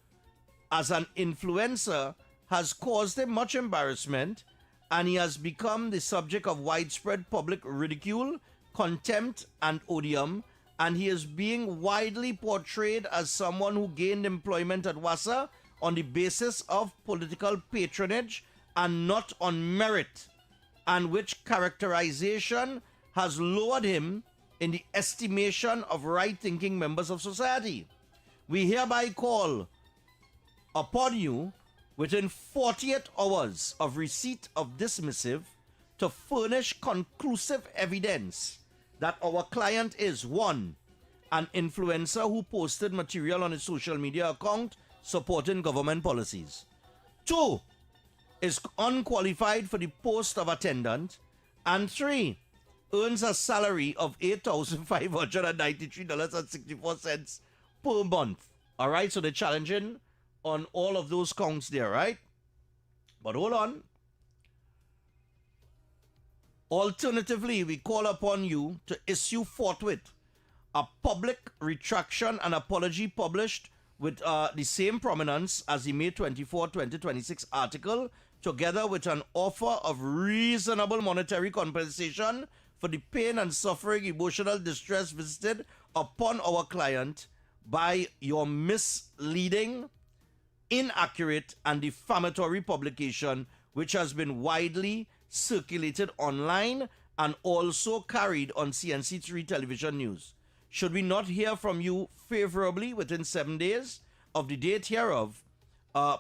as an influencer has caused him much embarrassment, and he has become the subject of widespread public ridicule, contempt, and odium, and he is being widely portrayed as someone who gained employment at WASA on the basis of political patronage and not on merit, and which characterization has lowered him in the estimation of right-thinking members of society. We hereby call upon you, within 48 hours of receipt of this missive, to furnish conclusive evidence that our client is 1. An influencer who posted material on his social media account supporting government policies. 2. Is unqualified for the post of attendant. And 3. Earns a salary of $8,593.64 per month. All right, so they're challenging on all of those counts there, right? But hold on. Alternatively, we call upon you to issue forthwith a public retraction and apology published with the same prominence as the May 24, 2026 article, together with an offer of reasonable monetary compensation for the pain and suffering, emotional distress visited upon our client by your misleading, inaccurate, and defamatory publication, which has been widely circulated online and also carried on CNC3 television news. Should we not hear from you favorably within 7 days of the date hereof,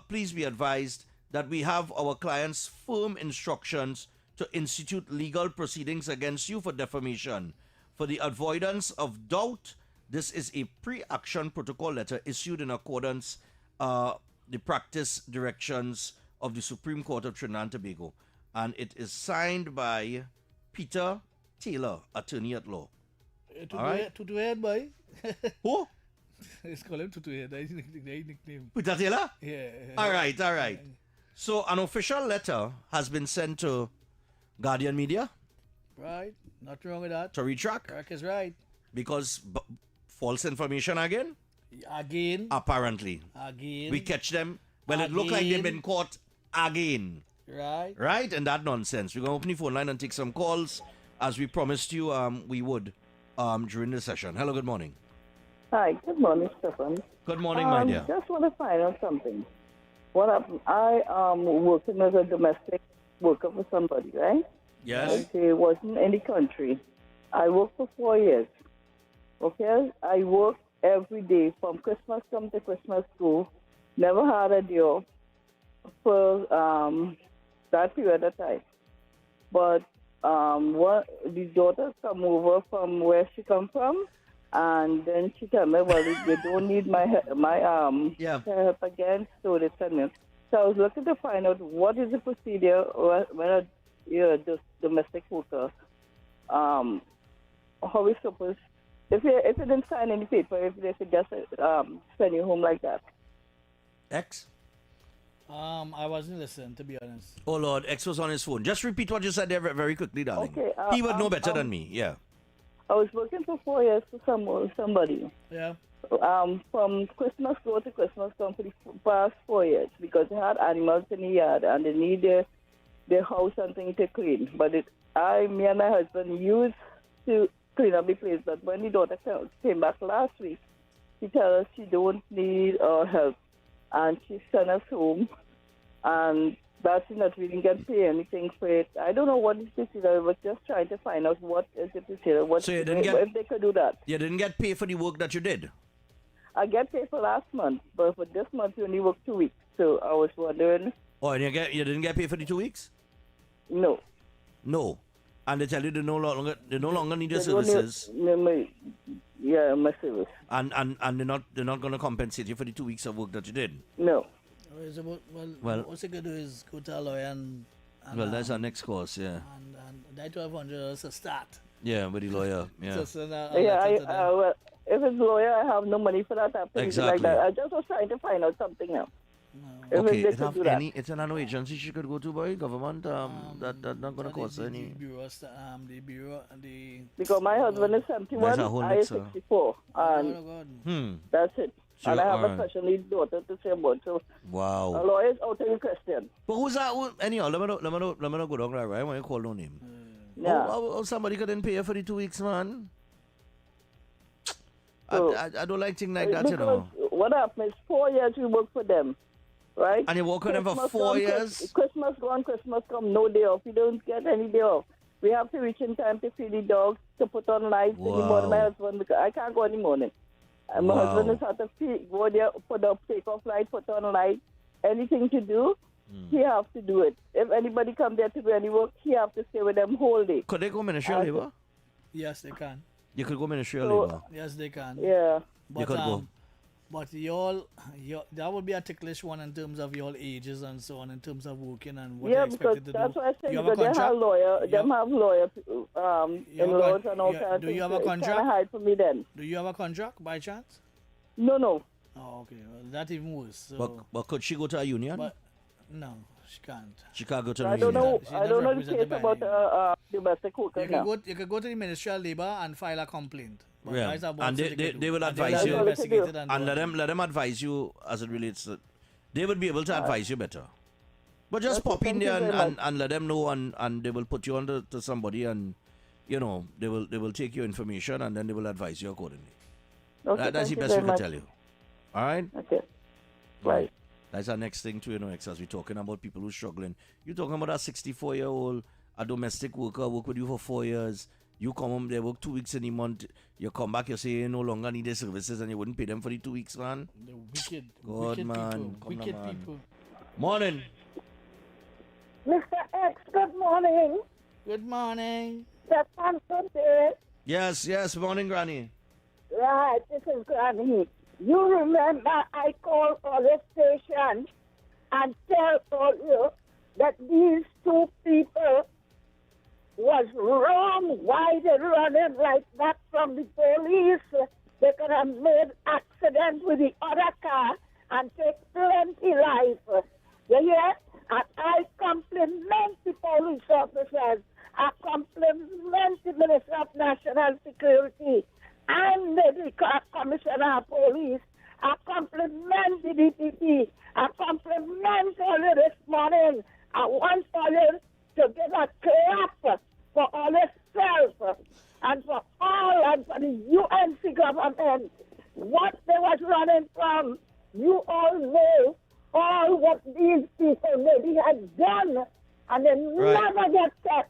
please be advised that we have our client's firm instructions to institute legal proceedings against you for defamation. For the avoidance of doubt, this is a pre-action protocol letter issued in accordance the practice directions of the Supreme Court of Trinidad and Tobago, and it is signed by Peter Taylor, attorney at law. Tutu Head, boy. Who? Let's call him Tutu Head. That's his nickname. Peter Taylor? Yeah. All right. So an official letter has been sent to Guardian Media. Right. Nothing wrong with that. To retract. Kirk is right. Because false information again? Again. Apparently. Again. We catch them. Well, it looked like they've been caught again. Right. Right? And that nonsense. We're going to open the phone line and take some calls, as we promised you we would during the session. Hello, good morning. Hi, good morning, Stephan. Good morning, my dear. Just want to find out something. What happened? I am working as a domestic worker for somebody, right? Yes. Okay, wasn't in the country. I worked for 4 years. Okay? I worked every day from Christmas come to Christmas go. Never had a day off for that period of time. But the daughter come over from where she come from, and then she tell me, well, they don't need my help again, so they send me. So I was looking to find out what is the procedure when a domestic worker, how we supposed, if you didn't sign any paper, if they could just send you home like that. X? I wasn't listening, to be honest. Oh, Lord, X was on his phone. Just repeat what you said there very quickly, darling. Okay, he would know better than me, yeah. I was working for 4 years for somebody. Yeah. From Christmas go to Christmas come for the past 4 years, because they had animals in the yard and they need their house something to clean. But me and my husband used to clean up the place. But when the daughter came back last week, she told us she don't need our help, and she sent us home. And that's not we didn't get paid anything for it. I don't know what is the procedure. I was just trying to find out what is the procedure. So you didn't if they could do that. You didn't get paid for the work that you did? I get paid for last month, but for this month you only work 2 weeks. So I was wondering. Oh, and you didn't get paid for the 2 weeks? No. No. And they tell you they no longer need your services. My service. And they're not gonna compensate you for the 2 weeks of work that you did? No. Well, what's he going to do is go to a lawyer and well, that's our next course, yeah. And that $1,200 to start. Yeah, with the lawyer, yeah. Just Well, if it's lawyer, I have no money for that. Exactly. Like that. I just was trying to find out something else. Okay, it's another agency she could go to, boy, government, that not going to cost any. Because my husband is 71, I is 64, and that's it. So and I have a special needs daughter to say about, so wow. a lawyer is out of the question. But who's that? Anyhow, let me not go down right. I want to call no name. Yeah. Somebody couldn't pay you for the 2 weeks, man. So, I don't like things like that, you know. What happened is 4 years we work for them, right? And you work with them for 4 years? Christmas gone, Christmas come, no day off. We don't get any day off. We have to reach in time to feed the dogs, to put on lights in the morning. My husband, because I can't go in the morning. And my husband has had to go there, take off light, put on light, anything to do. He have to do it. If anybody come there to do any work, he have to stay with them whole day. Could they go Ministry of Labour? Yes, they can. You could go Ministry of Labour? Yes, they can. Yeah. But, you could go. But that would be a ticklish one in terms of your ages and so on, in terms of working and what you're expected to do. That's why I said you have a they have lawyer, in-laws and all kinds of Do you have a things. contract? It's kind of hard for me then. Do you have a contract by chance? No. Oh, okay. Well, that even worse. So. But could she go to a union? But no. She can't. She can't go to the I don't know. She's I not don't know the represented case by about domestic worker You now. can go to the Ministry of Labour and file a complaint. But Yeah. that's about And what they can will do. And advise they'll you investigate it and do let them advise you as it relates to, they will be able to advise you better. But just Okay, pop in thank you there very and let them know and they will put you on to somebody and they will take your information and then they will advise you accordingly. Okay, That's the thank you best very we can much. tell you. All right? Okay. Right. That's our next thing too, X, as we're talking about people who are struggling. You're talking about a 64-year-old, a domestic worker, work with you for 4 years. You come home, they work 2 weeks in a month. You come back, you say you no longer need their services and you wouldn't pay them for the 2 weeks, man. The wicked, God, wicked man. people. Come Wicked on, man. people. Morning. Mr. X, good morning. Good morning. Stephan, good day. Yes, morning, Granny. Right, this is Granny. You remember I called all the station and tell all you that these two people was wrong. Why they running like that from the police? They could have made accident with the other car and take plenty life. You hear? And I compliment the police officers. I compliment the Minister of National Security and the Commissioner of Police. I compliment the DPP. I compliment all you this morning. I want all you to give a clap for all yourself and for all and for the UNC government. What they was running from, you all know all what these people maybe had done, and they never get catch.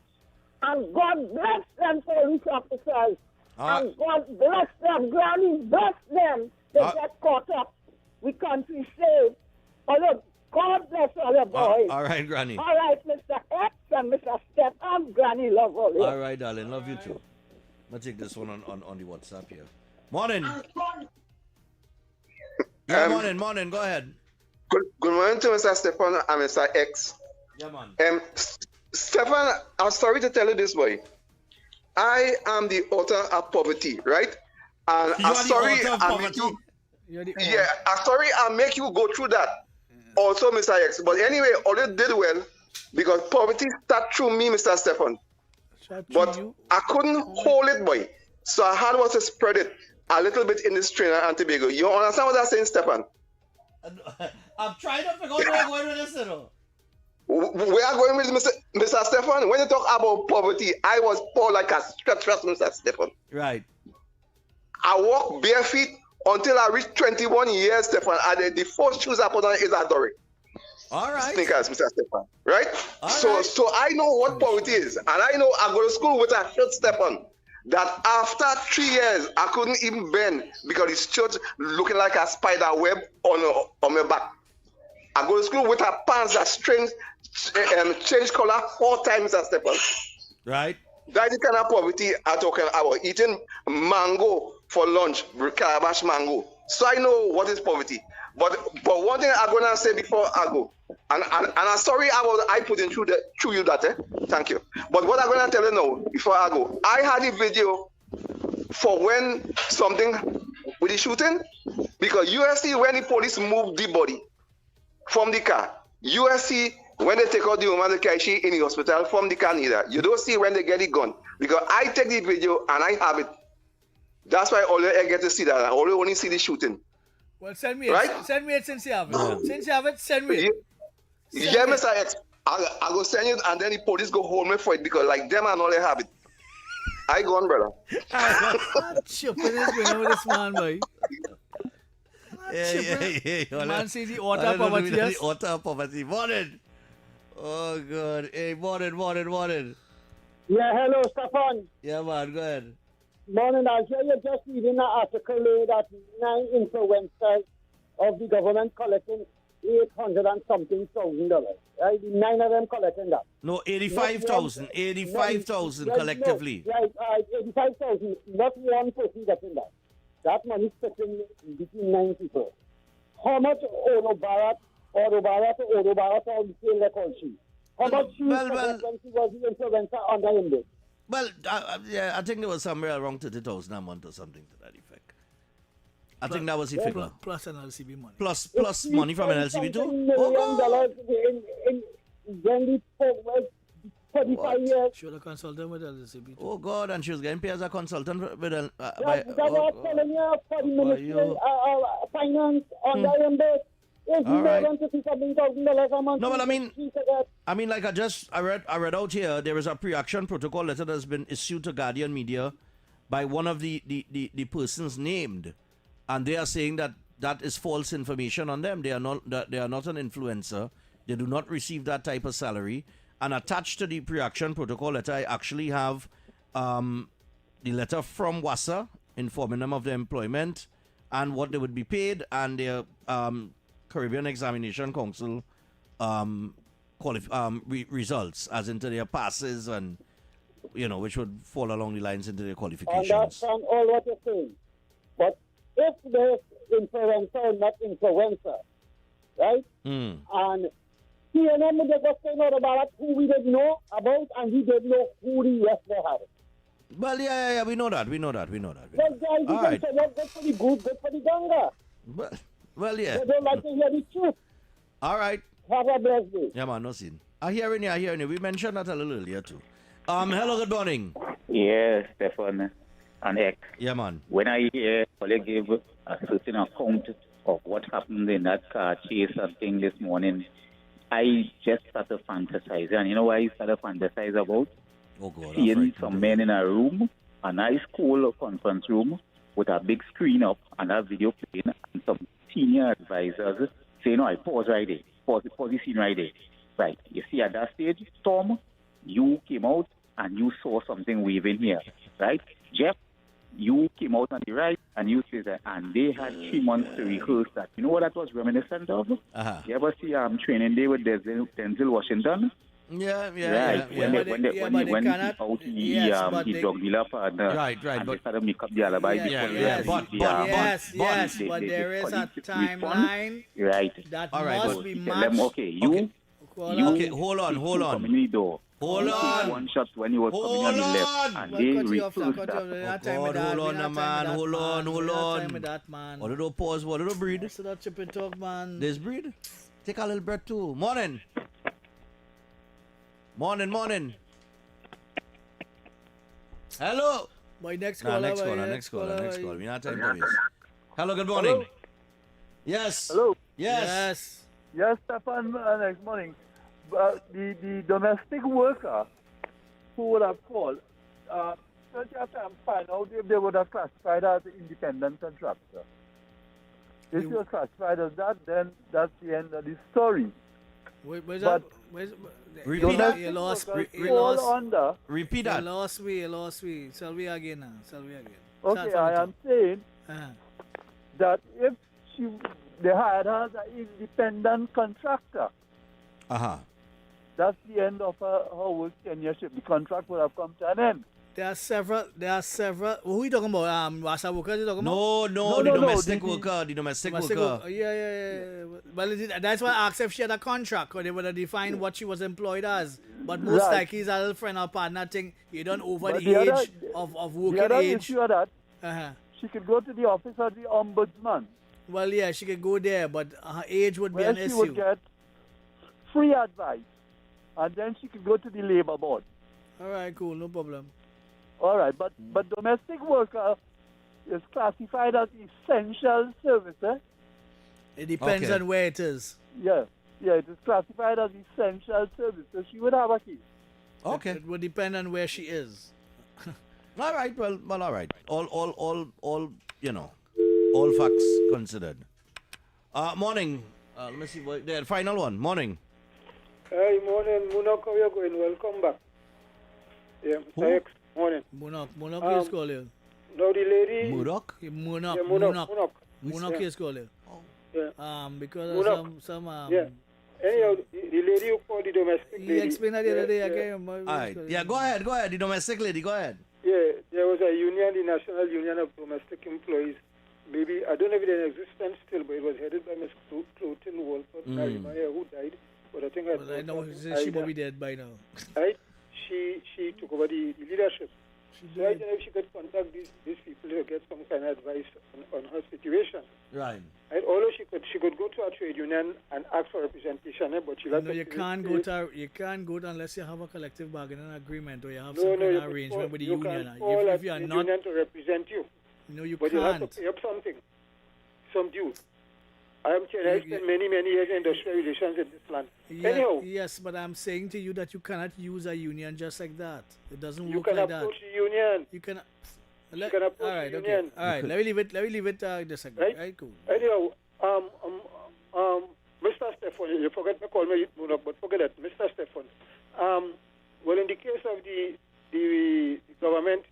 And God bless them, police officers. And God bless them, Granny bless them. They get caught up. We country saved. Although God bless all the boys. All right, Granny. All right, Mr. X and Mr. Stephan, Granny love all you. All right, darling. Love you too. I'll take this one on the WhatsApp here. Morning. Morning. Go ahead. Good morning to Mr. Stephan and Mr. X. Yeah, man. Stephan, I'm sorry to tell you this, boy. I am the author of poverty, right? And I'm sorry I make you. Yeah, I'm sorry I make you go through that. Also, Mr. X. But anyway, all you did well because poverty started through me, Mr. Stephan. But I couldn't hold it, boy. So I had to spread it a little bit in this Trinidad and Tobago. You understand what I'm saying, Stephan? I'm trying to figure out where we're going with this, you know. We are going with Mr. Stephan. When you talk about poverty, I was poor like a stretch, Mr. Stephan. Right. I walked barefoot until I reached 21 years, Stephan. And the first shoes I put on is Adore. All right. Sneakers, Mr. Stephan. Right? All right. So I know what poverty is. And I know I go to school with a shirt, Stephan, that after 3 years, I couldn't even bend because the shirt looking like a spider web on my back. I go to school with a pants that change color 4 times, Mr. Stephan. Right. That's the kind of poverty I'm talking about. Eating mango for lunch, calabash mango. So I know what is poverty. But one thing I'm gonna say before I go, and I'm sorry I put in through you that. Thank you. But what I'm gonna tell you now before I go, I had a video for when something with the shooting, because USC when the police moved the body from the car, USC when they take out the woman, they carry she in the hospital from the car neither. You don't see when they get the gun. Because I take the video and I have it. That's why all I get to see that. I only see the shooting. Well, send me it. Send me it since you have it. Since you have it, send me it. Yeah, Mr. X. I go send you and then the police go hold me for it because like them and all they have it. I go on, brother. Chip, what is going on with this man, boy? Hey. Man see the author of poverty, yes? The author of poverty. Morning. Oh, God. Hey, morning. Yeah, hello, Stephan. Yeah, man, go ahead. Morning, I hear you just reading an article that 9 influencers of the government collecting $800 and something thousand. Right? 9 of them collecting that. No, 85,000. 85,000 collectively. Right, 85,000. Not one person getting that. That money is sitting between 9 people. How much Odobarat, or the same record she? How much she was the influencer under him? Well, I think there was somewhere around 30,000 a month or something to that effect. I think that was the figure. Plus an LCB money. Plus money from an LCB too? $1 million Then the folk was 45 years. She was a consultant with LCB. Oh God, and she was getting paid as a consultant with a. That's what I'm telling you for the Ministry of Finance on their own base. It's All more right. than $57,000 a month. No, but I mean, like I read out here, there is a pre-action protocol letter that's been issued to Guardian Media by one of the persons named, and they are saying that that is false information on them. They are not an influencer. They do not receive that type of salary. And attached to the pre-action protocol letter, I actually have the letter from WASA informing them of their employment and what they would be paid, and their Caribbean Examination Council results, as into their passes, and which would fall along the lines into their qualifications. Understand all what you're saying. But if there's influencer, not influencer, right? And CNN would just say no about who we didn't know about, and we didn't know who the rest they had. Well, yeah, we know that. Well, guys, you All can right. say what's good for the good for the ganga. Well, yeah. They don't like to hear the truth. All right. Have a blessed day. Yeah, man, no sin. I hear you. We mentioned that a little earlier, too. Hello, good morning. Yeah, Stephan and X. Yeah, man. When I hear Ole give a certain account of what happened in that car chase and thing this morning, I just started fantasizing. And you know what I started fantasizing about? Oh, God. Seeing some men in a room, a nice cool conference room, with a big screen up and a video playing, and some senior advisors saying, "No, I pause right there. Pause the scene right there." Right. You see at that stage, Tom, you came out and you saw something waving here. Right? Jeff, you came out on the right and you said that, and they had 3 months to rehearse that. You know what that was reminiscent of? You ever see Training Day with Denzel Washington? Yeah. Right. When he out the drug dealer partner. Right. And they started make up the alibi. But there is a timeline. Right. That right. must be matched. Okay, Okay, hold on. Community door. Hold on. One shot when he was coming on the left, and they reversed that. Hold on, man. Hold on. What do pause? What do breathe? So that chip and talk, man. There's breathe. Take a little breath too. Morning. Hello. My next caller. Next caller. We not time for this. Hello, good morning. Hello? Yes. Hello. Yes. Yes, Stephan, next morning. The domestic worker who would have called, don't you have to find out if they would have classified as an independent contractor? If you are classified as that, then that's the end of the story. Repeat that. You lost. Repeat that. You lost me. Tell me again. Okay, I am saying that if they hired her as an independent contractor, that's the end of her work tenureship. The contract would have come to an end. There are several. Who are you talking about? Wasa workers you talking about? No, the domestic worker. The domestic worker. Yeah. Well, that's why I asked if she had a contract, because they would have defined what she was employed as. But most likely it's a little friend or partner thing. You don't over the age of working the other age. Issue of that, she could go to the office of the ombudsman. Well, yeah, she could go there, but her age would be an issue. She would get free advice, and then she could go to the labor board. All right, cool, no problem. All right, but domestic worker is classified as essential service, eh? It depends on where it is. Yeah, it is classified as essential service, so she would have a key. Okay. It would depend on where she is. All right, well, all right. All all facts considered. Morning. Let me see what the final one. Morning. Hey, morning, Munok, how you going? Welcome back. Yeah, Mr. X, morning. Munok is calling. No, the lady. Munok? Munok. Yeah, Munok. Munok is calling. Yeah. Because Munok. of some yeah. Anyhow, the lady who called the domestic lady. He explained that the other day again. All right. Yeah, go ahead. The domestic lady, go ahead. Yeah, there was a union, the National Union of Domestic Employees. Maybe, I don't know if it's in existence still, but it was headed by Ms. Clotilde Walford, Narimaya, who died. But I think I know she will be dead by now. Right? She took over the leadership. So I don't know if she could contact these people to get some kind of advice on her situation. Right. And although she could go to a trade union and ask for representation, but she'll have No, to you can't go to unless you have a collective bargaining agreement or you have some no, kind you of could arrangement call- with the you union. can call If you are the not, union to represent you. no, you But you have to can't. pay up something, some due. I spent many years in industrial relations in this land. Anyhow, Yes, but I'm saying to you that you cannot use a union just like that. It doesn't you work can like that. approach the union. You can. You can approach All right, the okay. union. All right, let me leave it this again. Right, cool. Anyhow, Mr. Stephan, you forget me call me Munok, but forget that, Mr. Stephan. Well, in the case of the government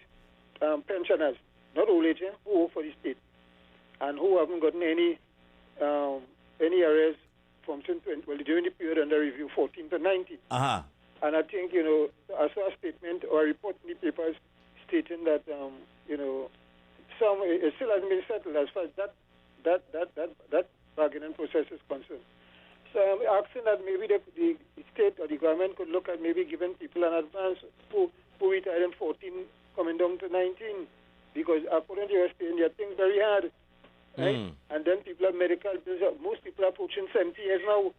pensioners, not old age, who work for the state, and who haven't gotten any arrears from during the period under review 14 to 19. Uh-huh. And I think, I saw a statement or a report in the papers stating that, it still hasn't been settled as far as that bargaining process is concerned. So I'm asking that maybe the state or the government could look at maybe giving people an advance who retired in 14 coming down to 19, because according to your state, they are things very hard. Right? And then people have medical bills. Most people are approaching 70 years now.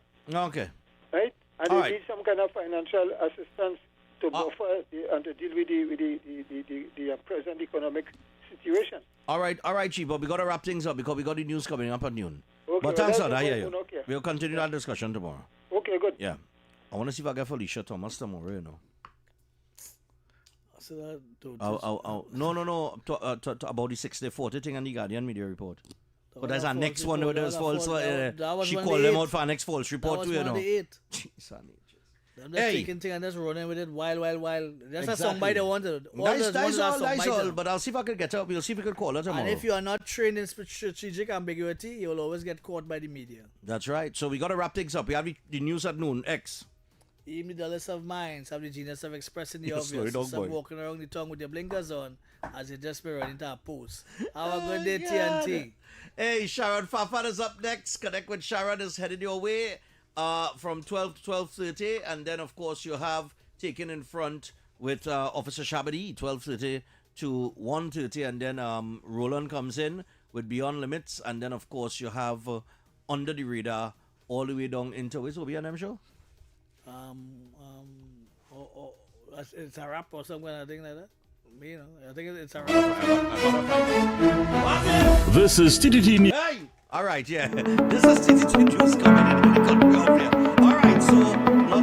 Okay. Right? And All they right. need some kind of financial assistance to buffer and to deal with the present economic situation. All right, Chief, but we got to wrap things up because we got the news coming up at noon. Okay, But well, thanks, that's son. I hear okay. you. Okay. We'll continue that discussion tomorrow. Okay, good. Yeah. I want to see if I get Felicia Thomas tomorrow, So that, No. About the 60-40 thing on the Guardian media report. That But was there's a a next false one report. where there's That was false. a false- that was She one called of them the out for a next false report that too, was you one know. of the 8. Jeez, honey. I'm just taking thing and just running with it while. That's a song by the one. That's all. But I'll see if I can get her. We'll see if we can call her tomorrow. And if you are not trained in strategic ambiguity, you will always get caught by the media. That's right. So we got to wrap things up. We have the news at noon. X. Even the dullest of minds have the genius of expressing the Yes, obvious. dog Stop boy. walking around the tongue with your blinkers on as you just be running to a post. Have a good day, God. TNT. Hey, Sharon Fafan is up next. Connect with Sharon is headed your way from 12 to 12:30. And then, of course, you have Taken in Front with Officer Shabadi, 12:30 to 1:30. And then Roland comes in with Beyond Limits. And then, of course, you have Under the Radar all the way down into... Where's OBNM show? It's a rap or something, I think like that. You know, I think it's a rap. This is TTT News. Hey! All right, yeah. This is TTT News coming in. All right, so...